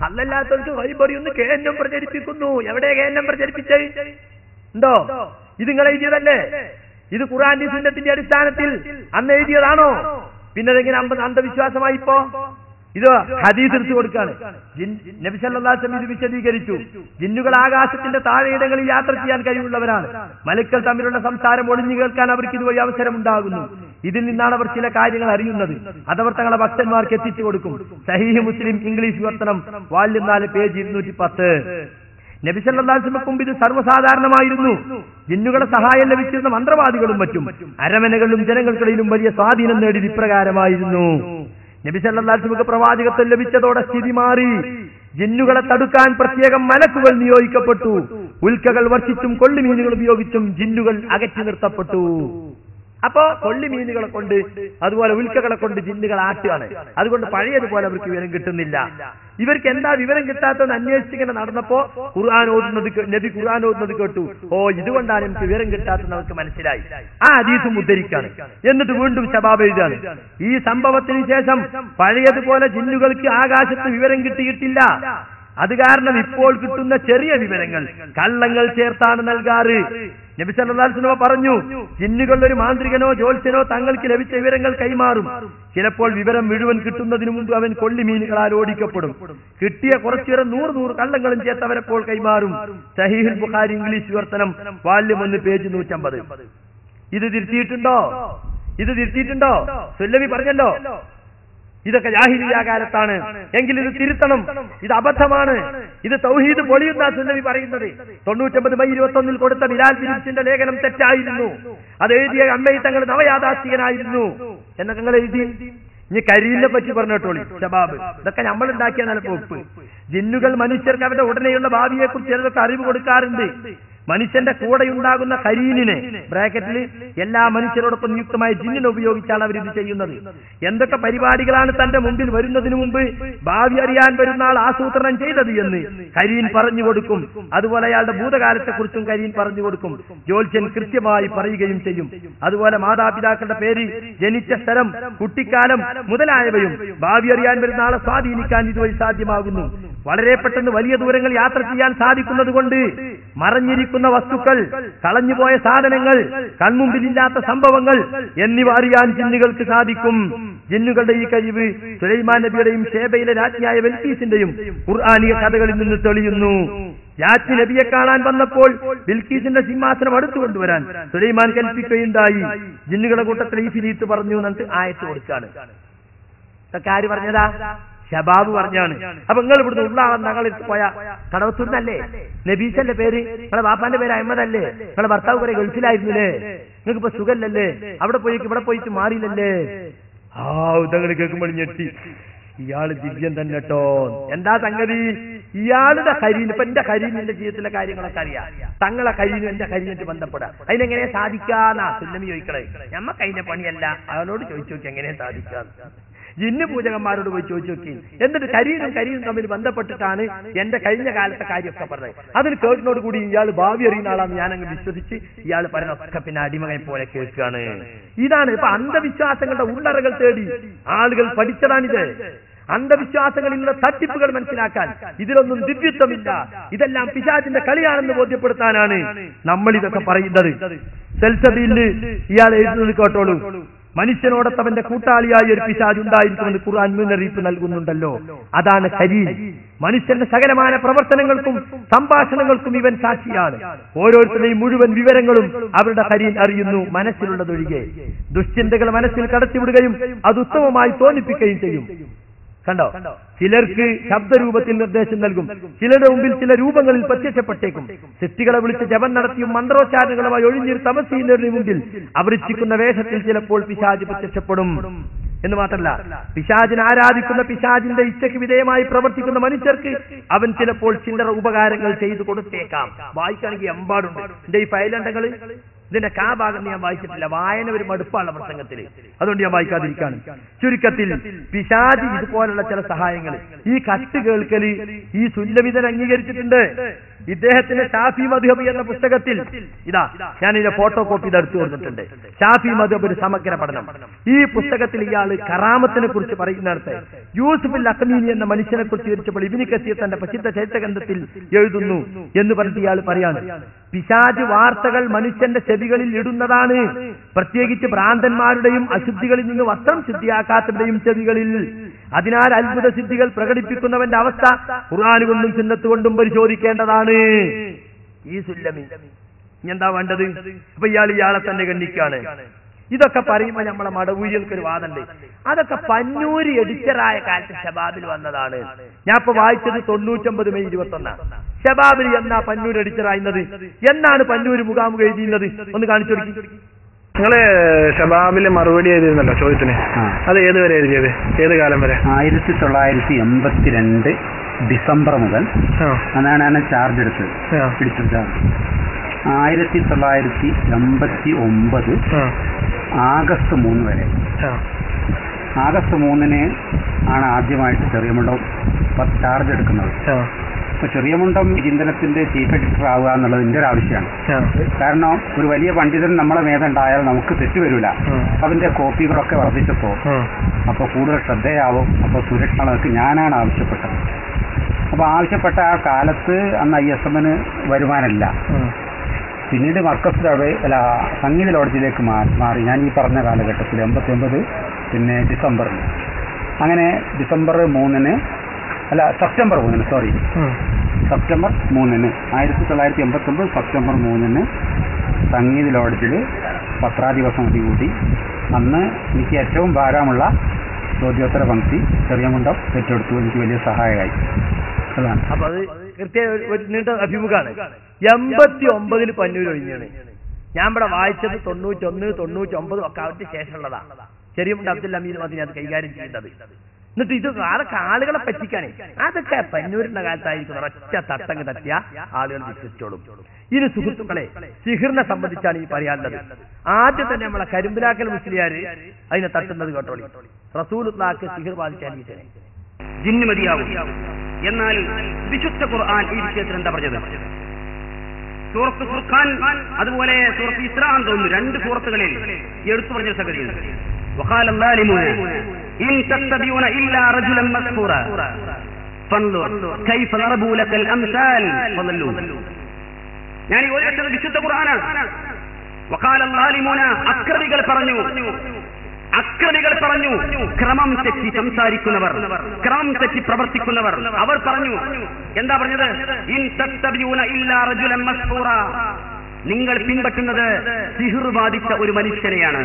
അല്ലല്ലാത്തവർക്ക് വഴിപറിയൊന്ന് കേന്ദ്രം പ്രചരിപ്പിക്കുന്നു. എവിടെ കേന്ദ്രം പ്രചരിപ്പിച്ചേ ഉണ്ടോ? ഇത് നിങ്ങൾ എഴുതിയതല്ലേ? ഇത് ഖുർആന്റെ സുന്നത്തിന്റെ അടിസ്ഥാനത്തിൽ അന്ന് എഴുതിയതാണോ? പിന്നെ അതെങ്ങനെ അന്ധവിശ്വാസമായി ഇപ്പോ? ഇത് ഹദീസ് എടുത്തു കൊടുക്കാണ്. നബി സല്ലല്ലാഹു അലൈഹി വസല്ലം ഇത് വിശദീകരിച്ചു. ജിന്നുകൾ ആകാശത്തിന്റെ താഴെയിടങ്ങളിൽ യാത്ര ചെയ്യാൻ കഴിവുള്ളവരാണ്. മലക്കൾ തമ്മിലുള്ള സംസാരം ഒളിഞ്ഞു കേൾക്കാൻ അവർക്ക് ഇതുവഴി അവസരം ഉണ്ടാകുന്നു. ഇതിൽ നിന്നാണ് അവർ ചില കാര്യങ്ങൾ അറിയുന്നത്. അതവർ തങ്ങളുടെ ഭക്തന്മാർക്ക് എത്തിച്ചു കൊടുക്കും. സഹീഹ് മുസ്ലിം ഇംഗ്ലീഷ് വിവർത്തനം വാല്യം 4 പേജ് 210. നബി സല്ലല്ലാഹു അലൈഹി വസല്ലം മുമ്പ് ഇത് സർവ്വസാധാരണമായിരുന്നു. ജിന്നുകളെ സഹായം ലഭിച്ചിരുന്ന മന്ത്രവാദികളും മറ്റും അരമനകളിലും ജനങ്ങൾക്കിടയിലും വലിയ സ്വാധീനം നേടിയത് ഇപ്രകാരമായിരുന്നു. നബി സല്ലല്ലാഹു അലൈഹി വസല്ലം പ്രവാചകത്വം ലഭിച്ചതോടെ സ്ഥിതി മാറി. ജിന്നുകളെ തടുക്കാൻ പ്രത്യേകം മലക്കുകൾ നിയോഗിക്കപ്പെട്ടു. ഉൽക്കകൾ വർഷിച്ചും കൊള്ളിമീനുകൾ ഉപയോഗിച്ചും ജിന്നുകൾ അകറ്റി നിർത്തപ്പെട്ടു. അപ്പോ കൊള്ളിമീനുകളെ കൊണ്ട് അതുപോലെ ഉൽക്കകളെ കൊണ്ട് ജിന്നുകൾ ആട്ടുകയാണ്. അതുകൊണ്ട് പഴയതുപോലെ അവർക്ക് വിവരം കിട്ടുന്നില്ല. ഇവർക്ക് എന്താ വിവരം കിട്ടാത്തതെന്ന് അന്വേഷിച്ചിങ്ങനെ നടന്നപ്പോ നബി ഖുർആൻ ഓതുന്നത് കേട്ടു. ഓ, ഇതുകൊണ്ടാണ് എനിക്ക് വിവരം കിട്ടാത്തതെന്ന് അവർക്ക് മനസ്സിലായി. ആ ഹദീസും ഉദ്ധരിക്കാണ്. എന്നിട്ട് വീണ്ടും ശബാബ് എഴുതാണ്, ഈ സംഭവത്തിന് ശേഷം പഴയതുപോലെ ജിന്നുകൾക്ക് ആകാശത്ത് വിവരം കിട്ടിയിട്ടില്ല. അത് കാരണം ഇപ്പോൾ കിട്ടുന്ന ചെറിയ വിവരങ്ങൾ കള്ളങ്ങൾ ചേർത്താണ് നൽകാറ്. നബി സല്ലല്ലാഹു അലൈഹി വസല്ലം പറഞ്ഞു, ജിന്നുകൾ ഒരു മാന്ത്രികനോ ജ്യോത്സ്യനോ തങ്ങൾക്ക് ലഭിച്ച വിവരങ്ങൾ കൈമാറും. ചിലപ്പോൾ വിവരം മുഴുവൻ കിട്ടുന്നതിന് മുമ്പ് അവൻ കൊള്ളിമീനുകളാൽ ഓടിക്കപ്പെടും. കിട്ടിയ കുറച്ചുവരെ 100 കള്ളങ്ങളും ചേർത്ത് അവരെപ്പോൾ കൈമാറും. സഹീഹുൽ ബുഖാരി ഇംഗ്ലീഷ് വിവർത്തനം വാല്യം 1 പേജ് 150. ഇത് തിരുത്തിയിട്ടുണ്ടോ? സുല്ലമി പറഞ്ഞല്ലോ ഇതൊക്കെ ജാഹിലിയ്യ കാലത്താണ്, എങ്കിൽ ഇത് തിരുത്തണം, ഇത് അബദ്ധമാണ്, ഇത് തൗഹീദ് പൊളിയുന്ന സുല്ലമി പറയുന്നത്. 99 മെയ് 21 കൊടുത്ത ബിലാൽ ഫിലിപ്സിന്റെ ലേഖനം തെറ്റായിരുന്നു. അത് എഴുതിയ അമ്മയി തങ്ങൾ നവയാഥാസ്ഥികനായിരുന്നു എന്നൊക്കെ നിങ്ങൾ എഴുതി. ഇനി കരീലിനെ പറ്റി പറഞ്ഞോട്ടോളി. ശബാബ് ഇതൊക്കെ നമ്മൾ ഉണ്ടാക്കിയ നിലപ്പോപ്പ്. ജിന്നുകൾ മനുഷ്യർക്ക് അവരുടെ ഉടനെയുള്ള ഭാവിയെ കുറിച്ച് ചിലതൊക്കെ അറിവ് കൊടുക്കാറുണ്ട്. മനുഷ്യന്റെ കൂടെ ഉണ്ടാകുന്ന കരീനിനെ ബ്രാക്കറ്റിൽ എല്ലാ മനുഷ്യരോടൊപ്പം നിയുക്തമായ ജിന്നിനെ ഉപയോഗിച്ചാണ് അവരിത് ചെയ്യുന്നത്. എന്തൊക്കെ പരിപാടികളാണ് തന്റെ മുമ്പിൽ വരുന്നതിന് മുമ്പ് ഭാവി അറിയാൻ വരുന്ന ആൾ ആസൂത്രണം ചെയ്തത് എന്ന് കരീൻ പറഞ്ഞു കൊടുക്കും. അതുപോലെ അയാളുടെ ഭൂതകാലത്തെ കുറിച്ചും കരീൻ പറഞ്ഞു കൊടുക്കും. ജ്യോത്സ്യൻ കൃത്യമായി പറയുകയും ചെയ്യും. അതുപോലെ മാതാപിതാക്കളുടെ പേര്, ജനിച്ച സ്ഥലം, കുട്ടിക്കാലം മുതലായവയും ഭാവി അറിയാൻ വരുന്ന ആളെ സ്വാധീനിക്കാൻ ഇതുവഴി സാധ്യമാകുന്നു. വളരെ പെട്ടെന്ന് വലിയ ദൂരങ്ങൾ യാത്ര ചെയ്യാൻ സാധിക്കുന്നത് കൊണ്ട് മറഞ്ഞിരിക്കുന്ന വസ്തുക്കൾ, കളഞ്ഞുപോയ സാധനങ്ങൾ, കൺമുമ്പിലില്ലാത്ത സംഭവങ്ങൾ എന്നിവ അറിയാൻ ജിന്നുകൾക്ക് സാധിക്കും. ജിന്നുകളുടെ ഈ കഴിവ് സുലൈമാൻ നബിയുടെയും ഷേബയിലെ രാജ്ഞിയായ ബിൽക്കീസിന്റെയും ഖുർആനിക കഥകളിൽ നിന്ന് തെളിയുന്നു. രാജ്ഞി നബിയെ കാണാൻ വന്നപ്പോൾ ബിൽക്കീസിന്റെ സിംഹാസനം അടുത്തു കൊണ്ടുവരാൻ സുലൈമാൻ കൽപ്പിക്കുകയുണ്ടായി. ജിന്നുകളുടെ കൂട്ടത്തിൽ ഈ ഫിലീത്ത് പറഞ്ഞു എന്നിട്ട് ആയത്ത് കൊടുക്കാണ്. ഇതൊക്കെ ആര് പറഞ്ഞതാ? ശബാബ് പറഞ്ഞാണ്. അപ്പൊ നിങ്ങൾ ഇവിടുന്ന് ഉള്ളാളെന്ന് ഞങ്ങളിൽ പോയ കടവത്തൂരിനല്ലേ? നബീസന്റെ പേര്, നിങ്ങളെ ബാപ്പാന്റെ പേര് അഹമ്മദല്ലേ? നിങ്ങളെ ഭർത്താവ് കുറെ ഗൾഫിലായിരുന്നില്ലേ? നിങ്ങൾക്ക് ഇപ്പൊ സുഖല്ലേ? അവിടെ പോയിട്ട് ഇവിടെ പോയിട്ട് മാറിയില്ലല്ലേ? ആ ഇതങ്ങൾ കേൾക്കുമ്പോൾ ഞെട്ടി. ഇയാള് ദിവ്യം തന്നെ കേട്ടോ. എന്താ സംഗതി? ഇയാളുടെ കരീൻ, ഇപ്പൊ എന്റെ കരീനിന്റെ ജീവിതത്തിലെ കാര്യങ്ങളൊക്കെ അറിയാം. തങ്ങളെ കരീനും എന്റെ കരീനായിട്ട് ബന്ധപ്പെടാം. അതിനെങ്ങനെ സാധിക്കാന്നാ സുല്ലമി ചോദിക്കണേ. ഞമ്മക്ക് അതിന്റെ പണിയല്ല, അയാളോട് ചോദിച്ചു നോക്കി എങ്ങനെ സാധിക്കാന്ന്. ജിന്ന് പൂജകന്മാരോട് പോയി ചോദിച്ചു നോക്കി. എന്നിട്ട് കരീനും തമ്മിൽ ബന്ധപ്പെട്ടിട്ടാണ് എന്റെ കഴിഞ്ഞ കാലത്തെ കാര്യമൊക്കെ പറഞ്ഞത്. അതിന് കേട്ടിനോട് കൂടി ഇയാൾ ഭാവി അറിയുന്ന ആളാന്ന് ഞാനങ്ങ് വിശ്വസിച്ച് ഇയാൾ പറഞ്ഞൊക്കെ പിന്നെ അടിമകനെ പോലെ കേൾക്കുകയാണ്. ഇതാണ് ഇപ്പൊ അന്ധവിശ്വാസങ്ങളുടെ ഉള്ളറകൾ തേടി ആളുകൾ പഠിച്ചതാണിത്. അന്ധവിശ്വാസങ്ങളിലുള്ള തട്ടിപ്പുകൾ മനസ്സിലാക്കാൻ ഇതിലൊന്നും ദിവ്യത്വമില്ല, ഇതെല്ലാം പിശാചിന്റെ കളിയാണെന്ന് ബോധ്യപ്പെടുത്താനാണ് നമ്മൾ ഇതൊക്കെ പറയുന്നത്. സെൽസബീലിന് ഇയാൾ എഴുതുന്നത് കേട്ടോളൂ. മനുഷ്യനോടത്തവന്റെ കൂട്ടാളിയായ ഒരു പിശാച് ഉണ്ടായിരിക്കുമെന്ന് ഖുർആൻ മുന്നറിയിപ്പ് നൽകുന്നുണ്ടല്ലോ. അതാണ് കരീൻ. മനുഷ്യന്റെ സകലമായ പ്രവർത്തനങ്ങൾക്കും സംഭാഷണങ്ങൾക്കും ഇവൻ സാക്ഷിയാണ്. ഓരോരുത്തരുടെയും മുഴുവൻ വിവരങ്ങളും അവരുടെ കരീൻ അറിയുന്നു, മനസ്സിലുള്ളതൊഴികെ. ദുശ്ചിന്തകൾ മനസ്സിൽ കടത്തിവിടുകയും അത് ഉത്തമമായി തോന്നിപ്പിക്കുകയും ചെയ്യും. കണ്ടോ, ചിലർക്ക് ശബ്ദരൂപത്തിൽ നിർദ്ദേശം നൽകും, ചിലരുടെ മുമ്പിൽ ചില രൂപങ്ങളിൽ പ്രത്യക്ഷപ്പെട്ടേക്കും. സൃഷ്ടികളെ വിളിച്ച് ജപം നടത്തിയും മന്ത്രോച്ചാരണങ്ങളുമായി ഒഴിഞ്ഞൊരു തപസ് ചെയ്യുന്നവരുടെ മുമ്പിൽ അവർ ഇച്ഛിക്കുന്ന വേഷത്തിൽ ചിലപ്പോൾ പിശാച് പ്രത്യക്ഷപ്പെടും. എന്ന് മാത്രമല്ല, പിശാചിനെ ആരാധിക്കുന്ന പിശാചിന്റെ ഇച്ഛയ്ക്ക് വിധേയമായി പ്രവർത്തിക്കുന്ന മനുഷ്യർക്ക് അവൻ ചിലപ്പോൾ ചില്ലറ ഉപകാരങ്ങൾ ചെയ്തു കൊടുത്തേക്കാം. വായിക്കാണെങ്കിൽ എമ്പാടുണ്ട്. എന്റെ ഈ ഫയലണ്ടങ്ങൾ ഇതിന്റെ ഭാഗം ഞാൻ വായിച്ചിട്ടില്ല, വായന ഒരു മടുപ്പാണ് പ്രസംഗത്തിൽ, അതുകൊണ്ട് ഞാൻ വായിക്കാതിരിക്കാണ്. ചുരുക്കത്തിൽ പിശാചി ഇതുപോലുള്ള ചില സഹായങ്ങൾ ഈ കത്ത് കേൾക്കല് ഈ സുല്ലമിതൻ അംഗീകരിച്ചിട്ടുണ്ട്. ഇദ്ദേഹത്തിന്റെ ഷാഫി മദ്ഹബ് എന്ന പുസ്തകത്തിൽ ഇതാ ഞാൻ ഇതിന്റെ ഫോട്ടോ കോപ്പി എടുത്തു കൊടുത്തിട്ടുണ്ട്. ഷാഫി മദ്ഹബ് ഒരു സമഗ്ര പഠനം. ഈ പുസ്തകത്തിൽ ഇയാൾ കറാമത്തിനെ കുറിച്ച് പറയുന്നിടത്ത് യൂസുഫുൽ അഖ്മീനി എന്ന മനുഷ്യനെ കുറിച്ച് വിവരിച്ചപ്പോൾ ഇബ്നു കസീർ തന്റെ പ്രസിദ്ധ ചരിത്രഗ്രന്ഥത്തിൽ എഴുതുന്നു എന്ന് പറഞ്ഞിട്ട് ഇയാൾ പറയാണ്, പിശാച് വാർത്തകൾ മനുഷ്യന്റെ ചെവികളിൽ ഇടുന്നതാണ്, പ്രത്യേകിച്ച് ഭ്രാന്തന്മാരുടെയും അശുദ്ധികളിൽ നിന്ന് വസ്ത്രം ശുദ്ധിയാക്കാത്തവരുടെയും ചെവികളിൽ. അതിനാൽ അത്ഭുത സിദ്ധികൾ പ്രകടിപ്പിക്കുന്നവന്റെ അവസ്ഥ ഖുർആൻ കൊണ്ടും സുന്നത്ത് കൊണ്ടും പരിശോധിക്കേണ്ടതാണ്. ഈ സുല്ലമി എന്താ വേണ്ടത്? അപ്പൊ ഇയാളെ തന്നെ ഗണ്ണിക്കാണ്. ഇതൊക്കെ പറയുമ്പോ നമ്മളെ മടവൂരികൾക്ക് ഒരു വാദമുണ്ട്. അതൊക്കെ പന്നൂര് എഡിറ്ററായ കാലത്ത് ഷബാബിൽ വന്നതാണ്. ഞാൻ ഇപ്പൊ വായിച്ചത് 99 മെയ് 21. ഷബാബിൽ എന്നാ പന്നൂര് എഡിറ്ററായിരുന്നത്? എന്നാണ് പന്നൂര് മുഖാമുഖം എഴുതിയിരുന്നത്? ഒന്ന് കാണിച്ചു കൊടുക്കി. നിങ്ങള് ഷബാബില് മറുപടി എഴുതിയിരുന്നല്ലോ ചോദ്യത്തിന്, അത് ഏത് വരെ എഴുതിയത്? ഏത് കാലം വരെ? 1982 ഡിസംബർ മുതൽ. അതാണ് ഞാൻ ചാർജ് എടുത്തത്, പിടിച്ചത്. 1989 ആഗസ്റ്റ് 3 വരെ. ആഗസ്റ്റ് 3 ആണ് ആദ്യമായിട്ട് ചെറിയമുണ്ടം ചാർജ് എടുക്കുന്നത്. അപ്പൊ ചെറിയമുണ്ടം ചിന്തനത്തിന്റെ ചീഫ് എഡിറ്റർ ആവുക എന്നുള്ളത് എന്റെ ഒരു ആവശ്യമാണ്. കാരണം ഒരു വലിയ പണ്ഡിതൻ നമ്മളെ മേധണ്ടായാൽ നമുക്ക് തെറ്റുവരില്ല. അതിന്റെ കോപ്പികളൊക്കെ വർദ്ധിച്ചപ്പോ അപ്പൊ കൂടുതൽ ശ്രദ്ധയാവും. അപ്പൊ സുരക്ഷ ഞാനാണ് ആവശ്യപ്പെട്ടത്. അപ്പൊ ആവശ്യപ്പെട്ട ആ കാലത്ത് അന്ന് ISMന് വരുമാനമില്ല. പിന്നീട് മർക്കസ് സംഗീത ലോഡ്ജിലേക്ക് മാറി. ഞാൻ ഈ പറഞ്ഞ കാലഘട്ടത്തിൽ 89 പിന്നെ ഡിസംബറിൽ. അങ്ങനെ സെപ്റ്റംബർ 3 സെപ്റ്റംബർ 3 1989 സെപ്റ്റംബർ 3 സംഗീത ലോഡ്ജിൽ പത്രാധിപസമിതി കൂടി. അന്ന് എനിക്ക് ഏറ്റവും ഭാരമുള്ള ചോദ്യോത്തര പങ്ക്തി ചെറിയമുണ്ടം ഏറ്റെടുത്തു. എനിക്ക് വലിയ സഹായമായി. അതാണ്. അപ്പൊ അത് കൃത്യ ഒരു നീണ്ട അഭിമുഖമാണ്. 89 പന്നൂർ ഒഴിഞ്ഞാണ്. ഞാൻ ഇവിടെ വായിച്ചത് 91, 99 ഒക്കെ അവർക്ക് ശേഷമുള്ളതാണ്. ചെറിയമുണ്ട് അബ്ദുൽ അമീൻ മദീനി അത് കൈകാര്യം ചെയ്തത്. എന്നിട്ട് ഇത് അതൊക്കെ ആളുകളെ പറ്റിക്കാനേ. അതൊക്കെ പന്നൂരിന്റെ കാലത്തായിരിക്കും ഒറ്റ തട്ടങ്ങ് തട്ടിയ ആളുകൾ വിശ്വസിച്ചോളും. ഇനി സുഹൃത്തുക്കളെ, സിഹിറിനെ സംബന്ധിച്ചാണ് ഈ പറയാനുള്ളത്. ആദ്യം തന്നെ നമ്മളെ കരിമ്പിലാക്കൽ മുസ്ലിയാര് അതിനെ തട്ടുന്നത് കേട്ടോളി. റസൂലുള്ളാഹിക്ക് സിഹിർ ബാധിക്കാൻ ജിന്ന് മതിയാവും. എന്നാൽ വിശുദ്ധ ഖുർആൻ ഈ വിഷയത്തിൽ എന്താ പറഞ്ഞത്? സൂറത്ത് ഫുർഖാൻ അതുപോലെ സൂറത്ത് ഇസ്രാ തോന്നുന്നു, 2 സൂറത്തുകളിൽ എടുത്തു പറഞ്ഞ സംഗതിയുണ്ട്. وقال الظالمون إن تتبعون إلا رجلا مسحورا فانظر كيف ضربوا لك الأمثال فضلوا. يعني ഒരേറ്റത് വിശുദ്ധ ഖുർആനാണ്. وقال الظالمون അക്രമികൾ പറഞ്ഞു ക്രമം തെറ്റി സംസാരിക്കുന്നവർ, ക്രമം തെറ്റി പ്രവർത്തിക്കുന്നവർ. അവർ പറഞ്ഞു, എന്താ പറഞ്ഞത്? ഇൻ തത്തബിഊന ഇല്ലാ റജുലൻ മസ്ഹൂറാ, നിങ്ങൾ പിൻപറ്റുന്നത് സിഹിർ ബാധിച്ച ഒരു മനുഷ്യനെയാണ്.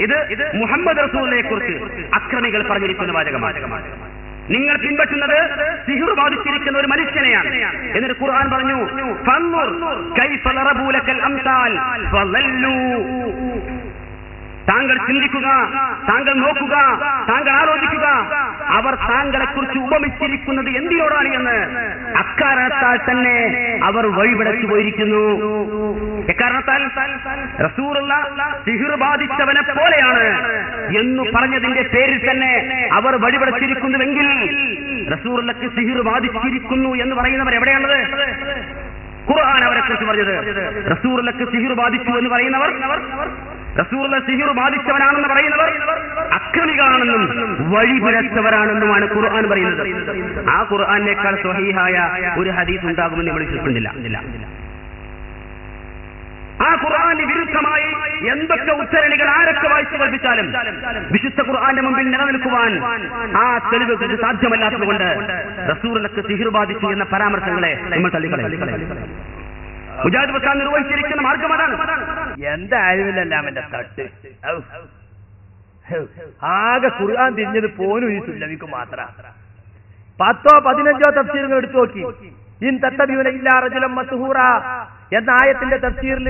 ഇത് മുഹമ്മദ് റസൂലിനെ കുറിച്ച് അക്രമികൾ പറഞ്ഞിരിക്കുന്ന വാചകമാണ്. നിങ്ങൾ പിൻപറ്റുന്നത് സിഹിർ ബാധിച്ചിരിക്കുന്ന ഒരു മനുഷ്യനെയാണ്. എന്നിട്ട് ഖുർആൻ പറഞ്ഞു, ഫൻദുർ കൈഫ ലറബൂ ലക്കൽ അംസാൽ ഫളല്ലൂ. താങ്കൾ ചിന്തിക്കുക, താങ്കൾ നോക്കുക, താങ്കൾ ആലോചിക്കുക, അവർ താങ്കളെ കുറിച്ച് ഉപമിച്ചിരിക്കുന്നത് എന്തിനോടാണ് എന്ന്. അക്കാരണത്താൽ തന്നെ അവർ വഴിപിടച്ചു പോയിരിക്കുന്നു. എക്കാരണത്താൽ റസൂലുള്ള സിഹിർ ബാധിച്ചവനെ പോലെയാണ് എന്ന് പറഞ്ഞതിന്റെ പേരിൽ തന്നെ അവർ വഴിപിടച്ചിരിക്കുന്നുവെങ്കിൽ റസൂലുള്ളാഹിക്ക് സിഹിർ ബാധിച്ചിരിക്കുന്നു എന്ന് പറയുന്നവർ എവിടെയാണത്? ഖുർആൻ അവരെ കുറിച്ച് പറഞ്ഞത്. റസൂലുള്ളാഹിക്ക് സിഹിർ ബാധിച്ചു എന്ന് പറയുന്നവർ, റസൂലുള്ളാഹി സിഹിർ ബാധിച്ചവനാണെന്ന് പറയുന്നവർ അക്രമികളാണെന്നും വഴിപിഴച്ചവരാണെന്നുമാണ് ഖുർആൻ പറയുന്നത്. ആ ഖുർആനേക്കാൾ സ്വഹീഹായ ഒരു ഹദീസ് ഉണ്ടാകുമെന്ന് നമ്മൾ വിശ്വസിക്കുന്നില്ല. ആ ഖുർആന് വിരുദ്ധമായി എന്തൊക്കെ ഉദ്ധരണികൾ ആരൊക്കെ വായിച്ചു പഠിപ്പിച്ചാലും വിശുദ്ധ ഖുർആന്റെ മുമ്പിൽ നിലനിൽക്കുവാൻ ആ തെളിവുകൾക്ക് സാധ്യമല്ലാത്തതുകൊണ്ട് റസൂലുള്ളാഹിക്ക് സിഹിർ ബാധിച്ചു എന്ന പരാമർശങ്ങളെ നമ്മൾ തള്ളിക്കളയും. മുജാഹിദ് പ്രസ്ഥാനം നിർവഹിച്ചിരിക്കുന്ന മാർഗം അതാണ്. എന്തായാലും എന്റെ തട്ട് ആകെ ഖുർആൻ തിരിഞ്ഞത് പോലും ഈ സുല്ലമിക്ക് മാത്രം. 10 15 തഫ്സീറുകൾ എടുത്തു നോക്കി. ഇൻ തത്തബിയൂന ഇല്ലാ റജുലൻ മസ്ഹൂറ എന്ന ആയത്തിന്റെ തഫ്സീറിൽ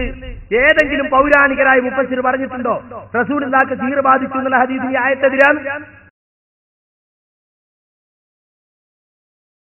ഏതെങ്കിലും പൗരാണികരായ മുഫസ്സിർ പറഞ്ഞിട്ടുണ്ടോ റസൂലുള്ളാഹിക്ക് സിഹിർ ബാധിച്ചു എന്നുള്ള ഹദീസ് ഈ ആയത്തെതിരാണ്?